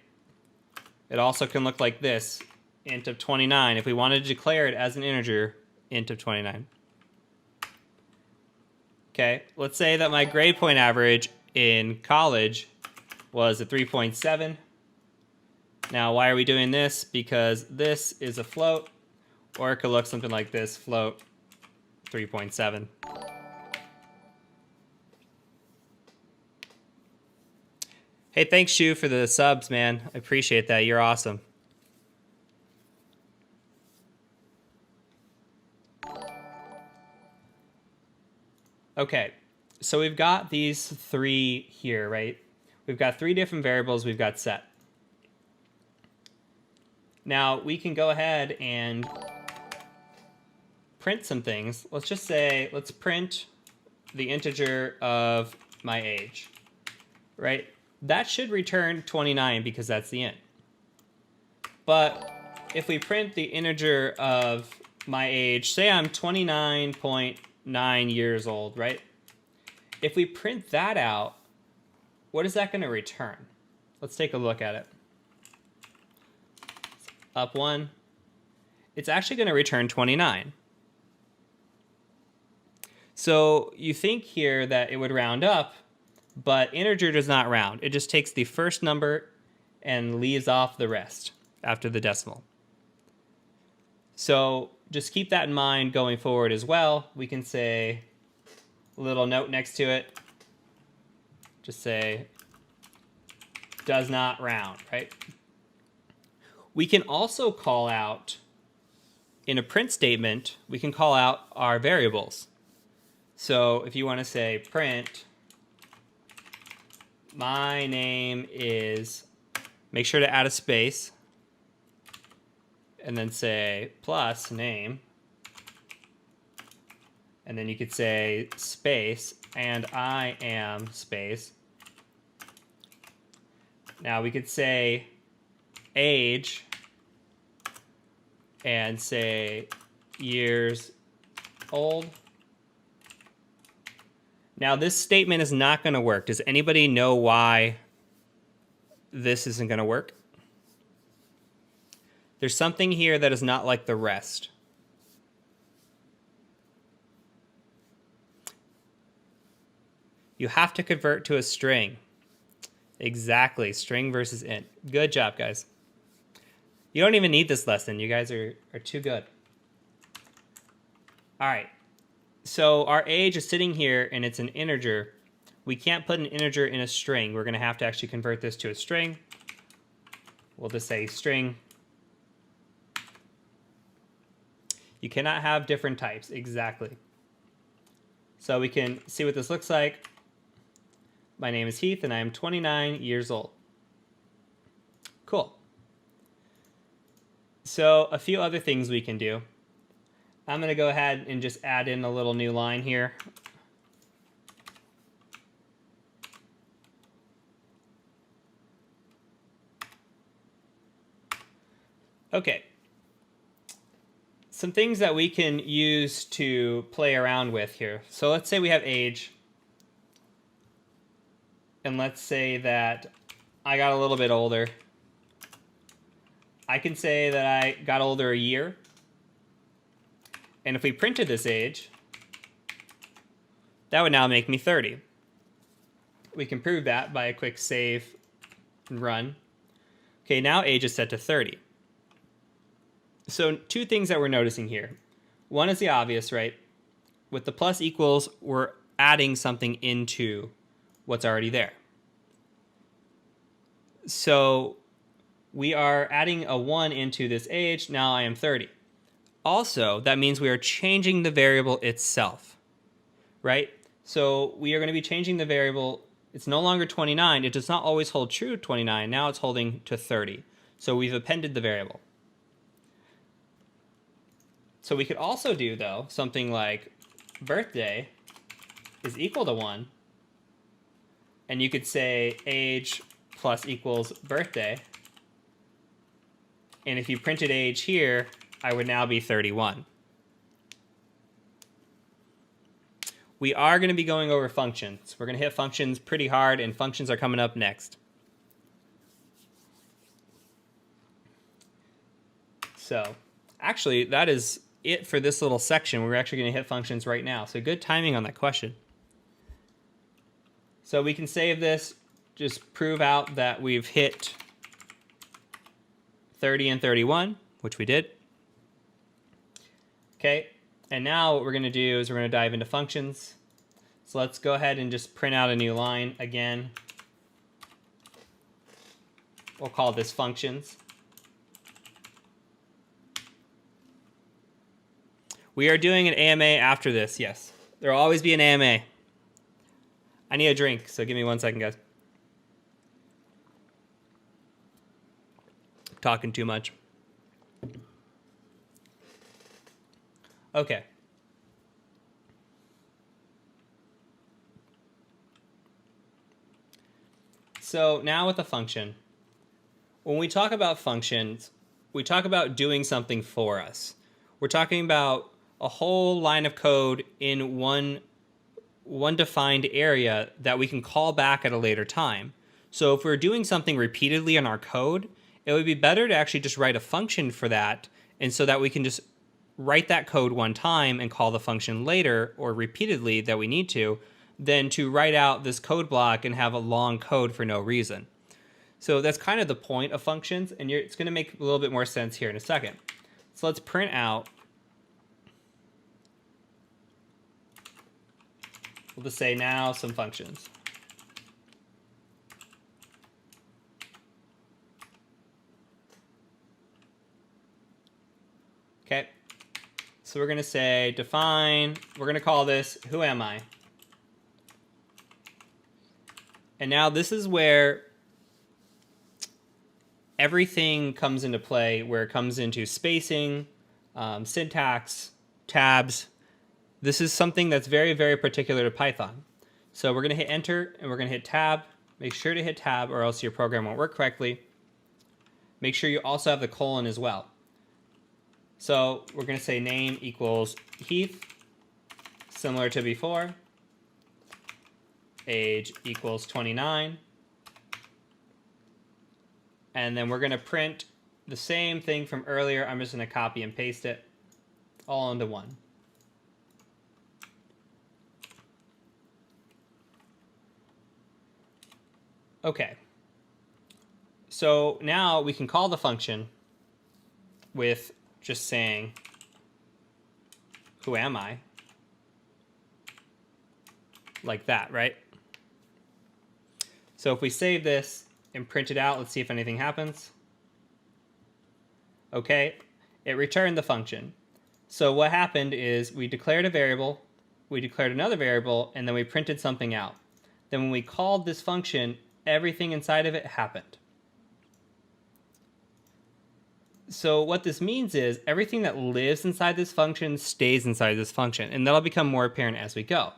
It also can look like this, int of 29. If we wanted to declare it as an integer, int of 29. Okay, let's say that my grade point average in college was a 3.7. Now, why are we doing this? Because this is a float, or it could look something like this, float 3.7. Hey, thanks, Shu, for the subs, man. I appreciate that. You're awesome. Okay, so we've got these three here, right? We've got three different variables we've got set. Now, we can go ahead and print some things. Let's just say, let's print the integer of my age, right? That should return 29 because that's the int. But if we print the integer of my age, say I'm 29.9 years old, right? If we print that out, what is that going to return? Let's take a look at it. Up one. It's actually going to return 29. So you think here that it would round up, but integer does not round. It just takes the first number and leaves off the rest after the decimal. So just keep that in mind going forward as well. We can say a little note next to it. Just say does not round, right? We can also call out, in a print statement, we can call out our variables. So if you want to say print, my name is, make sure to add a space, and then say plus name. And then you could say space, and I am space. Now we could say age, and say years old. Now this statement is not going to work. Does anybody know why this isn't going to work? There's something here that is not like the rest. You have to convert to a string. Exactly, string versus int. Good job, guys. You don't even need this lesson. You guys are too good. All right. So our age is sitting here, and it's an integer. We can't put an integer in a string. We're going to have to actually convert this to a string. We'll just say string. You cannot have different types. Exactly. So we can see what this looks like. My name is Heath, and I am 29 years old. Cool. So a few other things we can do. I'm going to go ahead and just add in a little new line here. Okay. Some things that we can use to play around with here. So let's say we have age. And let's say that I got a little bit older. I can say that I got older a year. And if we printed this age, that would now make me 30. We can prove that by a quick save and run. Okay, now age is set to 30. So two things that we're noticing here. One is the obvious, right? With the plus equals, we're adding something into what's already there. So we are adding a 1 into this age. Now I am 30. Also, that means we are changing the variable itself, right? So we are going to be changing the variable. It's no longer 29. It does not always hold true to 29. Now it's holding to 30. So we've appended the variable. So we could also do, though, something like birthday is equal to 1. And you could say age plus equals birthday. And if you printed age here, I would now be 31. We are going to be going over functions. We're going to hit functions pretty hard, and functions are coming up next. So actually, that is it for this little section. We're actually going to hit functions right now. So good timing on that question. So we can save this, just prove out that we've hit 30 and 31, which we did. Okay, and now what we're going to do is we're going to dive into functions. So let's go ahead and just print out a new line again. We'll call this functions. We are doing an AMA after this, yes. There will always be an AMA. I need a drink, so give me 1 second, guys. I'm talking too much. Okay. So now with the function, when we talk about functions, we talk about doing something for us. We're talking about a whole line of code in one defined area that we can call back at a later time. So if we're doing something repeatedly in our code, it would be better to actually just write a function for that, and so that we can just write that code one time and call the function later or repeatedly that we need to, than to write out this code block and have a long code for no reason. So that's kind of the point of functions, and it's going to make a little bit more sense here in a second. So let's print out. We'll just say now some functions. Okay, so we're going to say define, we're going to call this who am I? And now this is where everything comes into play, where it comes into spacing, syntax, tabs. This is something that's very, very particular to Python. So we're going to hit enter and we're going to hit tab. Make sure to hit tab or else your program won't work correctly. Make sure you also have the colon as well. So we're going to say name equals Heath, similar to before. Age equals 29. And then we're going to print the same thing from earlier. I'm just going to copy and paste it all into one. Okay. So now we can call the function with just saying, who am I? Like that, right? So if we save this and print it out, let's see if anything happens. Okay, it returned the function. So what happened is we declared a variable, we declared another variable, and then we printed something out. Then when we called this function, everything inside of it happened. So what this means is everything that lives inside this function stays inside this function, and that'll become more apparent as we go.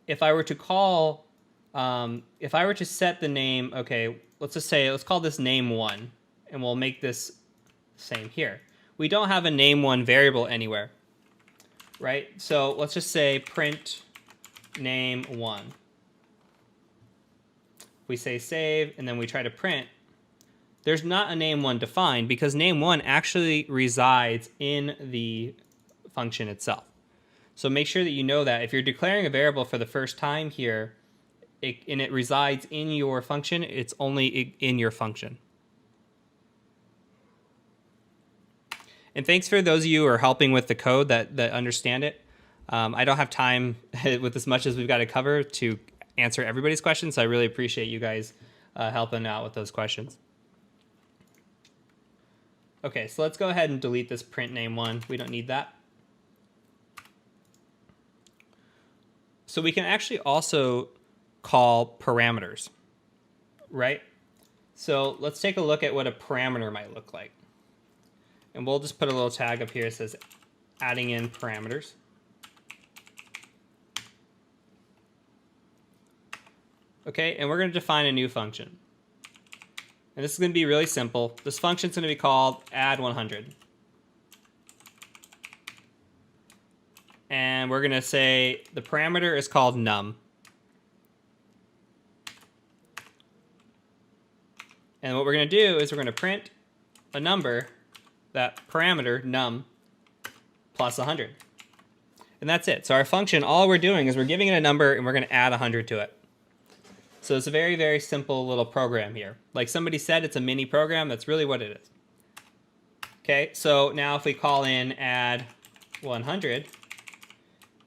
If I were to call, if I were to set the name, okay, let's call this name1, and we'll make this same here. We don't have a name1 variable anywhere, right? So let's just say print name1. We say save, and then we try to print. There's not a name1 defined because name1 actually resides in the function itself. So make sure that you know that if you're declaring a variable for the first time here, and it resides in your function, it's only in your function. And thanks for those of you who are helping with the code that understand it. I don't have time with as much as we've got to cover to answer everybody's questions, so I really appreciate you guys helping out with those questions. Okay, so let's go ahead and delete this print name1. We don't need that. So we can actually also call parameters, right? So let's take a look at what a parameter might look like. And we'll just put a little tag up here that says adding in parameters. Okay, and we're going to define a new function. And this is going to be really simple. This function is going to be called add 100. And we're going to say the parameter is called num. And what we're going to do is we're going to print a number, that parameter num, plus 100. And that's it. So our function, all we're doing is we're giving it a number and we're going to add 100 to it. So it's a very, very simple little program here. Like somebody said, it's a mini program. That's really what it is. Okay, so now if we call in add 100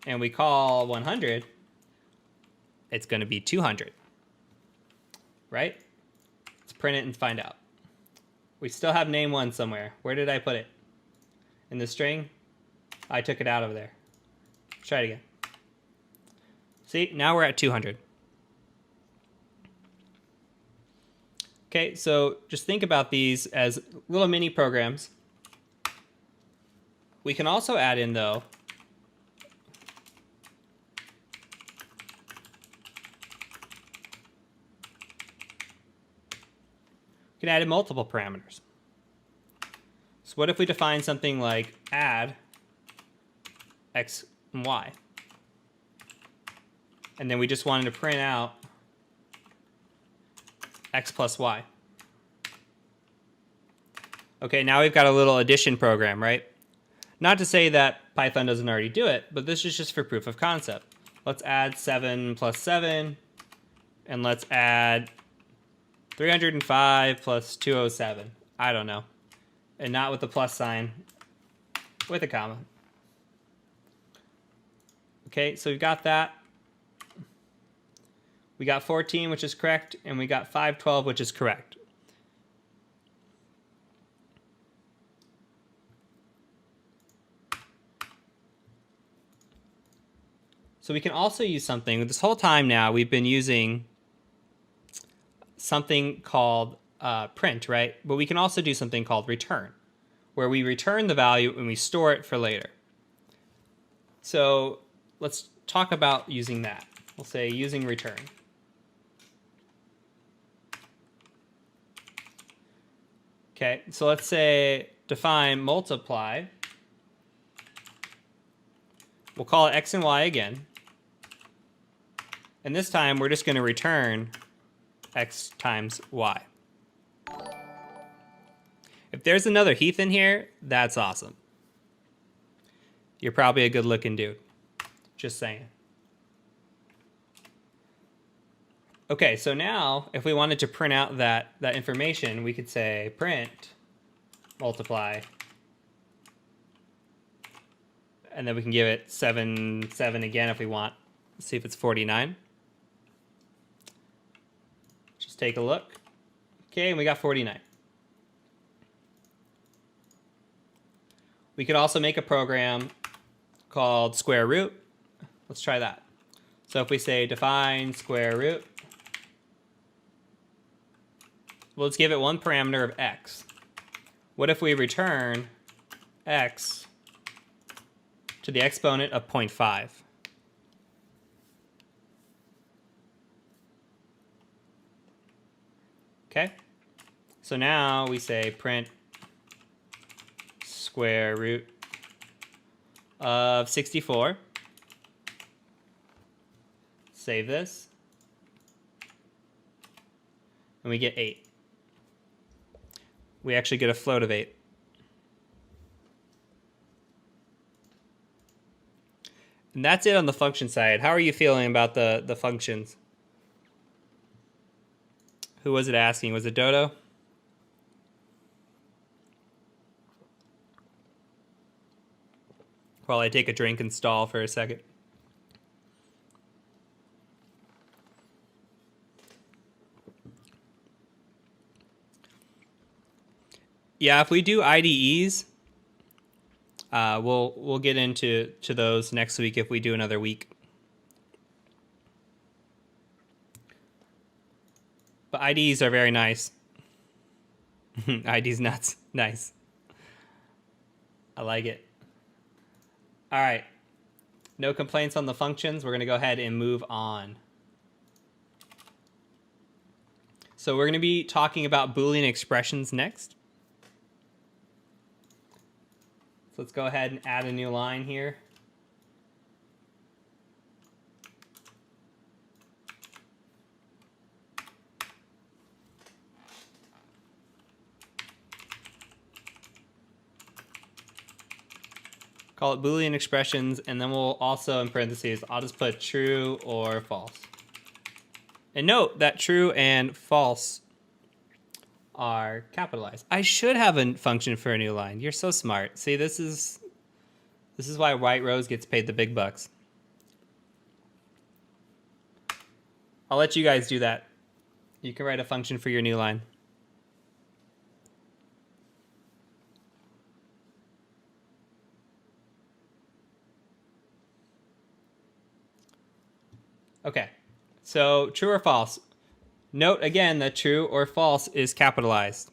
and we call 100, it's going to be 200. Right? Let's print it and find out. We still have name1 somewhere. Where did I put it? In the string? I took it out of there. Try it again. See, now we're at 200. Okay, so just think about these as little mini programs. We can also add in, though, we can add in multiple parameters. So what if we define something like add x and y? And then we just wanted to print out x plus y. Okay, now we've got a little addition program, right? Not to say that Python doesn't already do it, but this is just for proof of concept. Let's add 7 plus 7, and let's add 305 plus 207. I don't know. And not with the plus sign, with a comma. Okay, so we've got that. We got 14, which is correct, and we got 512, which is correct. So we can also use something. This whole time now, we've been using something called print, right? But we can also do something called return, where we return the value and we store it for later. So let's talk about using that. We'll say using return. Okay, so let's say define multiply. We'll call it x and y again. And this time we're just going to return x times y. If there's another Heath in here, that's awesome. You're probably a good looking dude. Just saying. Okay, so now if we wanted to print out that information, we could say print multiply. And then we can give it 7 again if we want. Let's see if it's 49. Just take a look. Okay, and we got 49. We could also make a program called square root. Let's try that. So if we say define square root, well, let's give it one parameter of x. What if we return x to the exponent of 0.5? Okay, so now we say print square root of 64. Save this. And we get 8. We actually get a float of 8. And that's it on the function side. How are you feeling about the functions? Who was it asking? Was it Dodo? While I take a drink and stall for a second. Yeah, if we do IDEs, we'll get into those next week if we do another week. But IDEs are very nice. IDEs nuts. Nice. I like it. All right. No complaints on the functions. We're going to go ahead and move on. So we're going to be talking about Boolean expressions next. So let's go ahead and add a new line here. Call it Boolean expressions, and then we'll also, in parentheses, I'll just put true or false. And note that true and false are capitalized. I should have a function for a new line. You're so smart. See, this is why White Rose gets paid the big bucks. I'll let you guys do that. You can write a function for your new line. Okay, so true or false. Note again that true or false is capitalized.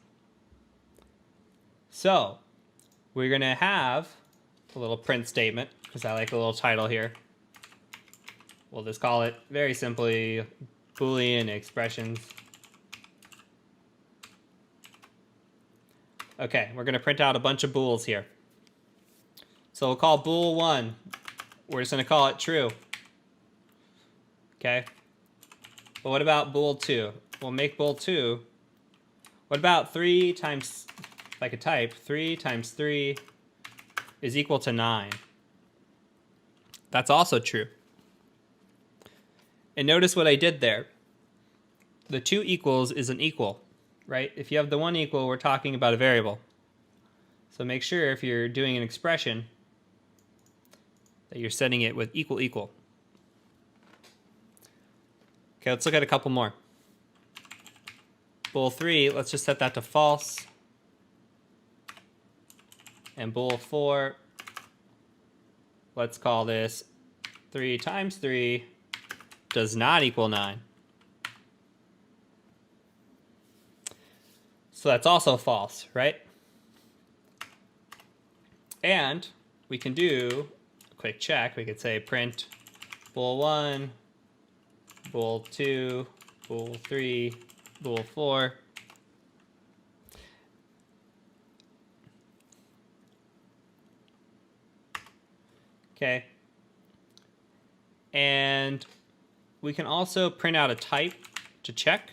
So we're going to have a little print statement, because I like a little title here. We'll just call it, very simply, Boolean expressions. Okay, we're going to print out a bunch of bools here. So we'll call bool 1. We're just going to call it true. Okay. But what about bool 2? We'll make bool 2. What about 3 times, if I could type, 3 times 3 is equal to 9. That's also true. And notice what I did there. The 2 equals is an equal, right? If you have the 1 equal, we're talking about a variable. So make sure if you're doing an expression that you're setting it with equal equal. Okay, let's look at a couple more. Bool 3, let's just set that to false. And bool 4, let's call this 3 times 3 does not equal 9. So that's also false, right? And we can do a quick check. We could say print bool 1, bool 2, bool 3, bool 4. Okay. And we can also print out a type to check.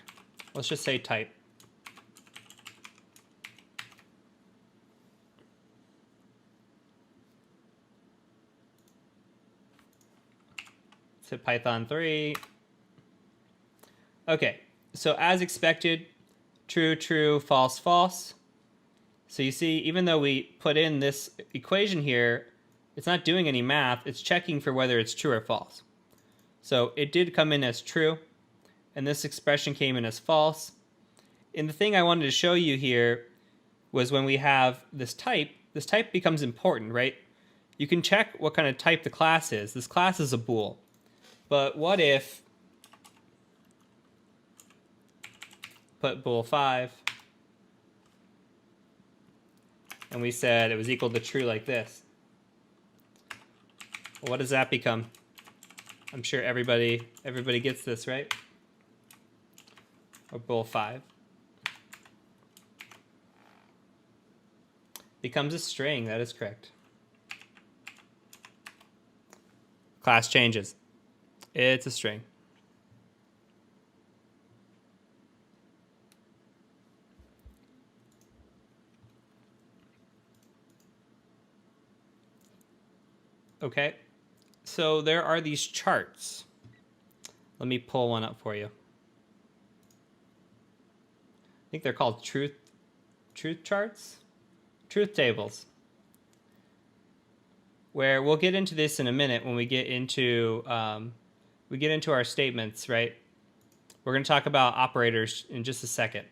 Let's just say type. Let's hit Python 3. Okay, so as expected, true, true, false, false. So you see, even though we put in this equation here, it's not doing any math, it's checking for whether it's true or false. So it did come in as true, and this expression came in as false. And the thing I wanted to show you here was when we have this type becomes important, right? You can check what kind of type the class is. This class is a bool. But what if, put bool 5, and we said it was equal to true like this. Well, what does that become? I'm sure everybody gets this, right? Or bool 5. Becomes a string, that is correct. Class changes. It's a string. Okay, so there are these charts. Let me pull one up for you. I think they're called truth charts? Truth tables. Where we'll get into this in a minute when we get into our statements, right? We're going to talk about operators in just a second.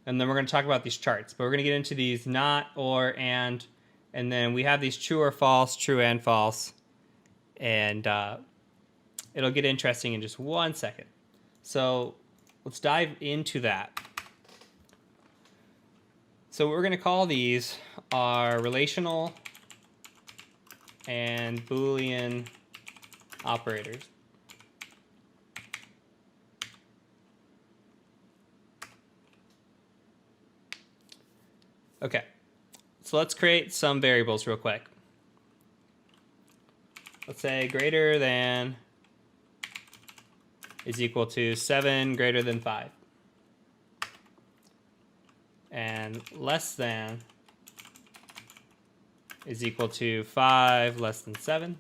And then we're going to talk about these charts. But we're going to get into these not, or, and then we have these true or false, true and false. And it'll get interesting in just 1 second. So let's dive into that. So what we're going to call these are relational and Boolean operators. Okay, so let's create some variables real quick. Let's say greater than is equal to 7 greater than 5. And less than is equal to 5 less than 7.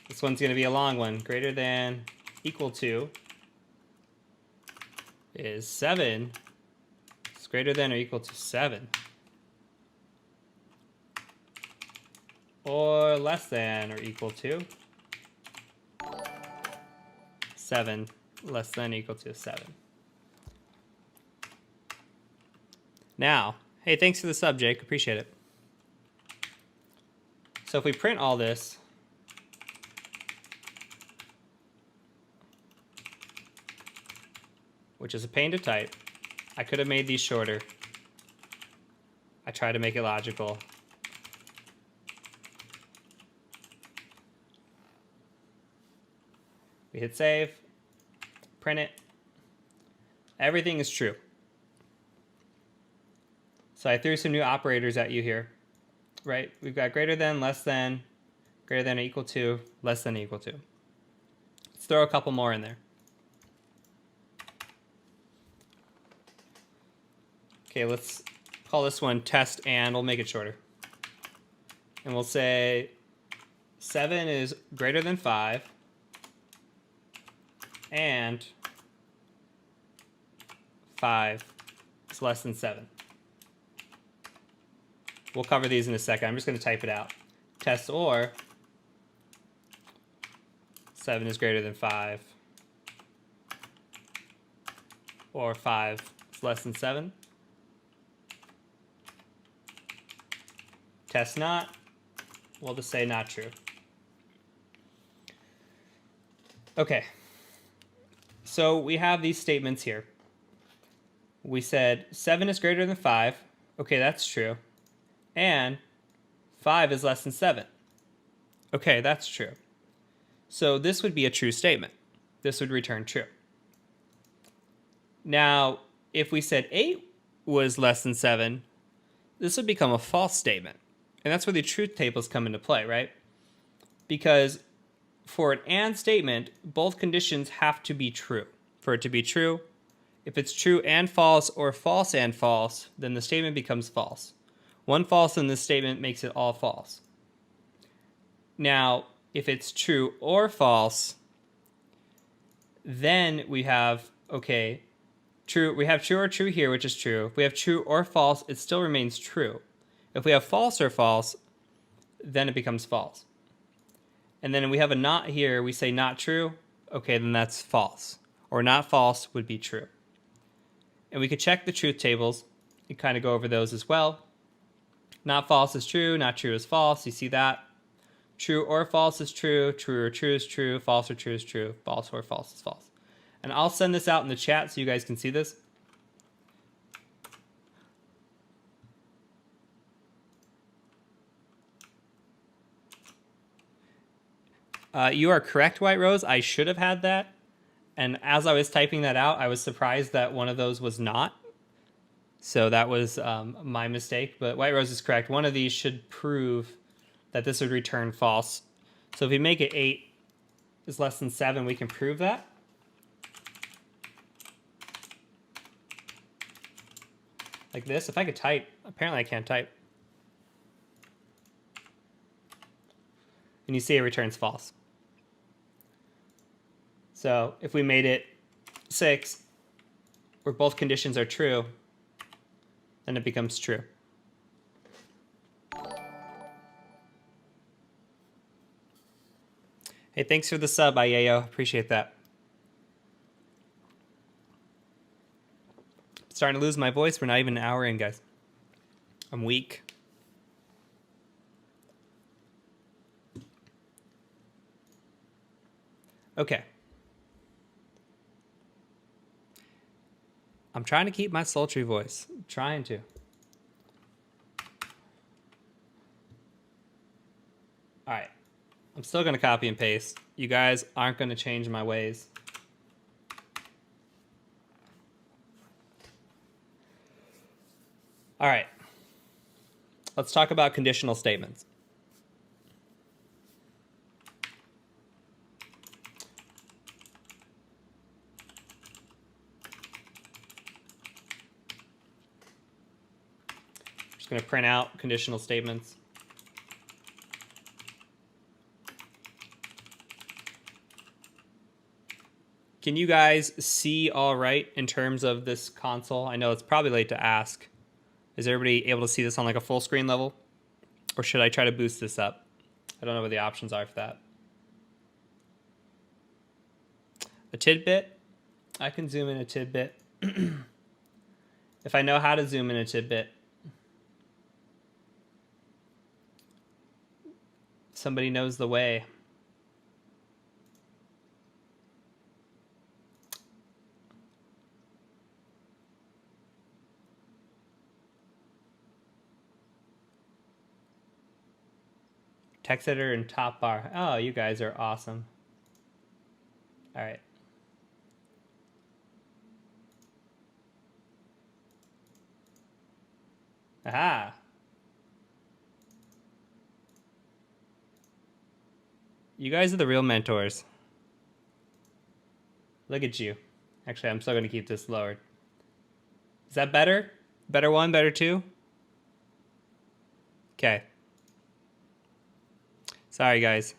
This one's going to be a long one. Greater than equal to is 7. It's greater than or equal to 7. Or less than or equal to 7 less than or equal to 7. Now, hey, thanks for the sub, Jake. Appreciate it. So if we print all this, which is a pain to type, I could have made these shorter. I tried to make it logical. We hit save, print it. Everything is true. So I threw some new operators at you here, right? We've got greater than, less than, greater than or equal to, less than or equal to. Let's throw a couple more in there. Okay, let's call this one test and we'll make it shorter. And we'll say 7 is greater than 5 and 5 is less than 7. We'll cover these in a second. I'm just going to type it out. Test or 7 is greater than 5 or 5 is less than 7. Test not. We'll just say not true. Okay. So we have these statements here. We said 7 is greater than 5. Okay, that's true. And 5 is less than 7. Okay, that's true. So this would be a true statement. This would return true. Now, if we said 8 was less than 7, this would become a false statement. And that's where the truth tables come into play, right? Because for an and statement, both conditions have to be true. For it to be true, if it's true and false or false and false, then the statement becomes false. One false in this statement makes it all false. Now, if it's true or false, then we have, okay, true. We have true or true here, which is true. If we have true or false, it still remains true. If we have false or false, then it becomes false. And then we have a not here, we say not true. Okay, then that's false. Or not false would be true. And we could check the truth tables and kind of go over those as well. Not false is true, not true is false. You see that? True or false is true, true or true is true, false or true is true, false or false is false. And I'll send this out in the chat so you guys can see this. You are correct, White Rose. I should have had that. And as I was typing that out, I was surprised that one of those was not. So that was my mistake. But White Rose is correct. One of these should prove that this would return false. So if we make it 8 is less than 7, we can prove that. Like this. If I could type, apparently I can't type. And you see it returns false. So if we made it 6, where both conditions are true, then it becomes true. Hey, thanks for the sub, Iayo. Appreciate that. Starting to lose my voice. We're not even an hour in, guys. I'm weak. Okay. I'm trying to keep my sultry voice. I'm trying to. All right. I'm still going to copy and paste. You guys aren't going to change my ways. All right. Let's talk about conditional statements. Just going to print out conditional statements. Can you guys see all right in terms of this console? I know it's probably late to ask. Is everybody able to see this on like a full screen level? Or should I try to boost this up? I don't know what the options are for that. A tidbit? I can zoom in a tidbit. If I know how to zoom in a tidbit. Somebody knows the way. Text editor and top bar. Oh, you guys are awesome. All right. Aha. You guys are the real mentors. Look at you. Actually, I'm still going to keep this lowered. Is that better? Better one, better two? Okay. Sorry, guys.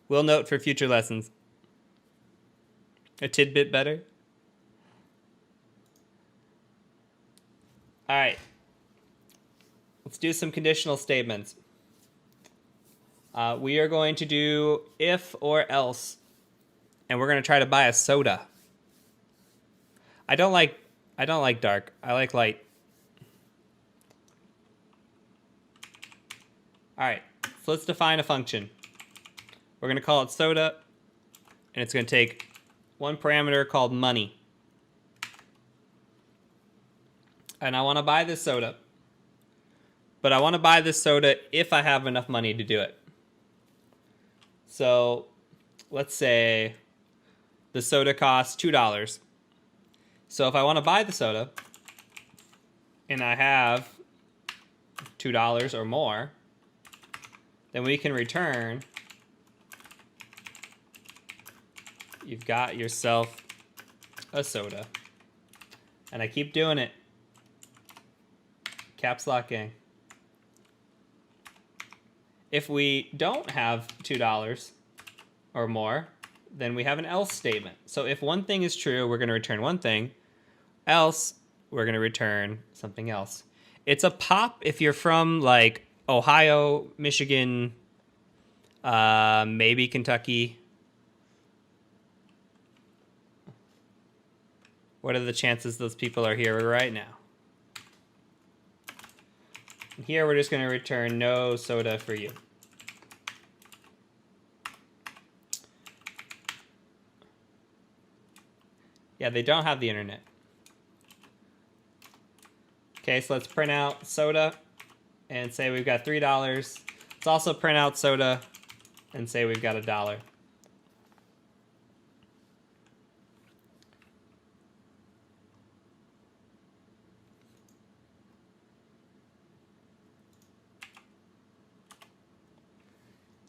We'll note for future lessons. A tidbit better? All right. Let's do some conditional statements. We are going to do if or else, and we're going to try to buy a soda. I don't like dark. I like light. All right, so let's define a function. We're going to call it soda, and it's going to take one parameter called money. And I want to buy this soda, but I want to buy this soda if I have enough money to do it. So let's say the soda costs $2. So if I want to buy the soda and I have $2 or more, then we can return, you've got yourself a soda. And I keep doing it. Caps lock gang. If we don't have $2 or more, then we have an else statement. So if one thing is true, we're going to return one thing. Else, we're going to return something else. It's a pop if you're from like Ohio, Michigan, maybe Kentucky. What are the chances those people are here right now? Here we're just going to return no soda for you. Yeah, they don't have the internet. Okay, so let's print out soda and say we've got $3. Let's also print out soda and say we've got $1.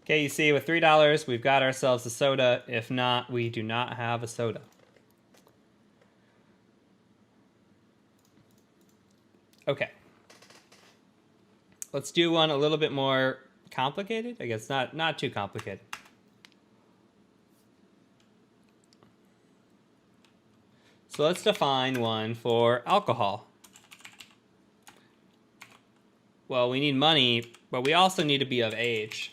Okay, you see with $3, we've got ourselves a soda. If not, we do not have a soda. Okay. Let's do one a little bit more complicated. I guess not too complicated. So let's define one for alcohol. Well, we need money, but we also need to be of age.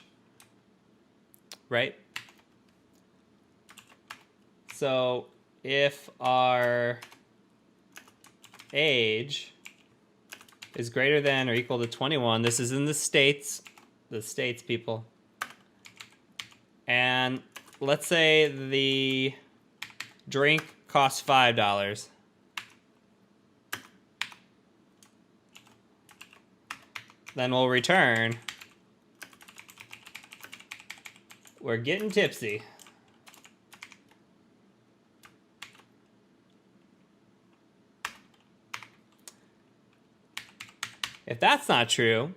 Right? So if our age is greater than or equal to 21, this is in the States, people. And let's say the drink costs $5. Then we'll return, we're getting tipsy. If that's not true,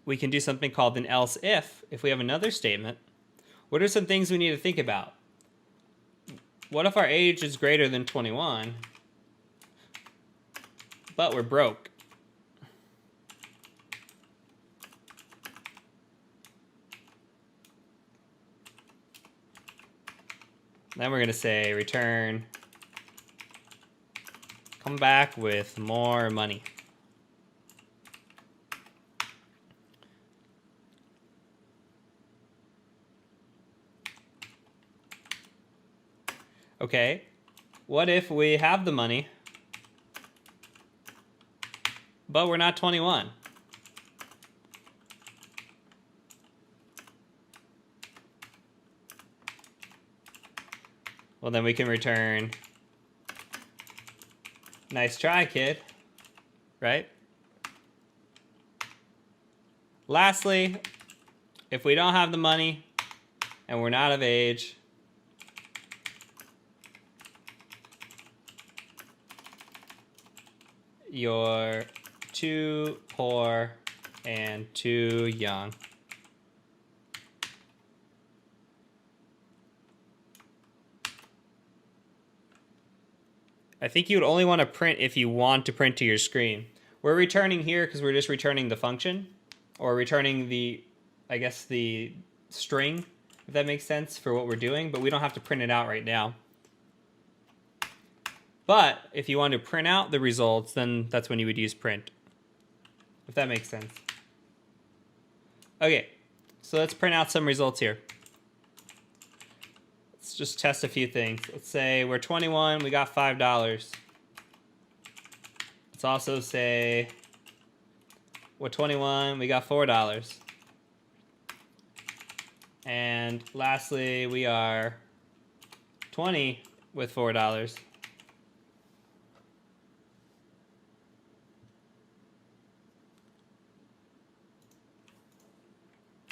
we can do something called an else if we have another statement. What are some things we need to think about? What if our age is greater than 21, but we're broke? Then we're going to say return, come back with more money. Okay, what if we have the money, but we're not 21? Well, then we can return, nice try, kid, right? Lastly, if we don't have the money and we're not of age, you're too poor and too young. I think you would only want to print if you want to print to your screen. We're returning here because we're just returning the function, or returning the, I guess, the string, if that makes sense, for what we're doing, but we don't have to print it out right now. But if you want to print out the results, then that's when you would use print, if that makes sense. Okay, so let's print out some results here. Let's just test a few things. Let's say we're 21, we got $5. Let's also say we're 21, we got $4. And lastly, we are 20 with $4.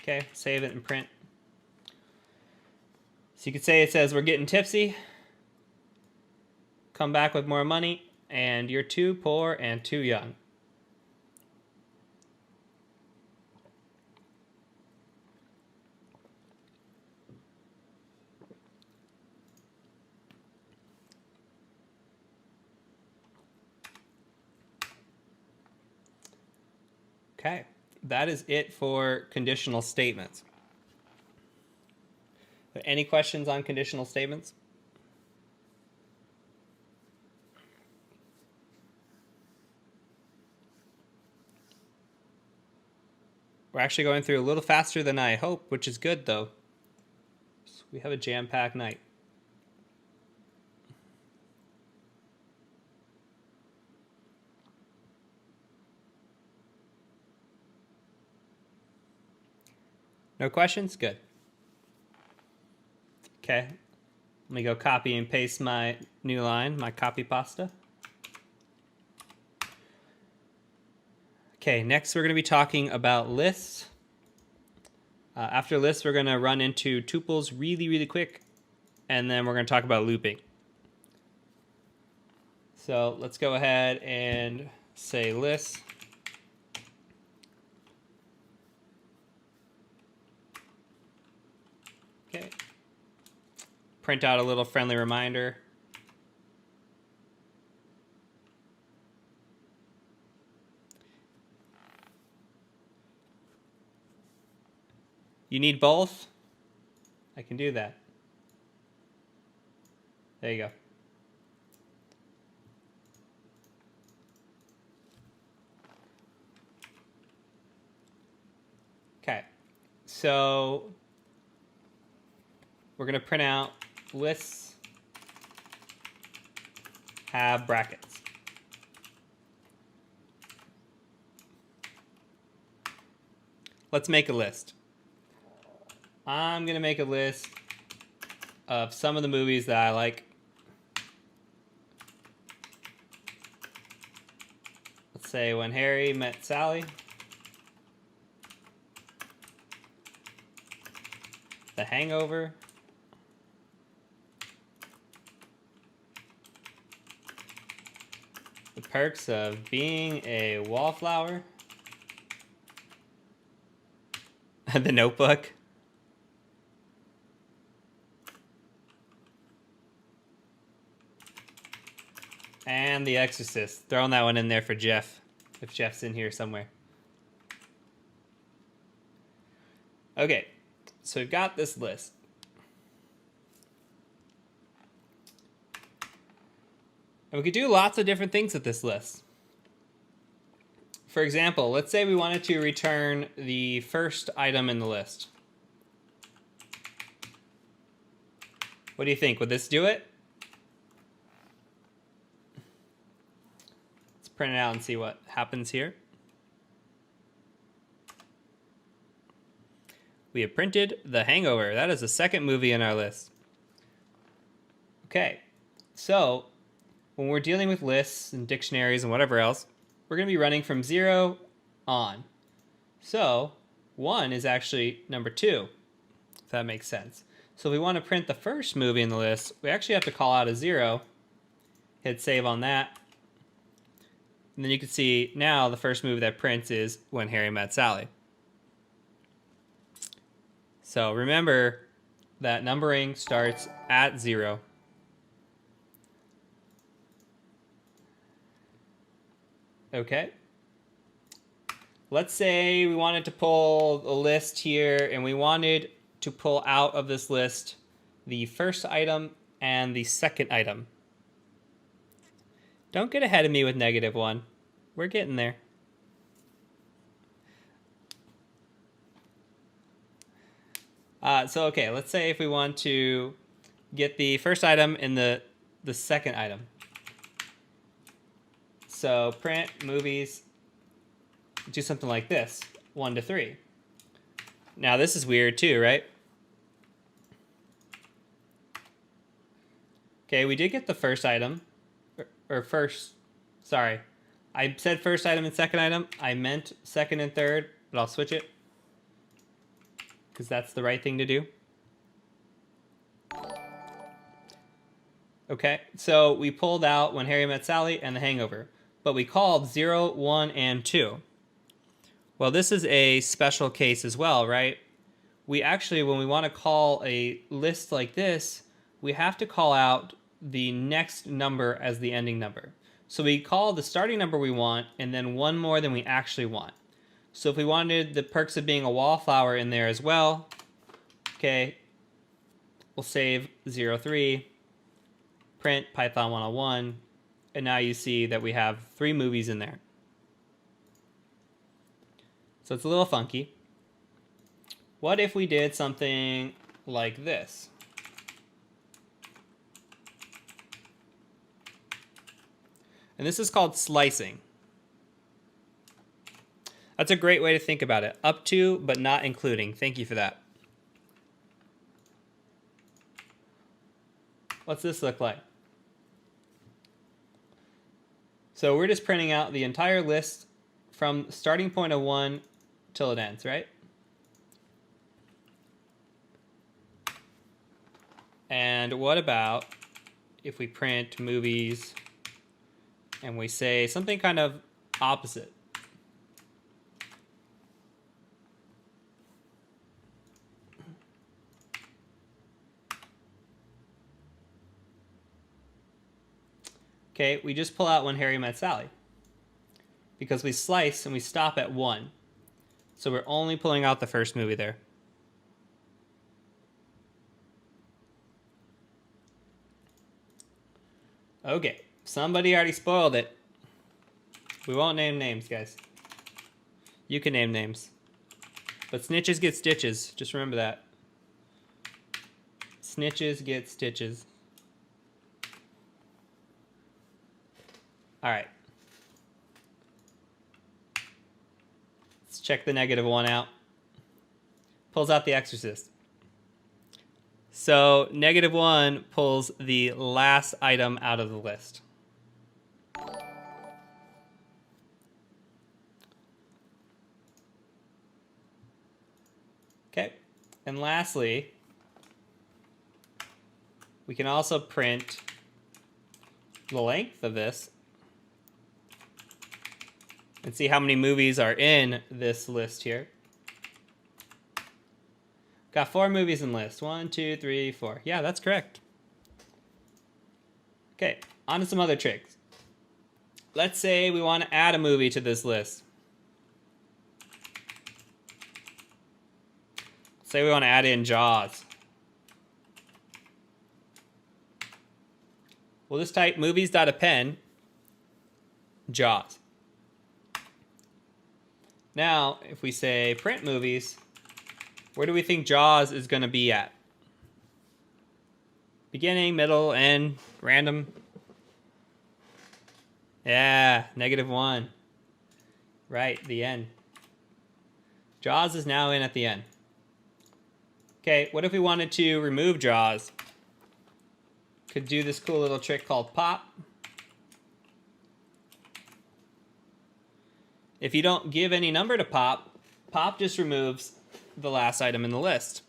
Okay, save it and print. So you could say it says we're getting tipsy, come back with more money, and you're too poor and too young. Okay, that is it for conditional statements. Any questions on conditional statements? We're actually going through a little faster than I hoped, which is good though. So we have a jam-packed night. No questions? Good. Okay, let me go copy and paste my new line, my copy pasta. Okay, next we're going to be talking about lists. After lists, we're going to run into tuples really quick, and then we're going to talk about looping. So let's go ahead and say lists. Okay. Print out a little friendly reminder. You need both? I can do that. There you go. Okay, so we're going to print out lists have brackets. Let's make a list. I'm going to make a list of some of the movies that I like. Let's say When Harry Met Sally, The Hangover, The Perks of Being a Wallflower, The Notebook. And The Exorcist. Throwing that one in there for Jeff, if Jeff's in here somewhere. Okay, so we've got this list. And we could do lots of different things with this list. For example, let's say we wanted to return the first item in the list. What do you think? Would this do it? Let's print it out and see what happens here. We have printed The Hangover. That is the second movie in our list. Okay, so when we're dealing with lists and dictionaries and whatever else, we're going to be running from 0 on. So 1 is actually number 2, if that makes sense. So if we want to print the first movie in the list, we actually have to call out a 0, hit save on that, and then you can see now the first movie that prints is When Harry Met Sally. So remember that numbering starts at 0. Okay. Let's say we wanted to pull a list here and we wanted to pull out of this list the first item and the second item. Don't get ahead of me with -1. We're getting there. Okay, let's say if we want to get the first item and the second item. So print movies, do something like this, 1 to 3. Now this is weird too, right? Okay, we did get the first item, sorry. I said first item and second item. I meant second and third, but I'll switch it because that's the right thing to do. Okay, so we pulled out When Harry Met Sally and The Hangover, but we called 0, 1, and 2. Well, this is a special case as well, right? We actually, when we want to call a list like this, we have to call out the next number as the ending number. So we call the starting number we want and then one more than we actually want. So if we wanted the Perks of Being a Wallflower in there as well, okay, we'll save 03, print Python 101, and now you see that we have 3 movies in there. So it's a little funky. What if we did something like this? And this is called slicing. That's a great way to think about it. Up to, but not including. Thank you for that. What's this look like? So we're just printing out the entire list from starting point of 1 till it ends, right? And what about if we print movies and we say something kind of opposite? Okay, we just pull out When Harry Met Sally because we slice and we stop at 1. So we're only pulling out the first movie there. Okay, somebody already spoiled it. We won't name names, guys. You can name names. But snitches get stitches. Just remember that. Snitches get stitches. All right. Let's check the -1 out. Pulls out The Exorcist. So -1 pulls the last item out of the list. Okay. And lastly, we can also print the length of this and see how many movies are in this list here. Got 4 movies in list. 1, 2, 3, 4. Yeah, that's correct. Okay, on to some other tricks. Let's say we want to add a movie to this list. Say we want to add in Jaws. We'll just type movies.append Jaws. Now, if we say print movies, where do we think Jaws is going to be at? Beginning, middle, end, random. Yeah, -1. Right, the end. Jaws is now in at the end. Okay, what if we wanted to remove Jaws? Could do this cool little trick called pop. If you don't give any number to pop, pop just removes the last item in the list.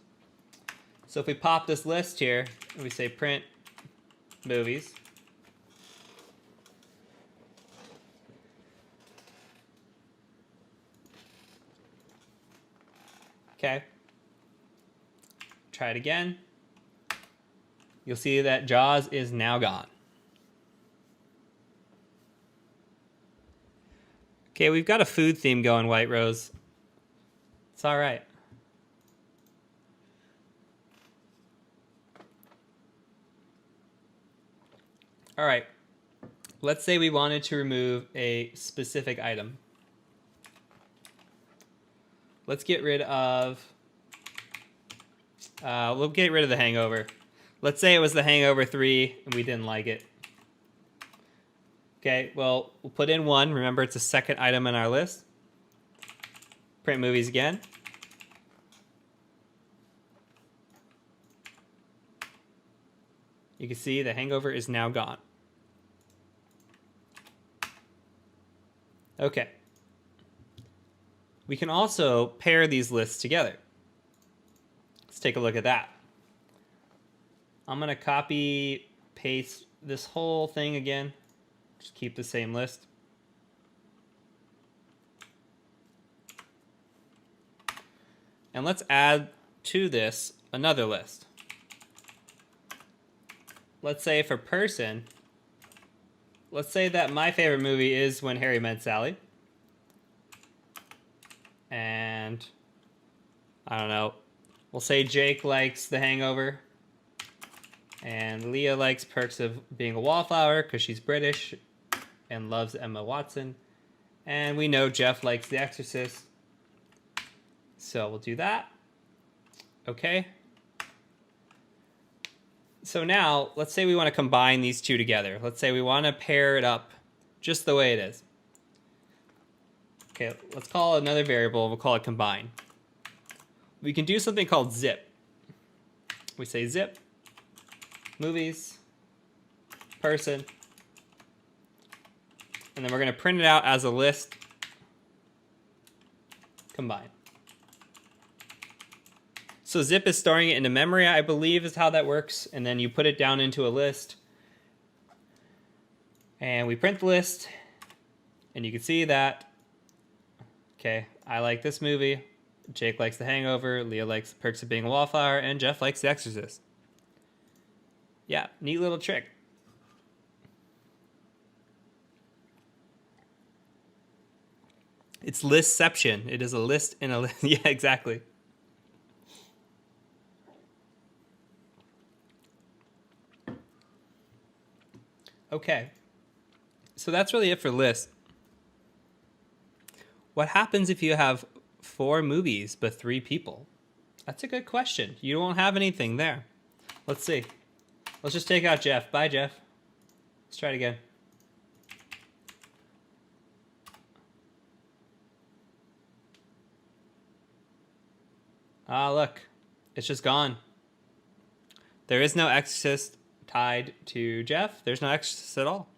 So if we pop this list here, and we say print movies, okay, try it again, you'll see that Jaws is now gone. Okay, we've got a food theme going, White Rose. It's all right. All right, let's say we wanted to remove a specific item. Let's get rid of, we'll get rid of The Hangover. Let's say it was The Hangover 3 and we didn't like it. Okay, well, we'll put in 1. Remember, it's the second item in our list. Print movies again. You can see The Hangover is now gone. Okay. We can also pair these lists together. Let's take a look at that. I'm going to copy, paste this whole thing again. Just keep the same list. And let's add to this another list. Let's say for person, let's say that my favorite movie is When Harry Met Sally. And I don't know, we'll say Jake likes The Hangover. And Leah likes Perks of Being a Wallflower because she's British and loves Emma Watson. And we know Jeff likes The Exorcist. So we'll do that. Okay. So now, let's say we want to combine these two together. Let's say we want to pair it up just the way it is. Okay, let's call another variable. We'll call it combine. We can do something called zip. We say zip, movies, person, and then we're going to print it out as a list, combine. So zip is storing it into memory, I believe is how that works, and then you put it down into a list, and we print the list, and you can see that, okay, I like this movie, Jake likes The Hangover, Leah likes Perks of Being a Wallflower, and Jeff likes The Exorcist. Yeah, neat little trick. It's listception. It is a list in a list. Yeah, exactly. Okay, so that's really it for lists. What happens if you have 4 movies but 3 people? That's a good question. You won't have anything there. Let's see. Let's just take out Jeff. Bye, Jeff. Let's try it again. Ah, look. It's just gone. There is no Exorcist tied to Jeff. There's no Exorcist at all.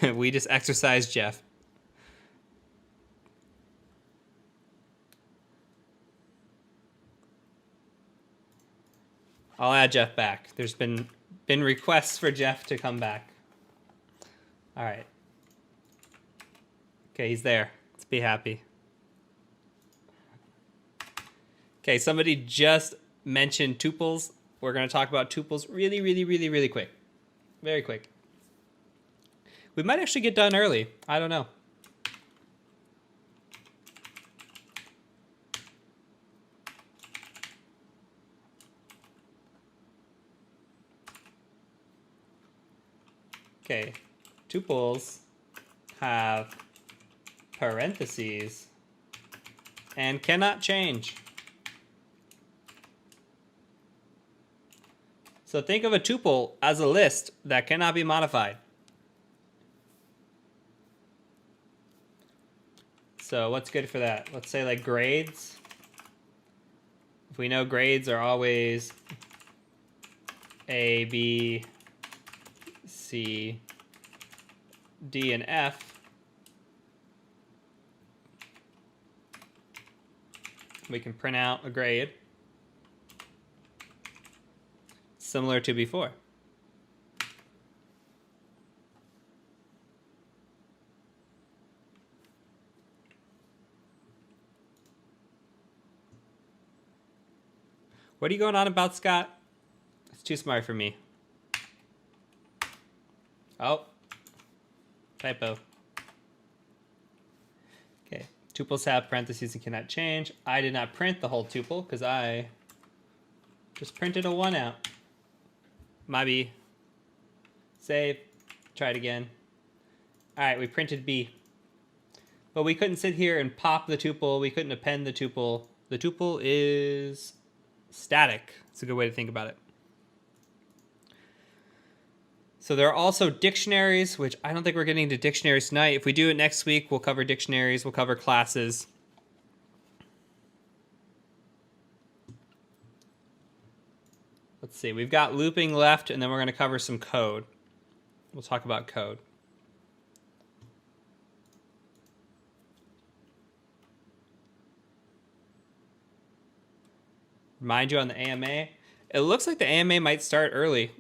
We just exercised Jeff. I'll add Jeff back. There's been requests for Jeff to come back. All right. Okay, he's there. Let's be happy. Okay, somebody just mentioned tuples. We're going to talk about tuples really quick. Very quick. We might actually get done early. I don't know. Okay, tuples have parentheses and cannot change. So think of a tuple as a list that cannot be modified. So what's good for that? Let's say like grades. If we know grades are always A, B, C, D, and F, we can print out a grade similar to before. What are you going on about, Scott? It's too smart for me. Oh, typo. Okay, tuples have parentheses and cannot change. I did not print the whole tuple because I just printed a 1 out. Maybe. Save. Try it again. All right, we printed B. But we couldn't sit here and pop the tuple. We couldn't append the tuple. The tuple is static. It's a good way to think about it. So there are also dictionaries, which I don't think we're getting to dictionaries tonight. If we do it next week, we'll cover dictionaries. We'll cover classes. Let's see. We've got looping left, and then we're going to cover some code. We'll talk about code. Remind you on the AMA. It looks like the AMA might start early.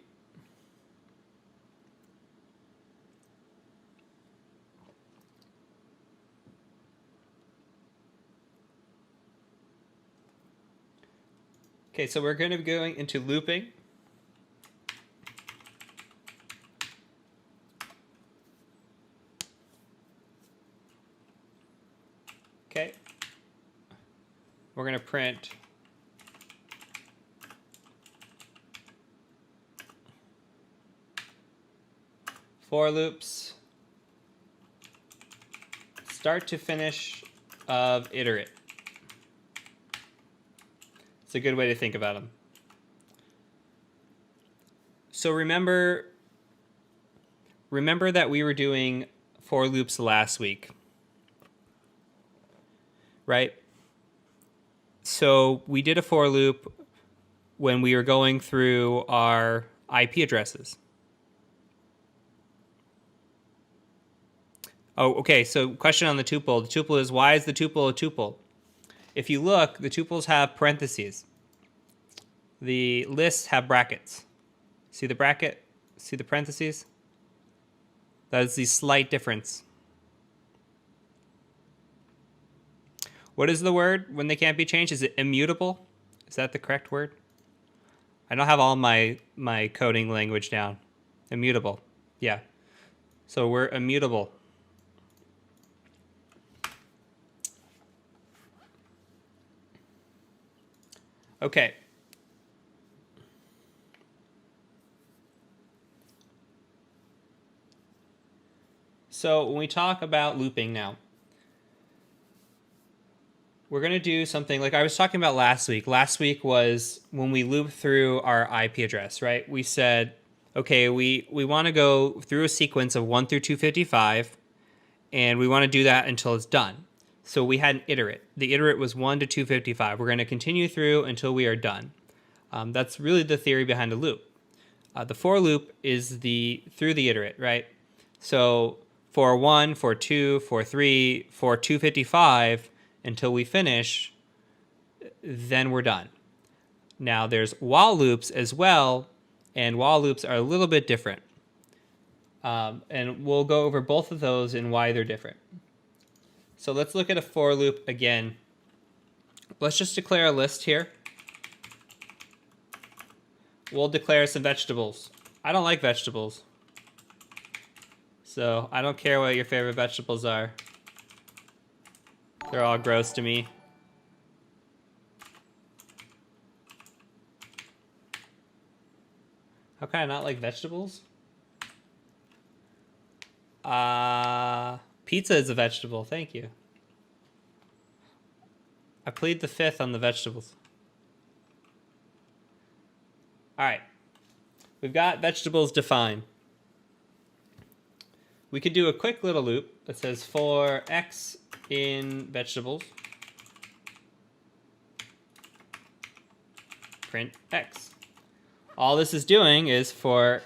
Okay, so we're going to be going into looping. Okay. We're going to print for loops, start to finish of iterate. It's a good way to think about them. So remember that we were doing for loops last week, right? So we did a for loop when we were going through our IP addresses. Oh, okay, so question on the tuple. The tuple is, why is the tuple a tuple? If you look, the tuples have parentheses. The lists have brackets. See the bracket? See the parentheses? That is the slight difference. What is the word when they can't be changed? Is it immutable? Is that the correct word? I don't have all my coding language down. Immutable. Yeah. So we're immutable. Okay. So when we talk about looping now, we're going to do something like I was talking about last week. Last week was when we looped through our IP address, right? We said, okay, we want to go through a sequence of 1 through 255, and we want to do that until it's done. So we had an iterate. The iterate was 1 to 255. We're going to continue through until we are done. That's really the theory behind a loop. The for loop is through the iterate, right? So for 1, for 2, for 3, for 255, until we finish, then we're done. Now there's while loops as well, and while loops are a little bit different. And we'll go over both of those and why they're different. So let's look at a for loop again. Let's just declare a list here. We'll declare some vegetables. I don't like vegetables, so I don't care what your favorite vegetables are. They're all gross to me. How can I not like vegetables? Pizza is a vegetable. Thank you. I plead the fifth on the vegetables. All right. We've got vegetables defined. We could do a quick little loop that says for x in vegetables, print x. All this is doing is for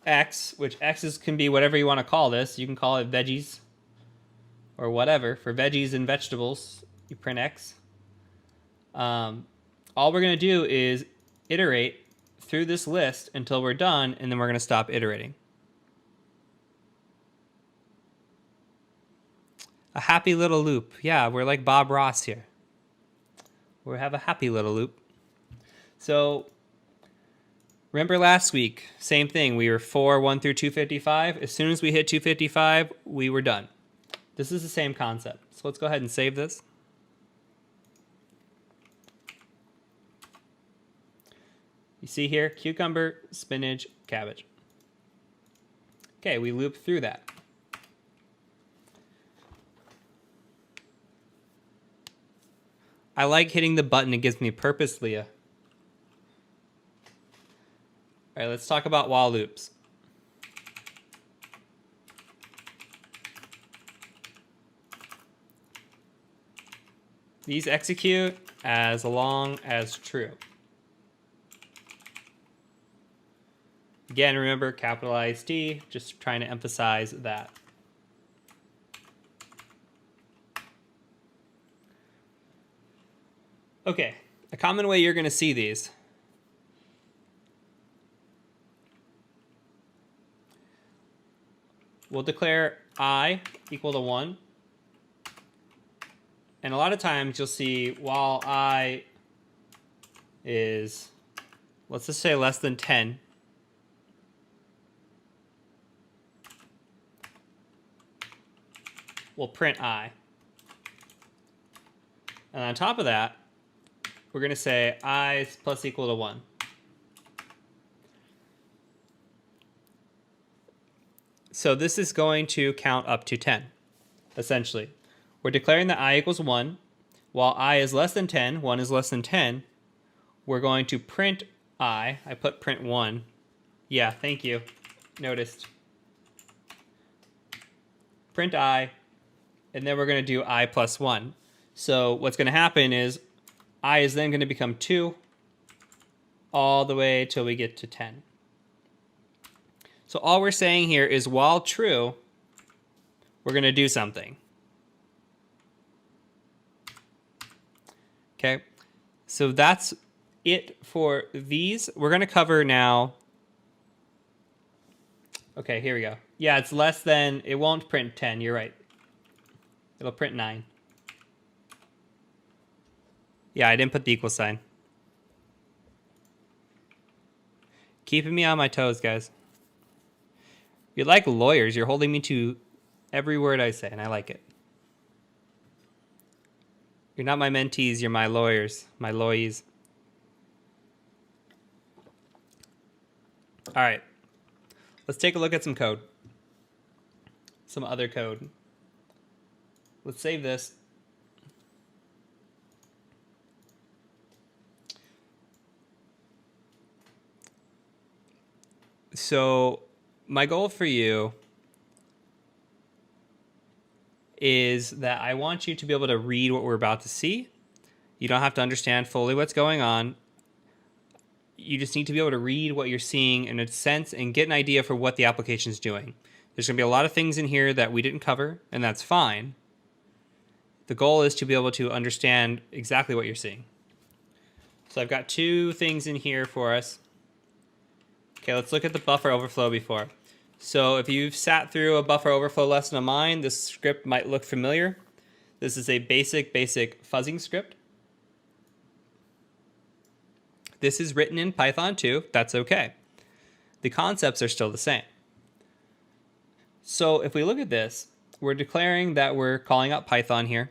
x, which x's can be whatever you want to call this. You can call it veggies or whatever. For veggies and vegetables, you print x. All we're going to do is iterate through this list until we're done, and then we're going to stop iterating. A happy little loop. Yeah, we're like Bob Ross here. We have a happy little loop. So remember last week, same thing. We were for 1 through 255. As soon as we hit 255, we were done. This is the same concept. So let's go ahead and save this. You see here, cucumber, spinach, cabbage. Okay, we loop through that. I like hitting the button. It gives me purpose, Leah. All right, let's talk about while loops. These execute as long as true. Again, remember, capitalized D, just trying to emphasize that. Okay, a common way you're going to see these. We'll declare I equal to 1. And a lot of times you'll see while I is, let's just say less than 10. We'll print I. And on top of that, we're going to say I is plus equal to 1. So this is going to count up to 10, essentially. We're declaring that I equals 1. While I is less than 10, 1 is less than 10, we're going to print I. I put print 1. Yeah, thank you. Noticed. Print I, and then we're going to do I plus 1. So what's going to happen is I is then going to become 2 all the way till we get to 10. So all we're saying here is while true, we're going to do something. Okay, so that's it for these. We're going to cover now. Okay, here we go. Yeah, it's less than, it won't print 10, you're right. It'll print 9. Yeah, I didn't put the equal sign. Keeping me on my toes, guys. You're like lawyers. You're holding me to every word I say, and I like it. You're not my mentees, you're my lawyers, my lawyers. All right, let's take a look at some code. Some other code. Let's save this. So my goal for you is that I want you to be able to read what we're about to see. You don't have to understand fully what's going on. You just need to be able to read what you're seeing in a sense and get an idea for what the application is doing. There's going to be a lot of things in here that we didn't cover, and that's fine. The goal is to be able to understand exactly what you're seeing. So I've got 2 things in here for us. Okay, let's look at the buffer overflow before. So if you've sat through a buffer overflow lesson of mine, this script might look familiar. This is a basic fuzzing script. This is written in Python too. That's okay. The concepts are still the same. So if we look at this, we're declaring that we're calling out Python here.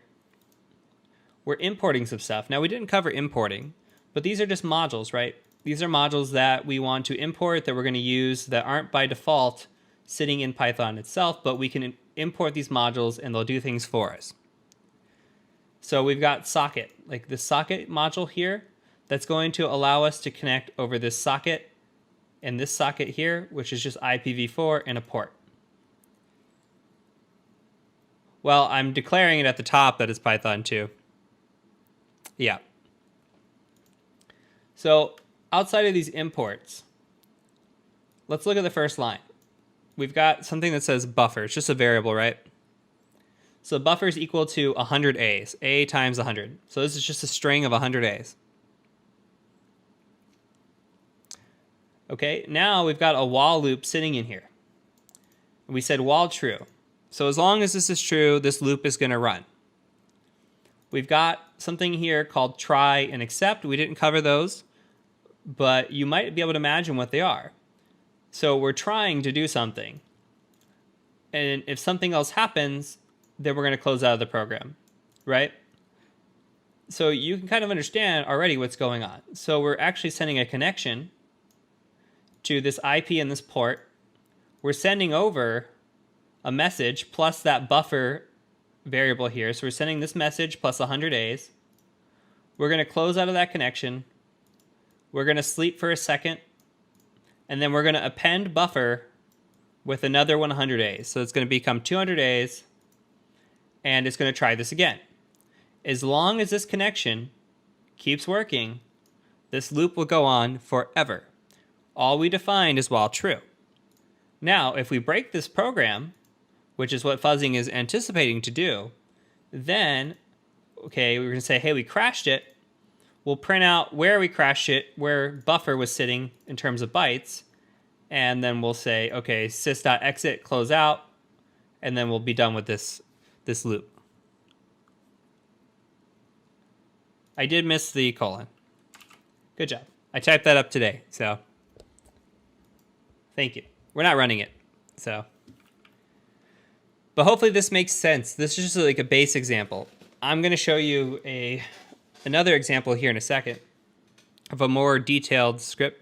We're importing some stuff. Now we didn't cover importing, but these are just modules, right? These are modules that we want to import that we're going to use that aren't by default sitting in Python itself, but we can import these modules and they'll do things for us. So we've got socket, like the socket module here, that's going to allow us to connect over this socket and this socket here, which is just IPv4 and a port. Well, I'm declaring it at the top that it's Python 2. Yeah. So outside of these imports, let's look at the first line. We've got something that says buffer. It's just a variable, right? So buffer is equal to 100 A's, A times 100. So this is just a string of 100 A's. Okay, now we've got a while loop sitting in here. We said while true. So as long as this is true, this loop is going to run. We've got something here called try and except. We didn't cover those, but you might be able to imagine what they are. So we're trying to do something. And if something else happens, then we're going to close out of the program, right? So you can kind of understand already what's going on. So we're actually sending a connection to this IP and this port. We're sending over a message plus that buffer variable here. So we're sending this message plus 100 A's. We're going to close out of that connection. We're going to sleep for a second. And then we're going to append buffer with another 100 A's. So it's going to become 200 A's. And it's going to try this again. As long as this connection keeps working, this loop will go on forever. All we defined is while true. Now, if we break this program, which is what fuzzing is anticipating to do, then, okay, we're going to say, hey, we crashed it. We'll print out where we crashed it, where buffer was sitting in terms of bytes, and then we'll say, okay, sys.exit, close out, and then we'll be done with this loop. I did miss the colon. Good job. I typed that up today, so thank you. We're not running it, so. But hopefully this makes sense. This is just like a base example. I'm going to show you another example here in a second of a more detailed script.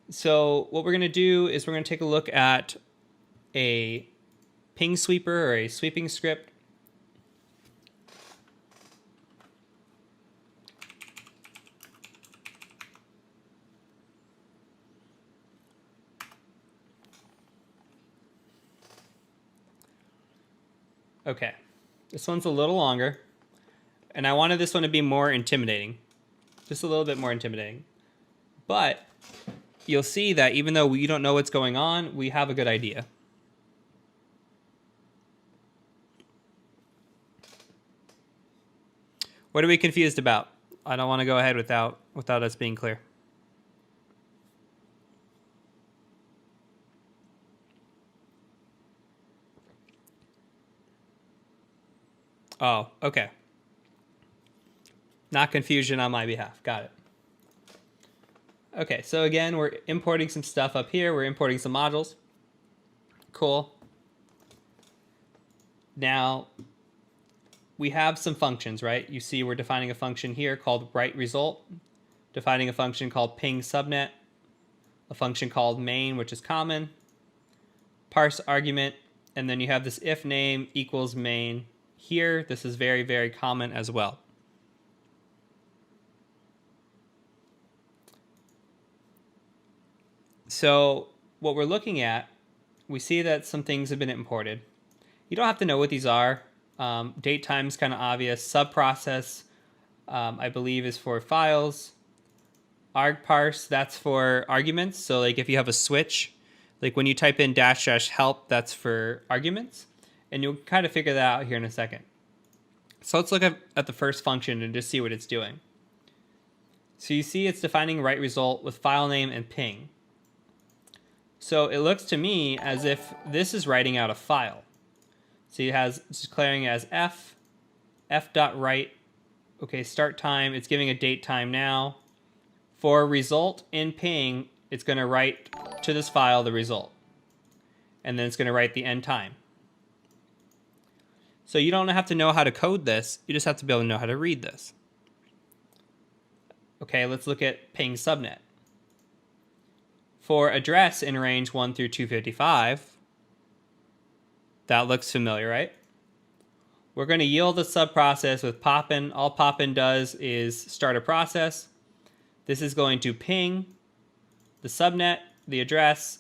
So what we're going to do is we're going to take a look at a ping sweeper or a sweeping script. Okay, this one's a little longer, and I wanted this one to be more intimidating, just a little bit more intimidating. But you'll see that even though we don't know what's going on, we have a good idea. What are we confused about? I don't want to go ahead without us being clear. Oh, okay. Not confusion on my behalf. Got it. Okay, so again, we're importing some stuff up here. We're importing some modules. Cool. Now, we have some functions, right? You see we're defining a function here called writeResult, defining a function called ping subnet, a function called main, which is common, parse argument, and then you have this if name equals main. Here, this is very, very common as well. So what we're looking at, we see that some things have been imported. You don't have to know what these are. Date time is kind of obvious. Subprocess, I believe, is for files. Argparse, that's for arguments. So like if you have a switch, like when you type in -- help, that's for arguments. And you'll kind of figure that out here in a second. So let's look at the first function and just see what it's doing. So you see it's defining writeResult with file name and ping. So it looks to me as if this is writing out a file. So it's declaring as f.write. Okay, start time. It's giving a date time now. For result in ping, it's going to write to this file the result. And then it's going to write the end time. So you don't have to know how to code this. You just have to be able to know how to read this. Okay, let's look at ping subnet. For address in range 1 through 255, that looks familiar, right? We're going to yield the subprocess with poppin. All poppin does is start a process. This is going to ping the subnet, the address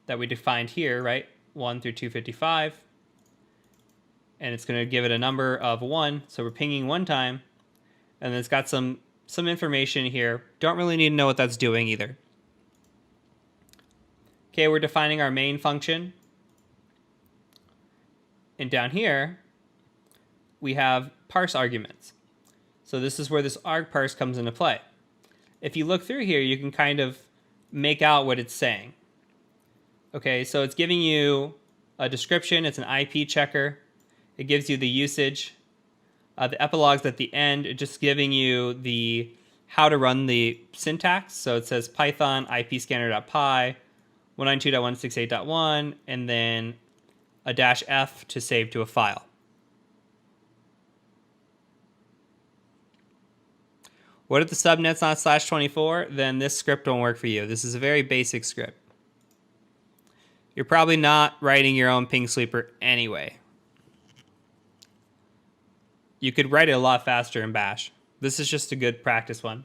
that we defined here, right? 1 through 255. And it's going to give it a number of 1. So we're pinging 1 time. And then it's got some information here. Don't really need to know what that's doing either. Okay, we're defining our main function. And down here, we have parse arguments. So this is where this argparse comes into play. If you look through here, you can kind of make out what it's saying. Okay, so it's giving you a description. It's an IP checker. It gives you the usage. The epilogues at the end, it's just giving you the how to run the syntax. So it says Python ipscanner.py 192.168.1 and then a -f to save to a file. What if the subnet's not /24? Then this script won't work for you. This is a very basic script. You're probably not writing your own ping sweeper anyway. You could write it a lot faster in Bash. This is just a good practice one.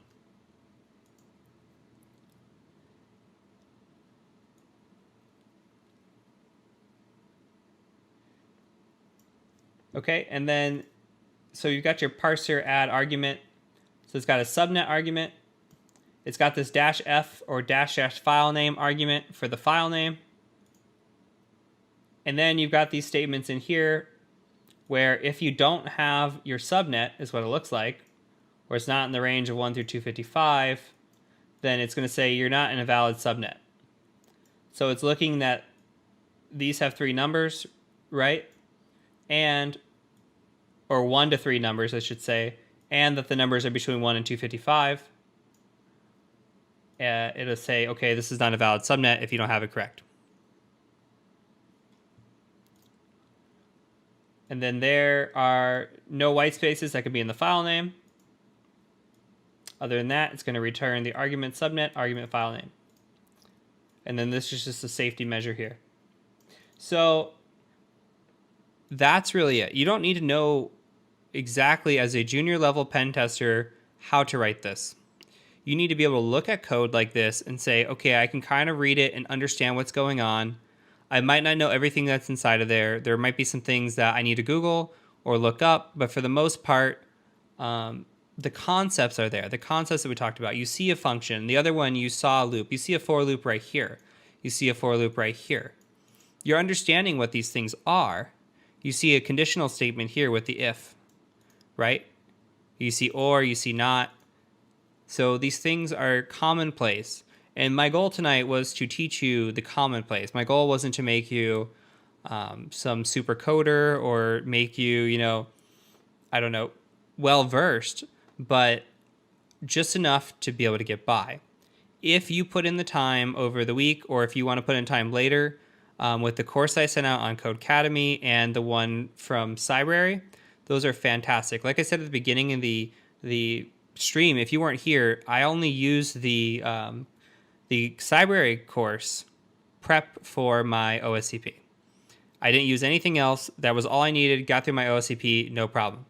Okay, and then, so you've got your parser add argument. So it's got a subnet argument. It's got this -f or --file name argument for the file name. And then you've got these statements in here where if you don't have your subnet, is what it looks like, or it's not in the range of 1 through 255, then it's going to say you're not in a valid subnet. So it's looking that these have 3 numbers, right? Or 1 to 3 numbers, I should say, and that the numbers are between 1 and 255. It'll say, okay, this is not a valid subnet if you don't have it correct. And then there are no white spaces that could be in the file name. Other than that, it's going to return the argument subnet, argument file name. And then this is just a safety measure here. So that's really it. You don't need to know exactly as a junior level pen tester how to write this. You need to be able to look at code like this and say, okay, I can kind of read it and understand what's going on. I might not know everything that's inside of there. There might be some things that I need to Google or look up, but for the most part, the concepts are there. The concepts that we talked about. You see a function. The other one, you saw a loop. You see a for loop right here. You see a for loop right here. You're understanding what these things are. You see a conditional statement here with the if, right? You see or, you see not. So these things are commonplace. And my goal tonight was to teach you the commonplace. My goal wasn't to make you some super coder or make you, I don't know, well-versed, but just enough to be able to get by. If you put in the time over the week, or if you want to put in time later, with the course I sent out on Codecademy and the one from Cybrary, those are fantastic. Like I said at the beginning of the stream, if you weren't here, I only used the Cybrary course prep for my OSCP. I didn't use anything else. That was all I needed. Got through my OSCP, no problem.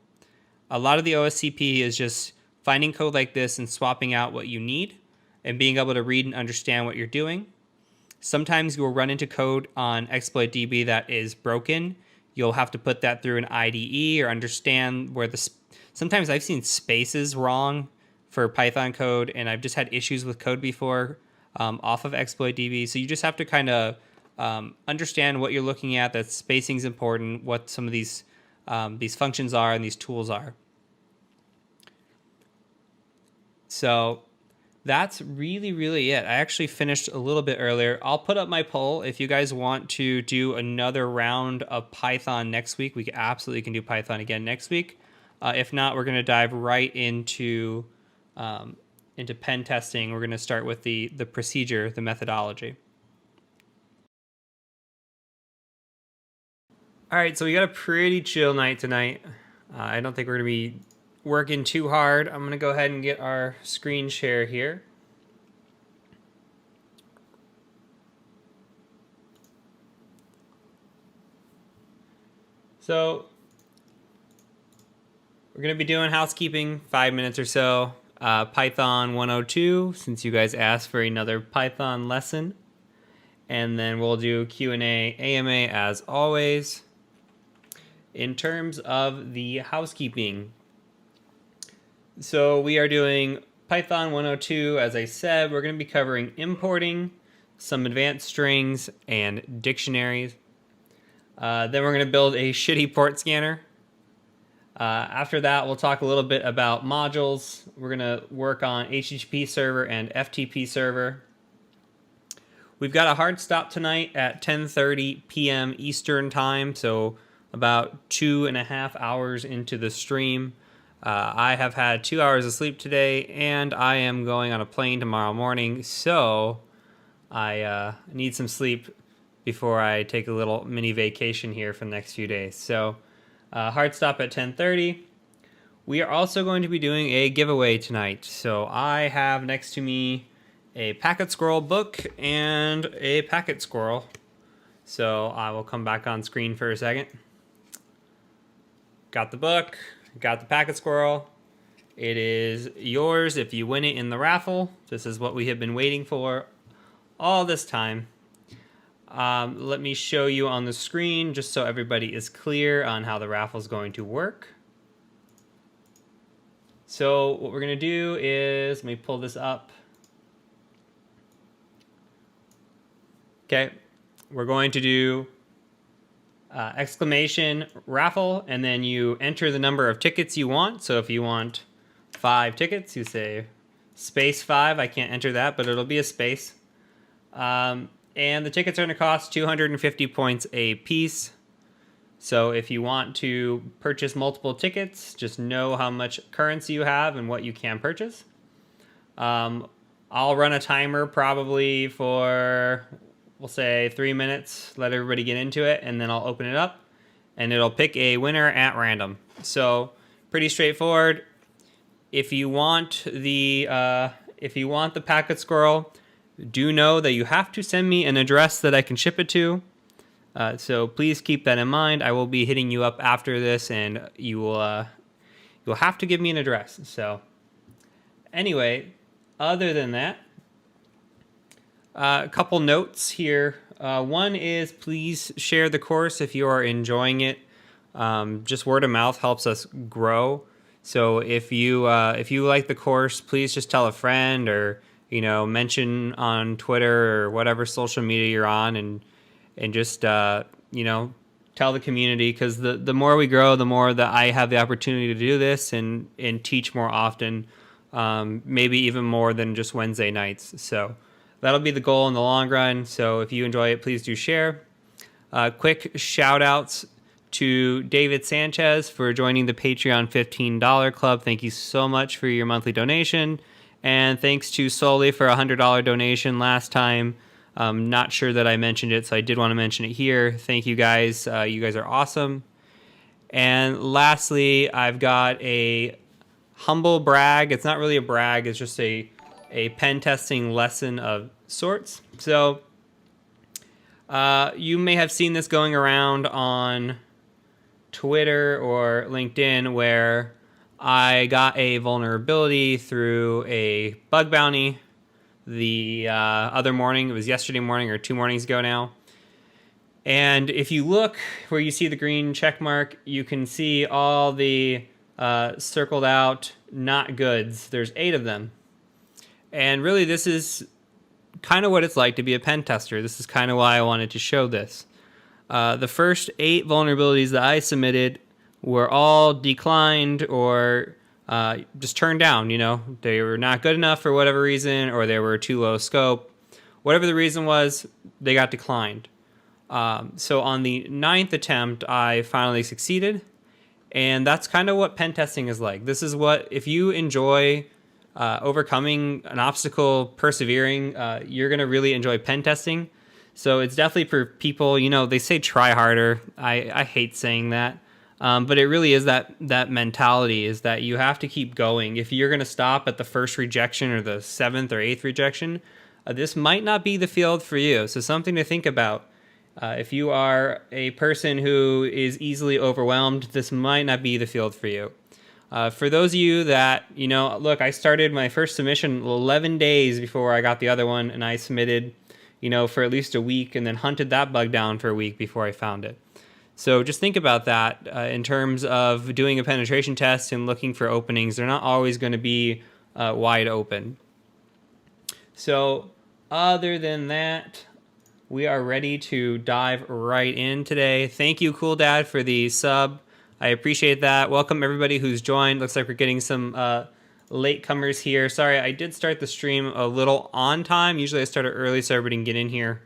A lot of the OSCP is just finding code like this and swapping out what you need and being able to read and understand what you're doing. Sometimes you'll run into code on ExploitDB that is broken. You'll have to put that through an IDE or understand where sometimes I've seen spaces wrong for Python code, and I've just had issues with code before off of ExploitDB. So you just have to kind of understand what you're looking at, that spacing is important, what some of these functions are and these tools are. So that's really it. I actually finished a little bit earlier. I'll put up my poll if you guys want to do another round of Python next week. We absolutely can do Python again next week. If not, we're going to dive right into pen testing. We're going to start with the procedure, the methodology. All right, so we got a pretty chill night tonight. I don't think we're going to be working too hard. I'm going to go ahead and get our screen share here. So we're going to be doing housekeeping, 5 minutes or so. Python 102, since you guys asked for another Python lesson. And then we'll do Q&A, AMA as always. In terms of the housekeeping, so we are doing Python 102. As I said, we're going to be covering importing, some advanced strings, and dictionaries. Then we're going to build a shitty port scanner. After that, we'll talk a little bit about modules. We're going to work on HTTP server and FTP server. We've got a hard stop tonight at 10:30 p.m. Eastern time, so about 2.5 hours into the stream. I have had 2 hours of sleep today, and I am going on a plane tomorrow morning, so I need some sleep before I take a little mini vacation here for the next few days. So hard stop at 10:30. We are also going to be doing a giveaway tonight. So I have next to me a Packet Squirrel book and a Packet Squirrel. So I will come back on screen for a second. Got the book, got the Packet Squirrel. It is yours if you win it in the raffle. This is what we have been waiting for all this time. Let me show you on the screen just so everybody is clear on how the raffle is going to work. So what we're going to do is, let me pull this up. Okay, we're going to do exclamation raffle, and then you enter the number of tickets you want. So if you want 5 tickets, you say space 5. I can't enter that, but it'll be a space. And the tickets are going to cost 250 points a piece. So if you want to purchase multiple tickets, just know how much currency you have and what you can purchase. I'll run a timer probably for, we'll say 3 minutes, let everybody get into it, and then I'll open it up and it'll pick a winner at random. So pretty straightforward. If you want the Packet Squirrel, do know that you have to send me an address that I can ship it to. So please keep that in mind. I will be hitting you up after this, and you'll have to give me an address. So anyway, other than that, a couple notes here. One is please share the course if you are enjoying it. Just word of mouth helps us grow. So if you like the course, please just tell a friend, or mention on Twitter or whatever social media you're on, and just tell the community, because the more we grow, the more that I have the opportunity to do this and teach more often, maybe even more than just Wednesday nights. So that'll be the goal in the long run. So if you enjoy it, please do share. Quick shout outs to David Sanchez for joining the Patreon $15 club. Thank you so much for your monthly donation. And thanks to Soli for a $100 donation last time. Not sure that I mentioned it, so I did want to mention it here. Thank you guys. You guys are awesome. And lastly, I've got a humble brag. It's not really a brag. It's just a pen testing lesson of sorts. So you may have seen this going around on Twitter or LinkedIn, where I got a vulnerability through a bug bounty the other morning. It was yesterday morning or 2 mornings ago now. And if you look where you see the green check mark, you can see all the circled out not goods. There's 8 of them. And really, this is kind of what it's like to be a pen tester. This is kind of why I wanted to show this. The first 8 vulnerabilities that I submitted were all declined or just turned down. You know, they were not good enough for whatever reason, or they were too low scope. Whatever the reason was, they got declined. So on the 9th attempt, I finally succeeded. And that's kind of what pen testing is like. This is what, if you enjoy overcoming an obstacle, persevering, you're going to really enjoy pen testing. So it's definitely for people, you know, they say try harder. I hate saying that. But it really is that mentality, is that you have to keep going. If you're going to stop at the first rejection or the 7th or 8th rejection, this might not be the field for you. So something to think about. If you are a person who is easily overwhelmed, this might not be the field for you. For those of you that, you know, look, I started my first submission 11 days before I got the other one, and I submitted, you know, for at least a week, and then hunted that bug down for a week before I found it. So just think about that in terms of doing a penetration test and looking for openings. They're not always going to be wide open. So other than that, we are ready to dive right in today. Thank you, Cool Dad, for the sub. I appreciate that. Welcome everybody who's joined. Looks like we're getting some latecomers here. Sorry, I did start the stream a little on time. Usually I start it early so everybody can get in here.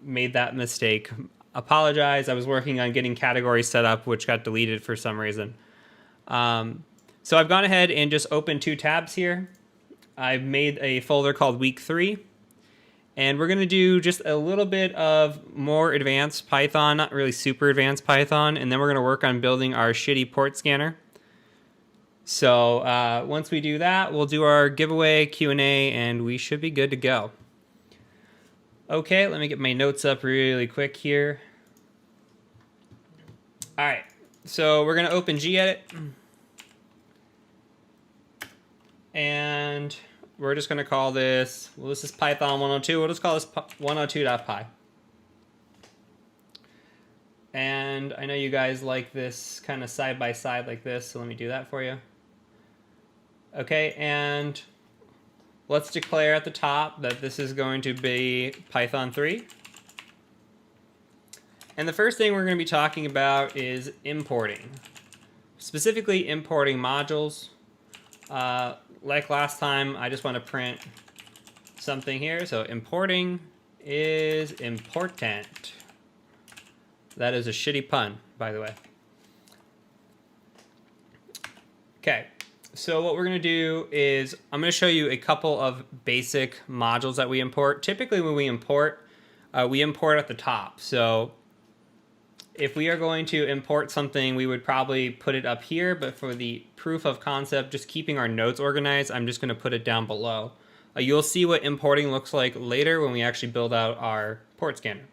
Made that mistake. Apologize. I was working on getting categories set up, which got deleted for some reason. So I've gone ahead and just opened 2 tabs here. I've made a folder called Week 3. And we're going to do just a little bit of more advanced Python, not really super advanced Python, and then we're going to work on building our shitty port scanner. So once we do that, we'll do our giveaway Q&A, and we should be good to go. Okay, let me get my notes up really quick here. All right, so we're going to open gedit. And we're just going to call this, well, this is Python 102. We'll just call this 102.py. And I know you guys like this kind of side by side like this, so let me do that for you. Okay, and let's declare at the top that this is going to be Python 3. And the first thing we're going to be talking about is importing. Specifically importing modules. Like last time, I just want to print something here. So importing is important. That is a shitty pun, by the way. Okay, so what we're going to do is I'm going to show you a couple of basic modules that we import. Typically when we import at the top. So if we are going to import something, we would probably put it up here, but for the proof of concept, just keeping our notes organized, I'm just going to put it down below. You'll see what importing looks like later when we actually build out our port scanner.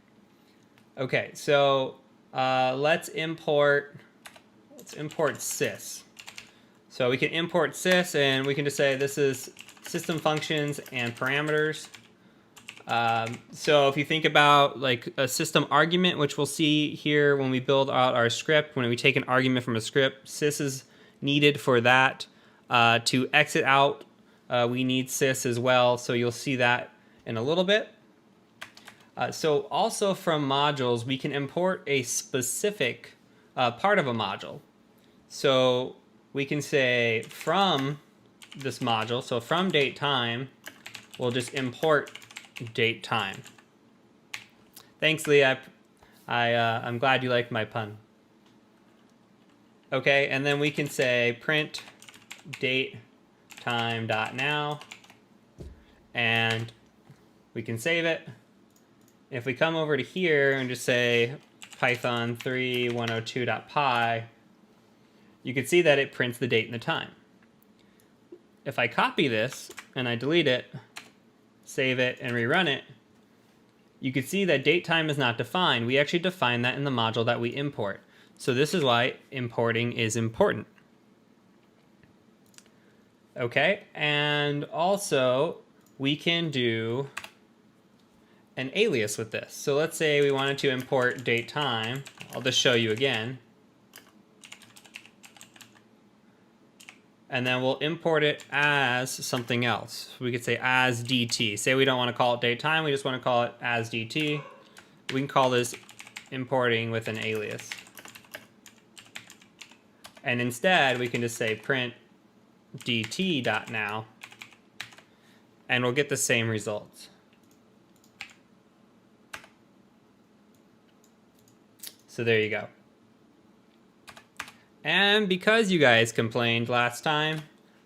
Okay, so let's import sys. So we can import sys, and we can just say this is system functions and parameters. So if you think about like a system argument, which we'll see here when we build out our script, when we take an argument from a script, sys is needed for that. To exit out, we need sys as well. So you'll see that in a little bit. So also from modules, we can import a specific part of a module. So we can say from this module, so from date time, we'll just import date time. Thanks, Lee. I'm glad you liked my pun. Okay, and then we can say print date time dot now, and we can save it. If we come over to here and just say Python 3 102.py, you can see that it prints the date and the time. If I copy this and I delete it, save it, and rerun it, you can see that date time is not defined. We actually define that in the module that we import. So this is why importing is important. Okay, and also we can do an alias with this. So let's say we wanted to import date time. I'll just show you again. And then we'll import it as something else. We could say as DT. Say we don't want to call it date time, we just want to call it as DT. We can call this importing with an alias. And instead, we can just say print dt.now, and we'll get the same results. So there you go. And because you guys complained last time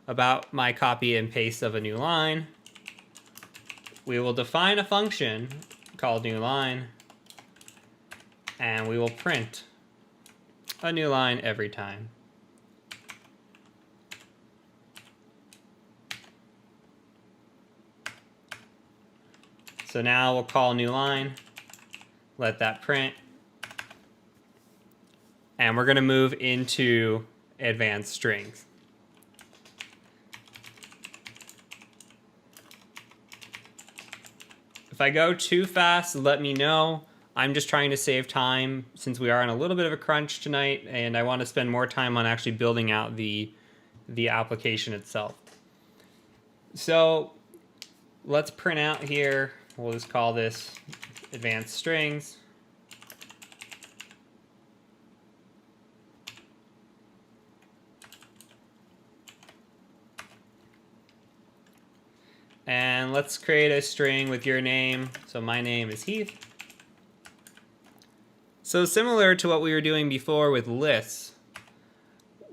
about my copy and paste of a new line, we will define a function called new line, and we will print a new line every time. So now we'll call new line, let that print, and we're going to move into advanced strings. If I go too fast, let me know. I'm just trying to save time since we are on a little bit of a crunch tonight, and I want to spend more time on actually building out the application itself. So let's print out here. We'll just call this advanced strings. And let's create a string with your name. So my name is Heath. So similar to what we were doing before with lists,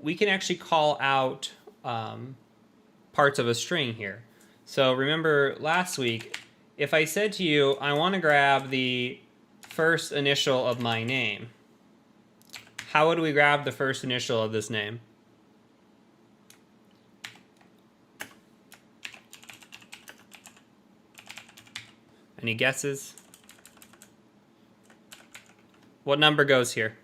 we can actually call out parts of a string here. So remember last week, if I said to you, I want to grab the first initial of my name, how would we grab the first initial of this name? Any guesses? What number goes here?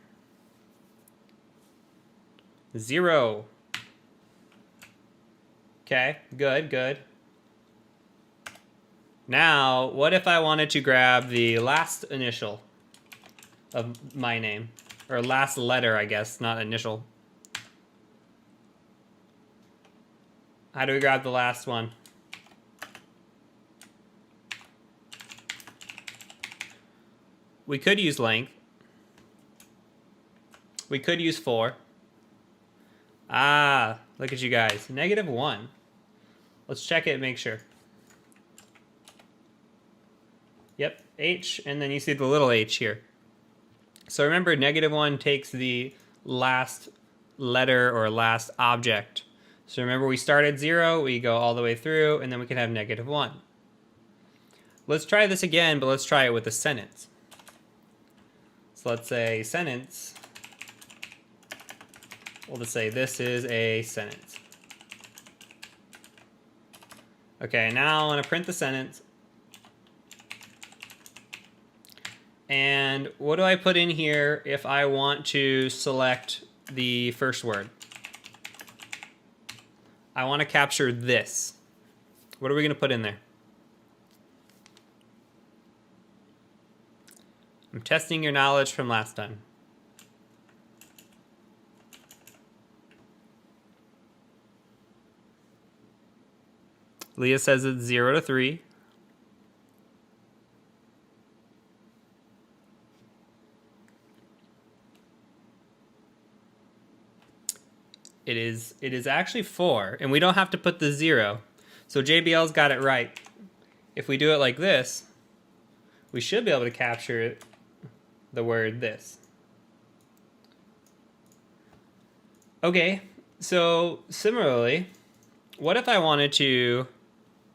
0. Okay, good, good. Now, what if I wanted to grab the last initial of my name? Or last letter, I guess, not initial. How do we grab the last one? We could use length. We could use 4. Ah, look at you guys. -1. Let's check it and make sure. Yep, H, and then you see the little h here. So remember, -1 takes the last letter or last object. So remember, we start at 0, we go all the way through, and then we can have -1. Let's try this again, but let's try it with a sentence. So let's say sentence. We'll just say this is a sentence. Okay, now I want to print the sentence. And what do I put in here if I want to select the first word? I want to capture this. What are we going to put in there? I'm testing your knowledge from last time. Leah says it's 0 to 3. It is actually 4, and we don't have to put the 0. So JBL's got it right. If we do it like this, we should be able to capture the word this. Okay, so similarly, what if I wanted to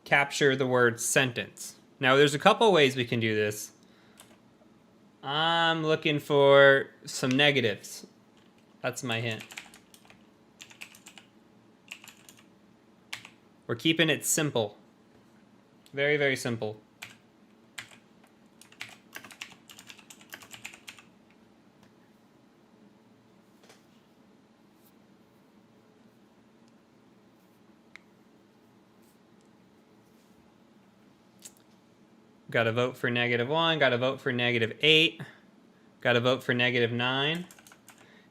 capture the word sentence? Now there's a couple ways we can do this. I'm looking for some negatives. That's my hint. We're keeping it simple. Very, very simple. Got to vote for -1, got to vote for -8, got to vote for -9.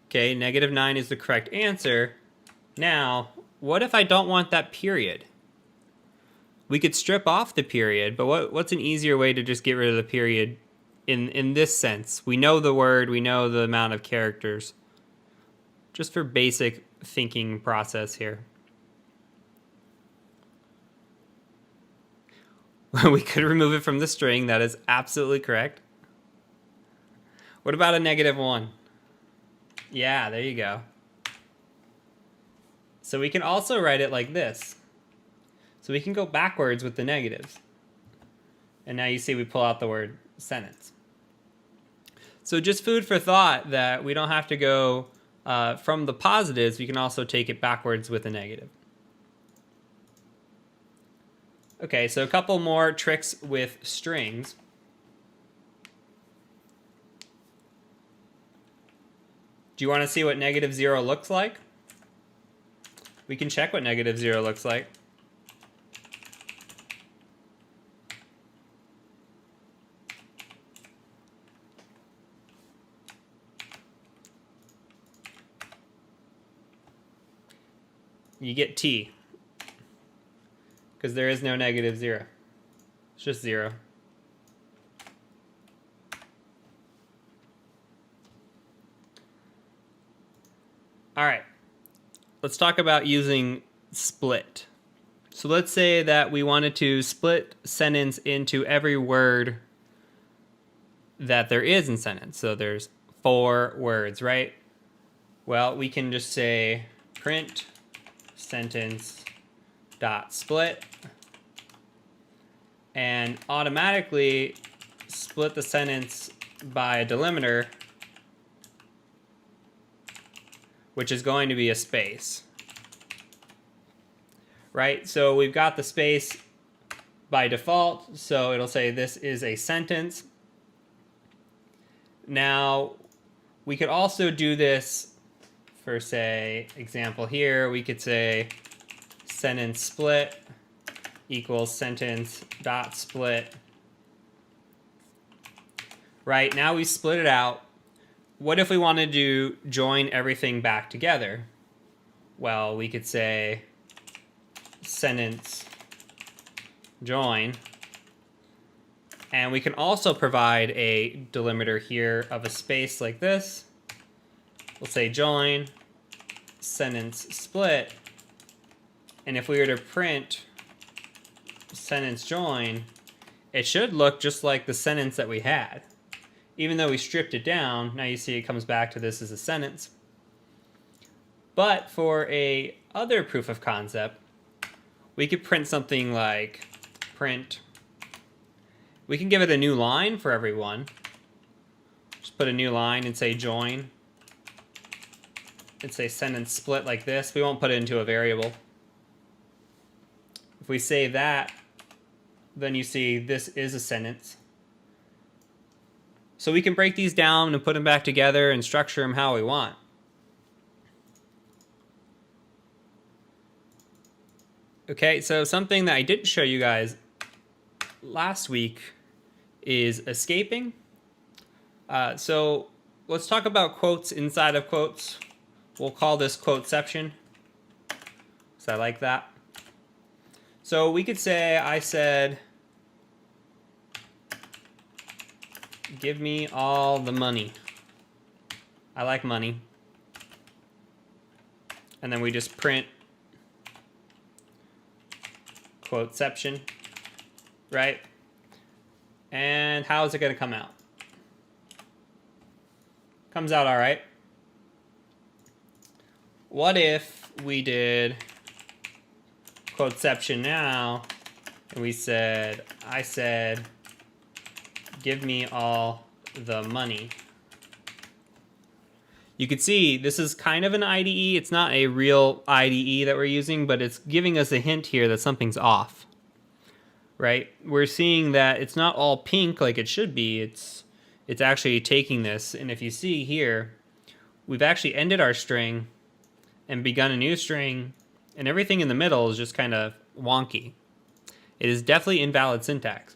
Okay, -9 is the correct answer. Now, what if I don't want that period? We could strip off the period, but what's an easier way to just get rid of the period in this sense? We know the word, we know the amount of characters. Just for basic thinking process here. We could remove it from the string. That is absolutely correct. What about a -1? Yeah, there you go. So we can also write it like this. So we can go backwards with the negatives. And now you see we pull out the word sentence. So just food for thought that we don't have to go from the positives. We can also take it backwards with a negative. Okay, so a couple more tricks with strings. Do you want to see what -0 looks like? We can check what -0 looks like. You get T, because there is no -0. It's just 0. All right, let's talk about using split. So let's say that we wanted to split sentence into every word that there is in sentence. So there's 4 words, right? Well, we can just say print sentence dot split and automatically split the sentence by a delimiter, which is going to be a space, right? So we've got the space by default, so it'll say this is a sentence. Now, we could also do this for, say, example here. We could say sentence split equals sentence dot split. Right, now we split it out. What if we wanted to join everything back together? Well, we could say sentence join. And we can also provide a delimiter here of a space like this. We'll say join sentence split. And if we were to print sentence join, it should look just like the sentence that we had. Even though we stripped it down, now you see it comes back to this as a sentence. But for a other proof of concept, we could print something like print. We can give it a new line for every one. Just put a new line and say join. And say sentence split like this. We won't put it into a variable. If we save that, then you see this is a sentence. So we can break these down and put them back together and structure them how we want. Okay, so something that I didn't show you guys last week is escaping. So let's talk about quotes inside of quotes. We'll call this quoteception, because I like that. So we could say, I said, give me all the money. I like money. And then we just print quoteception, right? And how is it going to come out? Comes out all right. What if we did quoteception now, and we said, I said, give me all the money. You can see this is kind of an IDE. It's not a real IDE that we're using, but it's giving us a hint here that something's off, right? We're seeing that it's not all pink like it should be. It's actually taking this, and if you see here, we've actually ended our string and begun a new string, and everything in the middle is just kind of wonky. It is definitely invalid syntax.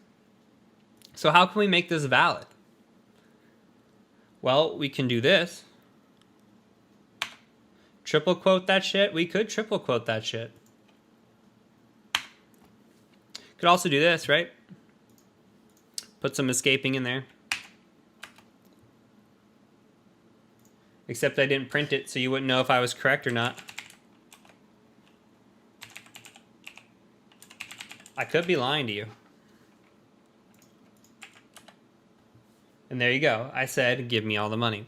So how can we make this valid? Well, we can do this. Triple quote that shit? We could triple quote that shit. Could also do this, right? Put some escaping in there. Except I didn't print it, so you wouldn't know if I was correct or not. I could be lying to you. And there you go. I said, give me all the money.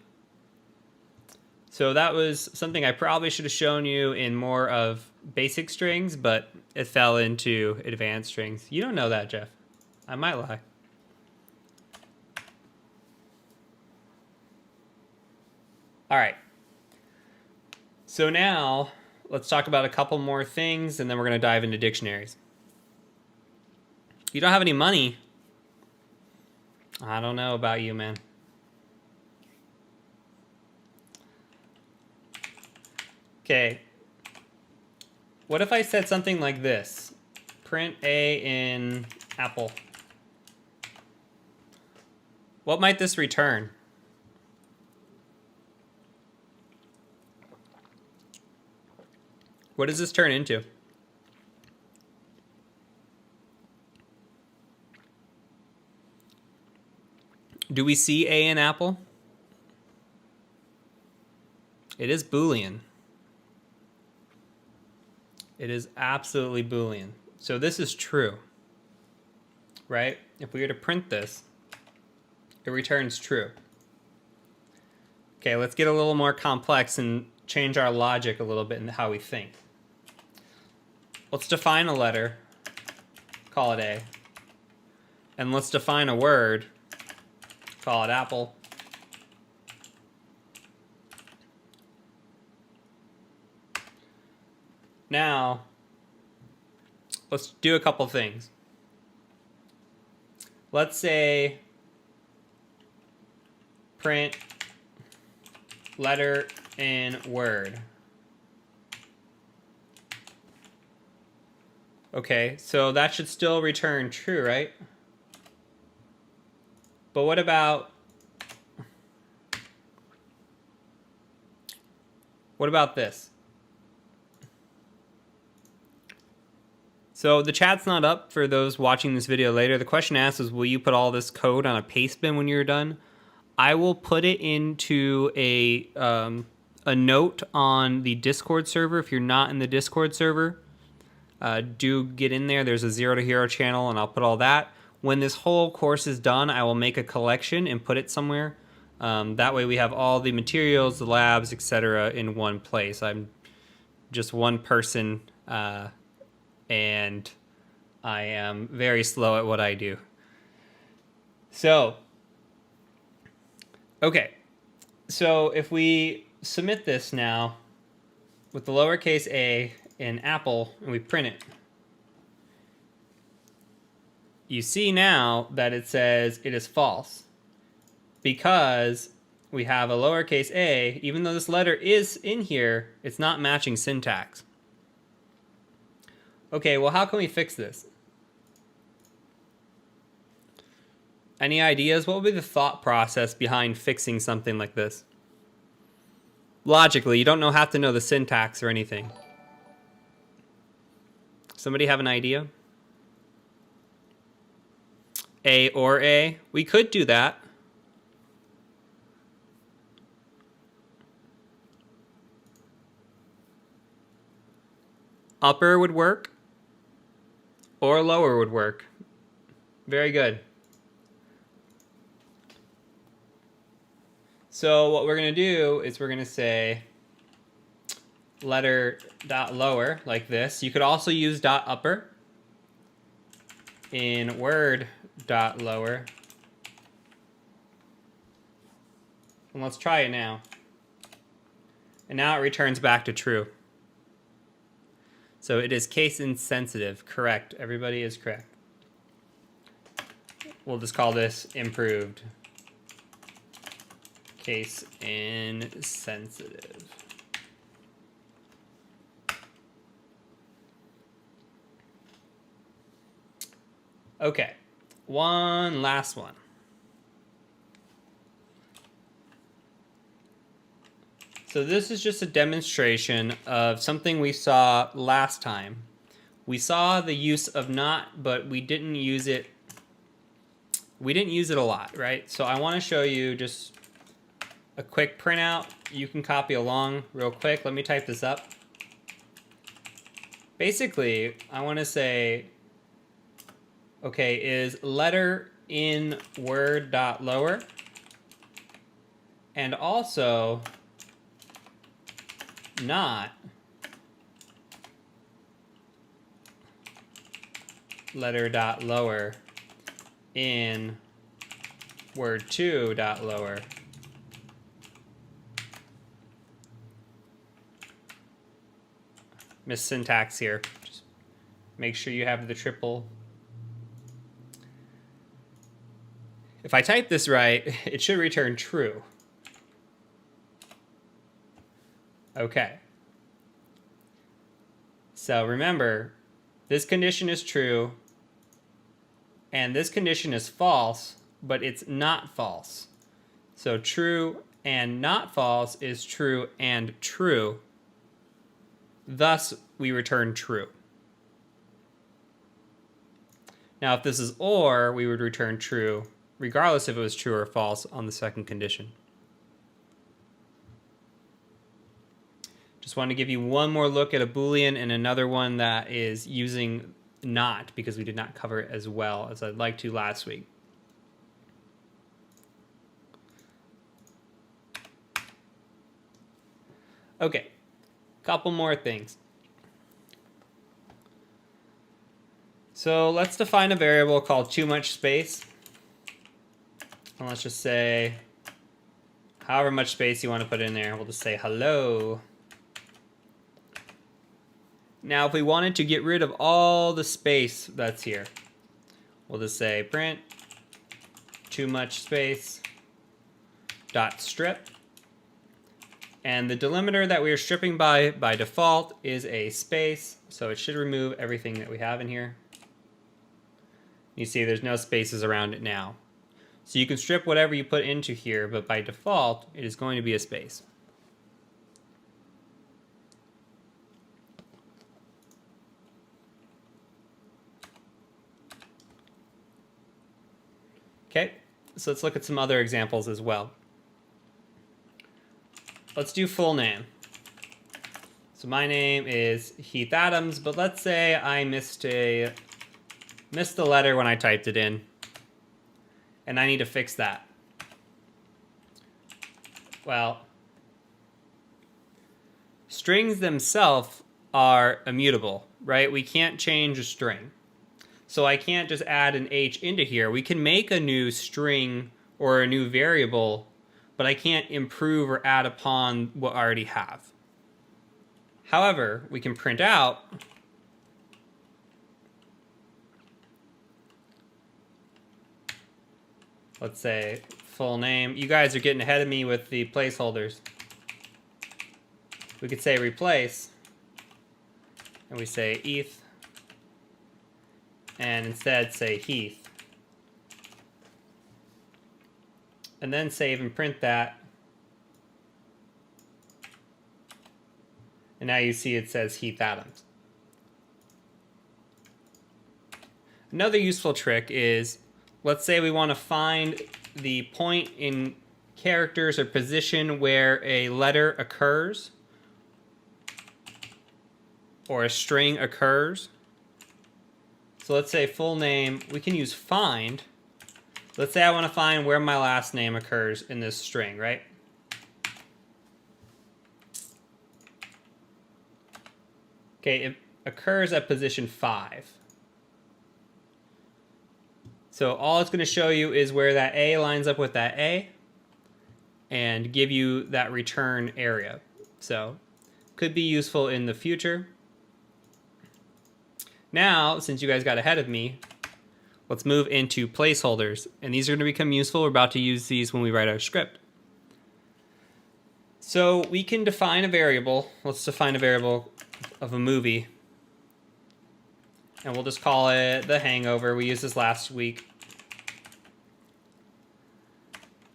So that was something I probably should have shown you in more of basic strings, but it fell into advanced strings. You don't know that, Jeff. I might lie. All right. So now let's talk about a couple more things, and then we're going to dive into dictionaries. You don't have any money? I don't know about you, man. Okay. What if I said something like this? Print A in Apple. What might this return? What does this turn into? Do we see A in Apple? It is Boolean. It is absolutely Boolean. So this is true, right? If we were to print this, it returns true. Okay, let's get a little more complex and change our logic a little bit in how we think. Let's define a letter, call it A. And let's define a word, call it apple. Now, let's do a couple things. Let's say print letter in Word. Okay, so that should still return true, right? But what about this? So the chat's not up for those watching this video later. The question asked is, will you put all this code on a paste bin when you're done? I will put it into a note on the Discord server. If you're not in the Discord server, do get in there. There's a Zero to Hero channel, and I'll put all that. When this whole course is done, I will make a collection and put it somewhere. That way we have all the materials, the labs, etc. in one place. I'm just one person, and I am very slow at what I do. So, okay. So if we submit this now with the lowercase a in Apple and we print it, you see now that it says it is false because we have a lowercase a. Even though this letter is in here, it's not matching syntax. Okay, well, how can we fix this? Any ideas? What would be the thought process behind fixing something like this? Logically, you don't have to know the syntax or anything. Somebody have an idea? A or A? We could do that. Upper would work, or lower would work. Very good. So what we're going to do is we're going to say letter dot lower like this. You could also use dot upper in word dot lower. And let's try it now. And now it returns back to true. So it is case insensitive. Correct. Everybody is correct. We'll just call this improved. Case insensitive. Okay, one last one. So this is just a demonstration of something we saw last time. We saw the use of not, but we didn't use it. We didn't use it a lot, right? So I want to show you just a quick printout. You can copy along real quick. Let me type this up. Basically, I want to say, okay, is letter in word dot lower. and also not letter dot lower in word 2 dot lower. Syntax here. Just make sure you have the triple. If I type this right, it should return true. Okay. So remember, this condition is true, and this condition is false, but it's not false. So true and not false is true and true. Thus, we return true. Now, if this is or, we would return true, regardless if it was true or false on the second condition. Just want to give you one more look at a Boolean and another one that is using not, because we did not cover it as well as I'd like to last week. Okay, couple more things. So let's define a variable called too much space. And let's just say however much space you want to put in there. We'll just say hello. Now, if we wanted to get rid of all the space that's here, we'll just say print too much space dot strip. And the delimiter that we are stripping by default is a space, so it should remove everything that we have in here. You see there's no spaces around it now. So you can strip whatever you put into here, but by default, it is going to be a space. Okay, so let's look at some other examples as well. Let's do full name. So my name is Heath Adams, but let's say I missed a letter when I typed it in, and I need to fix that. Well, strings themselves are immutable, right? We can't change a string. So I can't just add an H into here. We can make a new string or a new variable, but I can't improve or add upon what I already have. However, we can print out let's say full name. You guys are getting ahead of me with the placeholders. We could say replace, and we say Heath, and instead say Heath. And then save and print that. And now you see it says Heath Adams. Another useful trick is, let's say we want to find the point in characters or position where a letter occurs or a string occurs. So let's say full name, we can use find. Let's say I want to find where my last name occurs in this string, right? Okay, it occurs at position 5. So all it's going to show you is where that A lines up with that A and give you that return area. So could be useful in the future. Now, since you guys got ahead of me, let's move into placeholders. And these are going to become useful. We're about to use these when we write our script. So we can define a variable. Let's define a variable of a movie. And we'll just call it The Hangover. We used this last week.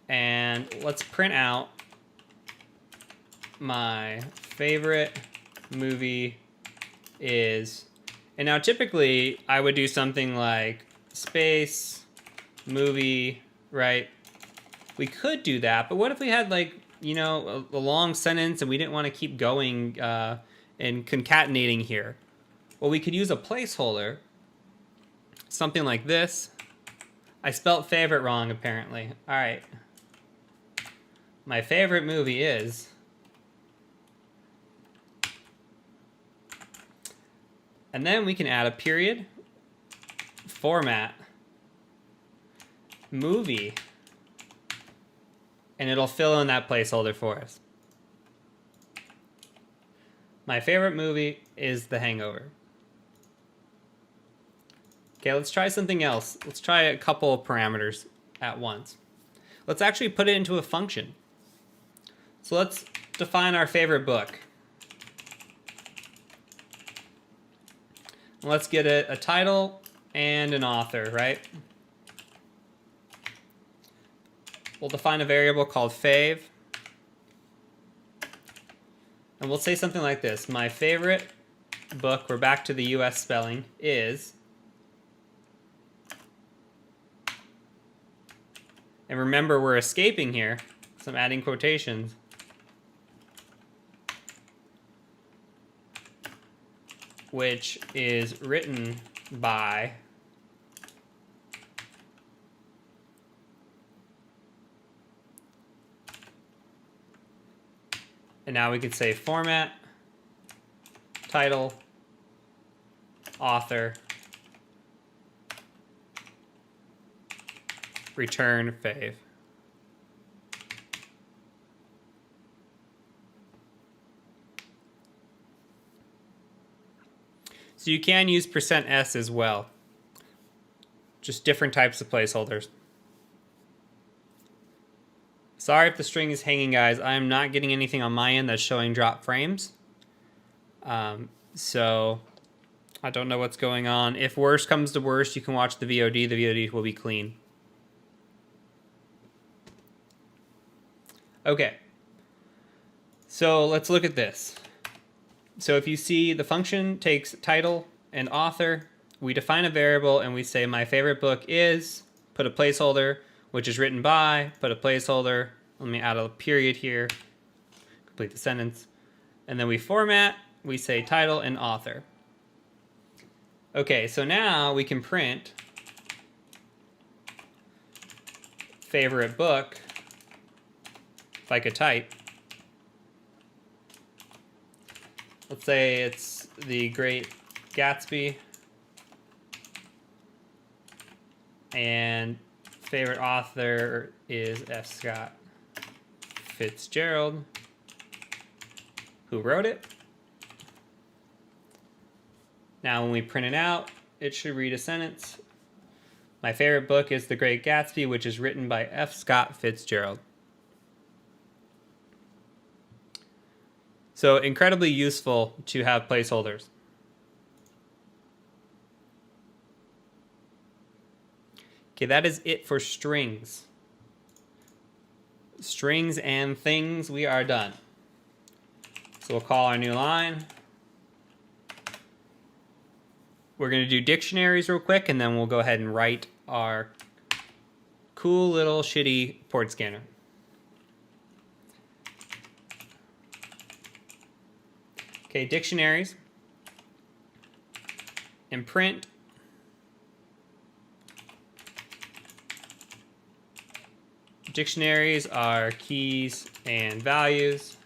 And let's print out my favorite movie is... And now typically I would do something like space, movie, right? We could do that, but what if we had like, you know, a long sentence and we didn't want to keep going and concatenating here? Well, we could use a placeholder, something like this. I spelt favorite wrong, apparently. All right. my favorite movie is... And then we can add a period, format, movie, and it'll fill in that placeholder for us. My favorite movie is The Hangover. Okay, let's try something else. Let's try a couple of parameters at once. Let's actually put it into a function. So let's define our favorite book. Let's get a title and an author, right? We'll define a variable called fav. And we'll say something like this. My favorite book, we're back to the US spelling, is... And remember, we're escaping here, so I'm adding quotations. Which is written by... And now we could say format, title, author, return fav. So you can use %s as well. Just different types of placeholders. Sorry if the string is hanging, guys. I am not getting anything on my end that's showing drop frames. So I don't know what's going on. If worst comes to worst, you can watch the VOD. The VOD will be clean. Okay. So let's look at this. So if you see, the function takes title and author. We define a variable and we say my favorite book is, put a placeholder, which is written by, put a placeholder. Let me add a period here, complete the sentence. And then we format, we say title and author. Okay, so now we can print favorite book, if I could type. Let's say it's The Great Gatsby. And favorite author is F. Scott Fitzgerald. Who wrote it? Now when we print it out, it should read a sentence. My favorite book is The Great Gatsby, which is written by F. Scott Fitzgerald. So incredibly useful to have placeholders. Okay, that is it for strings. Strings and things, we are done. So we'll call our new line. We're going to do dictionaries real quick, and then we'll go ahead and write our cool little shitty port scanner. Okay, dictionaries. And print. Dictionaries are keys and values.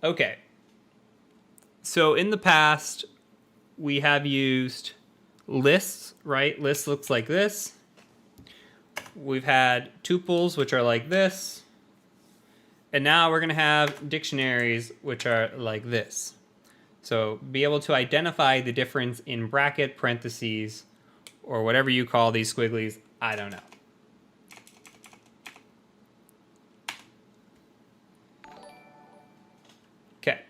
Okay. So in the past, we have used lists, right? Lists looks like this. We've had tuples, which are like this. And now we're going to have dictionaries, which are like this. So be able to identify the difference in bracket, parentheses, or whatever you call these squigglies, I don't know. Okay.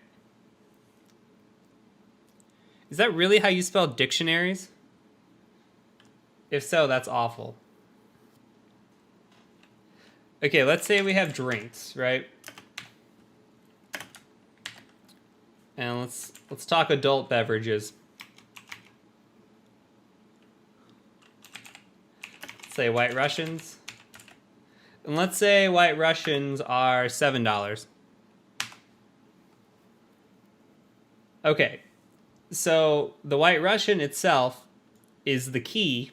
Is that really how you spell dictionaries? If so, that's awful. Okay, let's say we have drinks, right? And let's talk adult beverages. Let's say White Russians. And let's say White Russians are $7. Okay, so the White Russian itself is the key,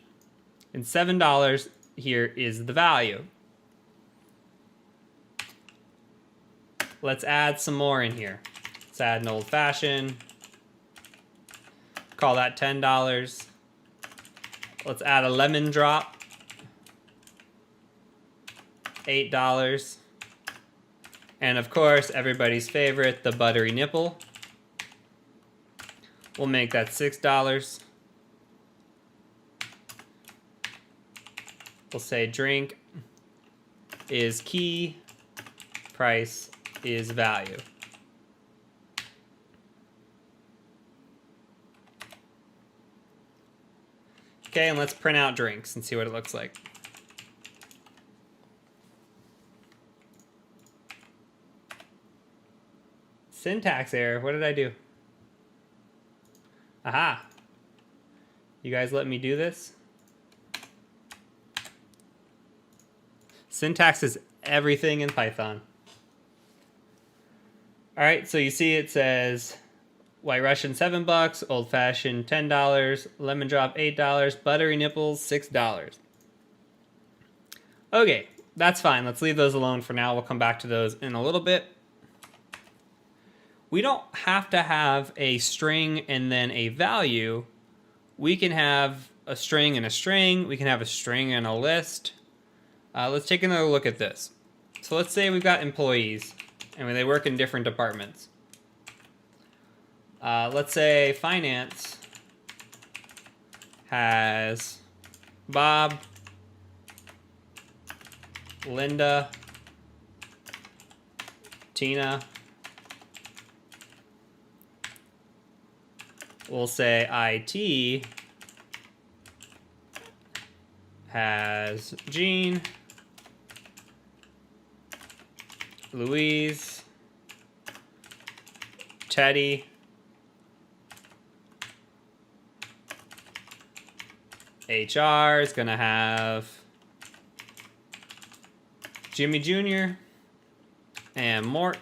and $7 here is the value. Let's add some more in here. Let's add an old fashioned. Call that $10. Let's add a lemon drop. $8. And of course, everybody's favorite, the buttery nipple. We'll make that $6. We'll say drink is key, price is value. Okay, and let's print out drinks and see what it looks like. Syntax error, what did I do? Aha. You guys let me do this? Syntax is everything in Python. All right, so you see it says White Russian $7, Old Fashioned $10, Lemon Drop $8, Buttery Nipples $6. Okay, that's fine. Let's leave those alone for now. We'll come back to those in a little bit. We don't have to have a string and then a value. We can have a string and a string. We can have a string and a list. Let's take another look at this. So let's say we've got employees and they work in different departments. Let's say finance has Bob, Linda, Tina. We'll say IT has Jean, Louise, Teddy, HR is gonna have Jimmy Jr. and Mort.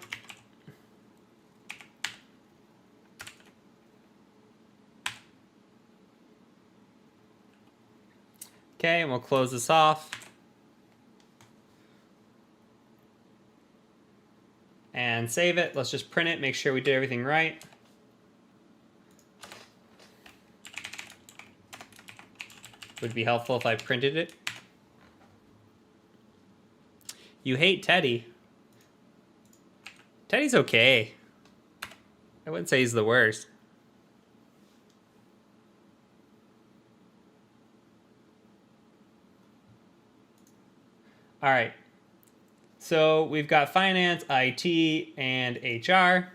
Okay, and we'll close this off. And save it. Let's just print it, make sure we did everything right. Would be helpful if I printed it. You hate Teddy. Teddy's okay. I wouldn't say he's the worst. All right, so we've got finance, IT, and HR.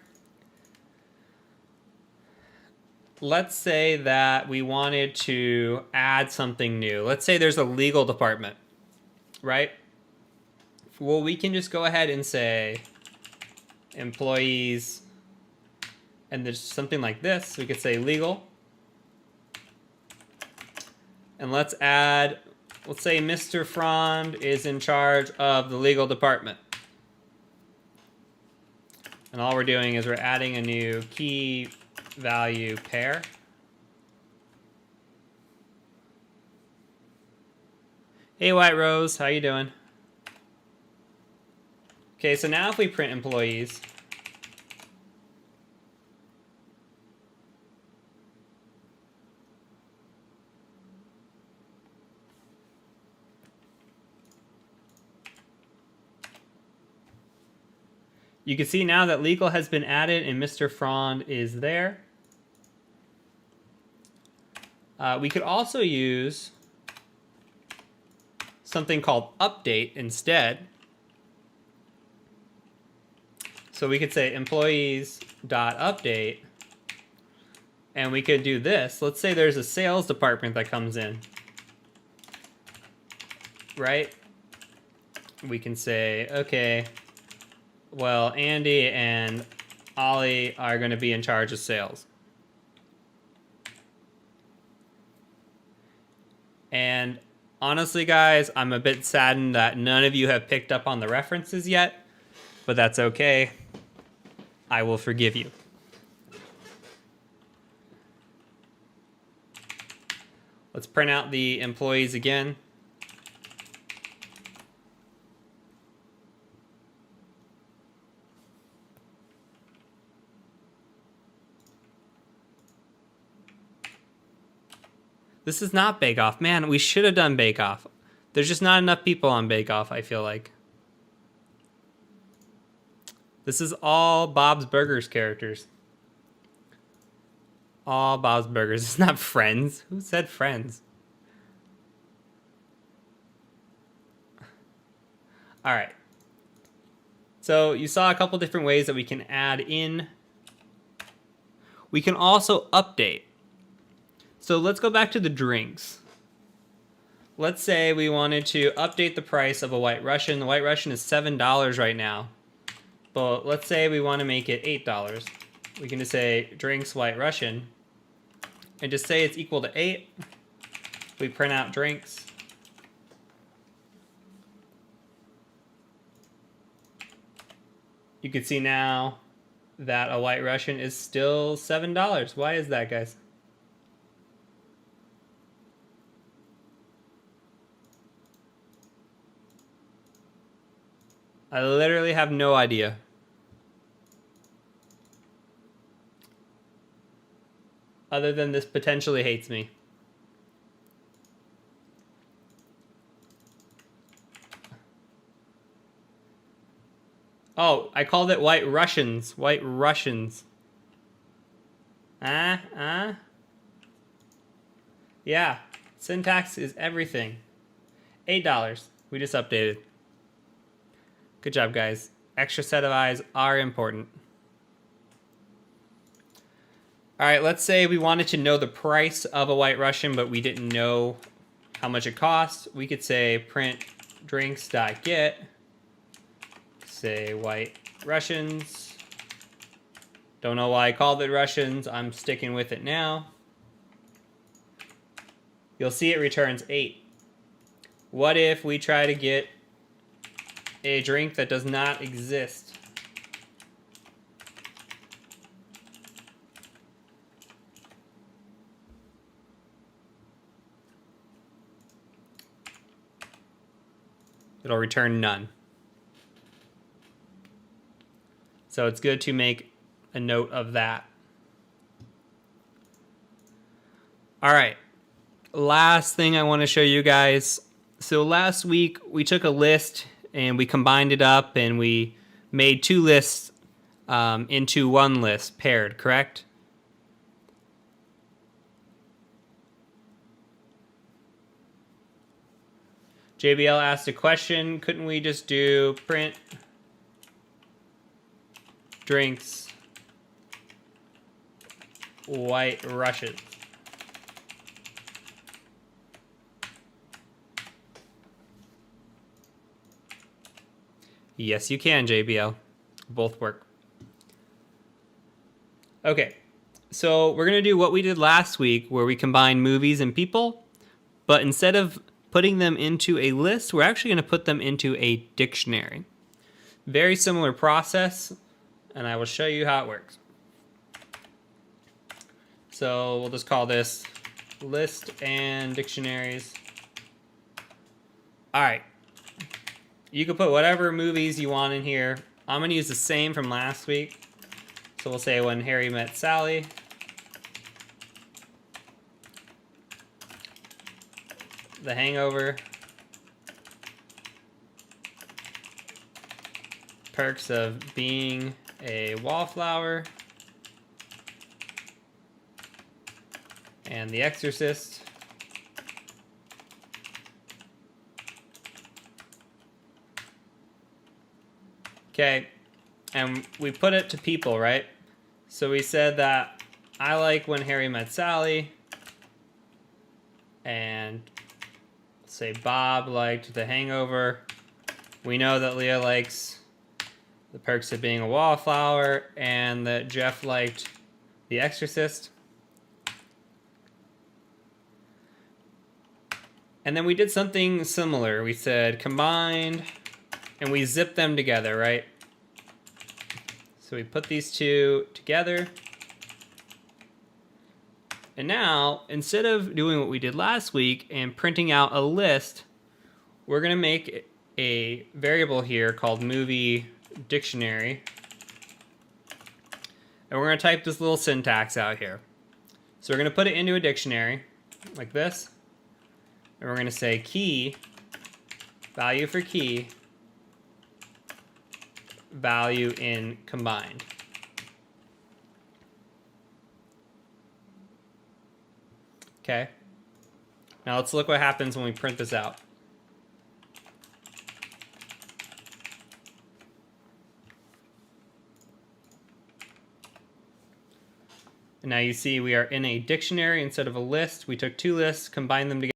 Let's say that we wanted to add something new. Let's say there's a legal department, right? Well, we can just go ahead and say employees, and there's something like this. We could say legal. And let's add, let's say Mr. Frond is in charge of the legal department. And all we're doing is we're adding a new key value pair. Hey, White Rose, how you doing? Okay, so now if we print employees, you can see now that legal has been added and Mr. Frond is there. We could also use something called update instead. So we could say employees.update, and we could do this. Let's say there's a sales department that comes in, right? We can say, okay, well, Andy and Ollie are going to be in charge of sales. And honestly, guys, I'm a bit saddened that none of you have picked up on the references yet, but that's okay. I will forgive you. Let's print out the employees again. This is not Bake Off. Man, we should have done Bake Off. There's just not enough people on Bake Off, I feel like. This is all Bob's Burgers characters. All Bob's Burgers. It's not Friends. Who said Friends? All right. So you saw a couple different ways that we can add in. We can also update. So let's go back to the drinks. Let's say we wanted to update the price of a White Russian. The White Russian is $7 right now. But let's say we want to make it $8. We can just say drinks White Russian and just say it's equal to 8. We print out drinks. You can see now that a White Russian is still $7. Why is that, guys? I literally have no idea. Other than this potentially hates me. Oh, I called it White Russians. White Russians. Yeah, syntax is everything. $8. We just updated. Good job, guys. Extra set of eyes are important. All right, let's say we wanted to know the price of a White Russian, but we didn't know how much it costs. We could say print drinks.get, say White Russians. Don't know why I called it Russians. I'm sticking with it now. You'll see it returns 8. What if we try to get a drink that does not exist? It'll return none. So it's good to make a note of that. All right, last thing I want to show you guys. So last week we took a list and we combined it up and we made 2 lists into one list, paired, correct? JBL asked a question, couldn't we just do print drinks White Russians? Yes, you can, JBL. Both work. Okay, so we're going to do what we did last week where we combine movies and people, but instead of putting them into a list, we're actually going to put them into a dictionary. Very similar process, and I will show you how it works. So we'll just call this list and dictionaries. All right. You can put whatever movies you want in here. I'm going to use the same from last week. So we'll say When Harry Met Sally. The Hangover. Perks of Being a Wallflower. And The Exorcist. Okay, and we put it to people, right? So we said that I like When Harry Met Sally, and say Bob liked The Hangover. We know that Leah likes The Perks of Being a Wallflower, and that Jeff liked The Exorcist. And then we did something similar. We said combined, and we zip them together, right? So we put these 2 together. And now, instead of doing what we did last week and printing out a list, we're going to make a variable here called movie dictionary. And we're going to type this little syntax out here. So we're going to put it into a dictionary. like this. And we're going to say key, value for key, value in combined. Okay. Now let's look what happens when we print this out. And now you see we are in a dictionary instead of a list. We took two lists, combined them together.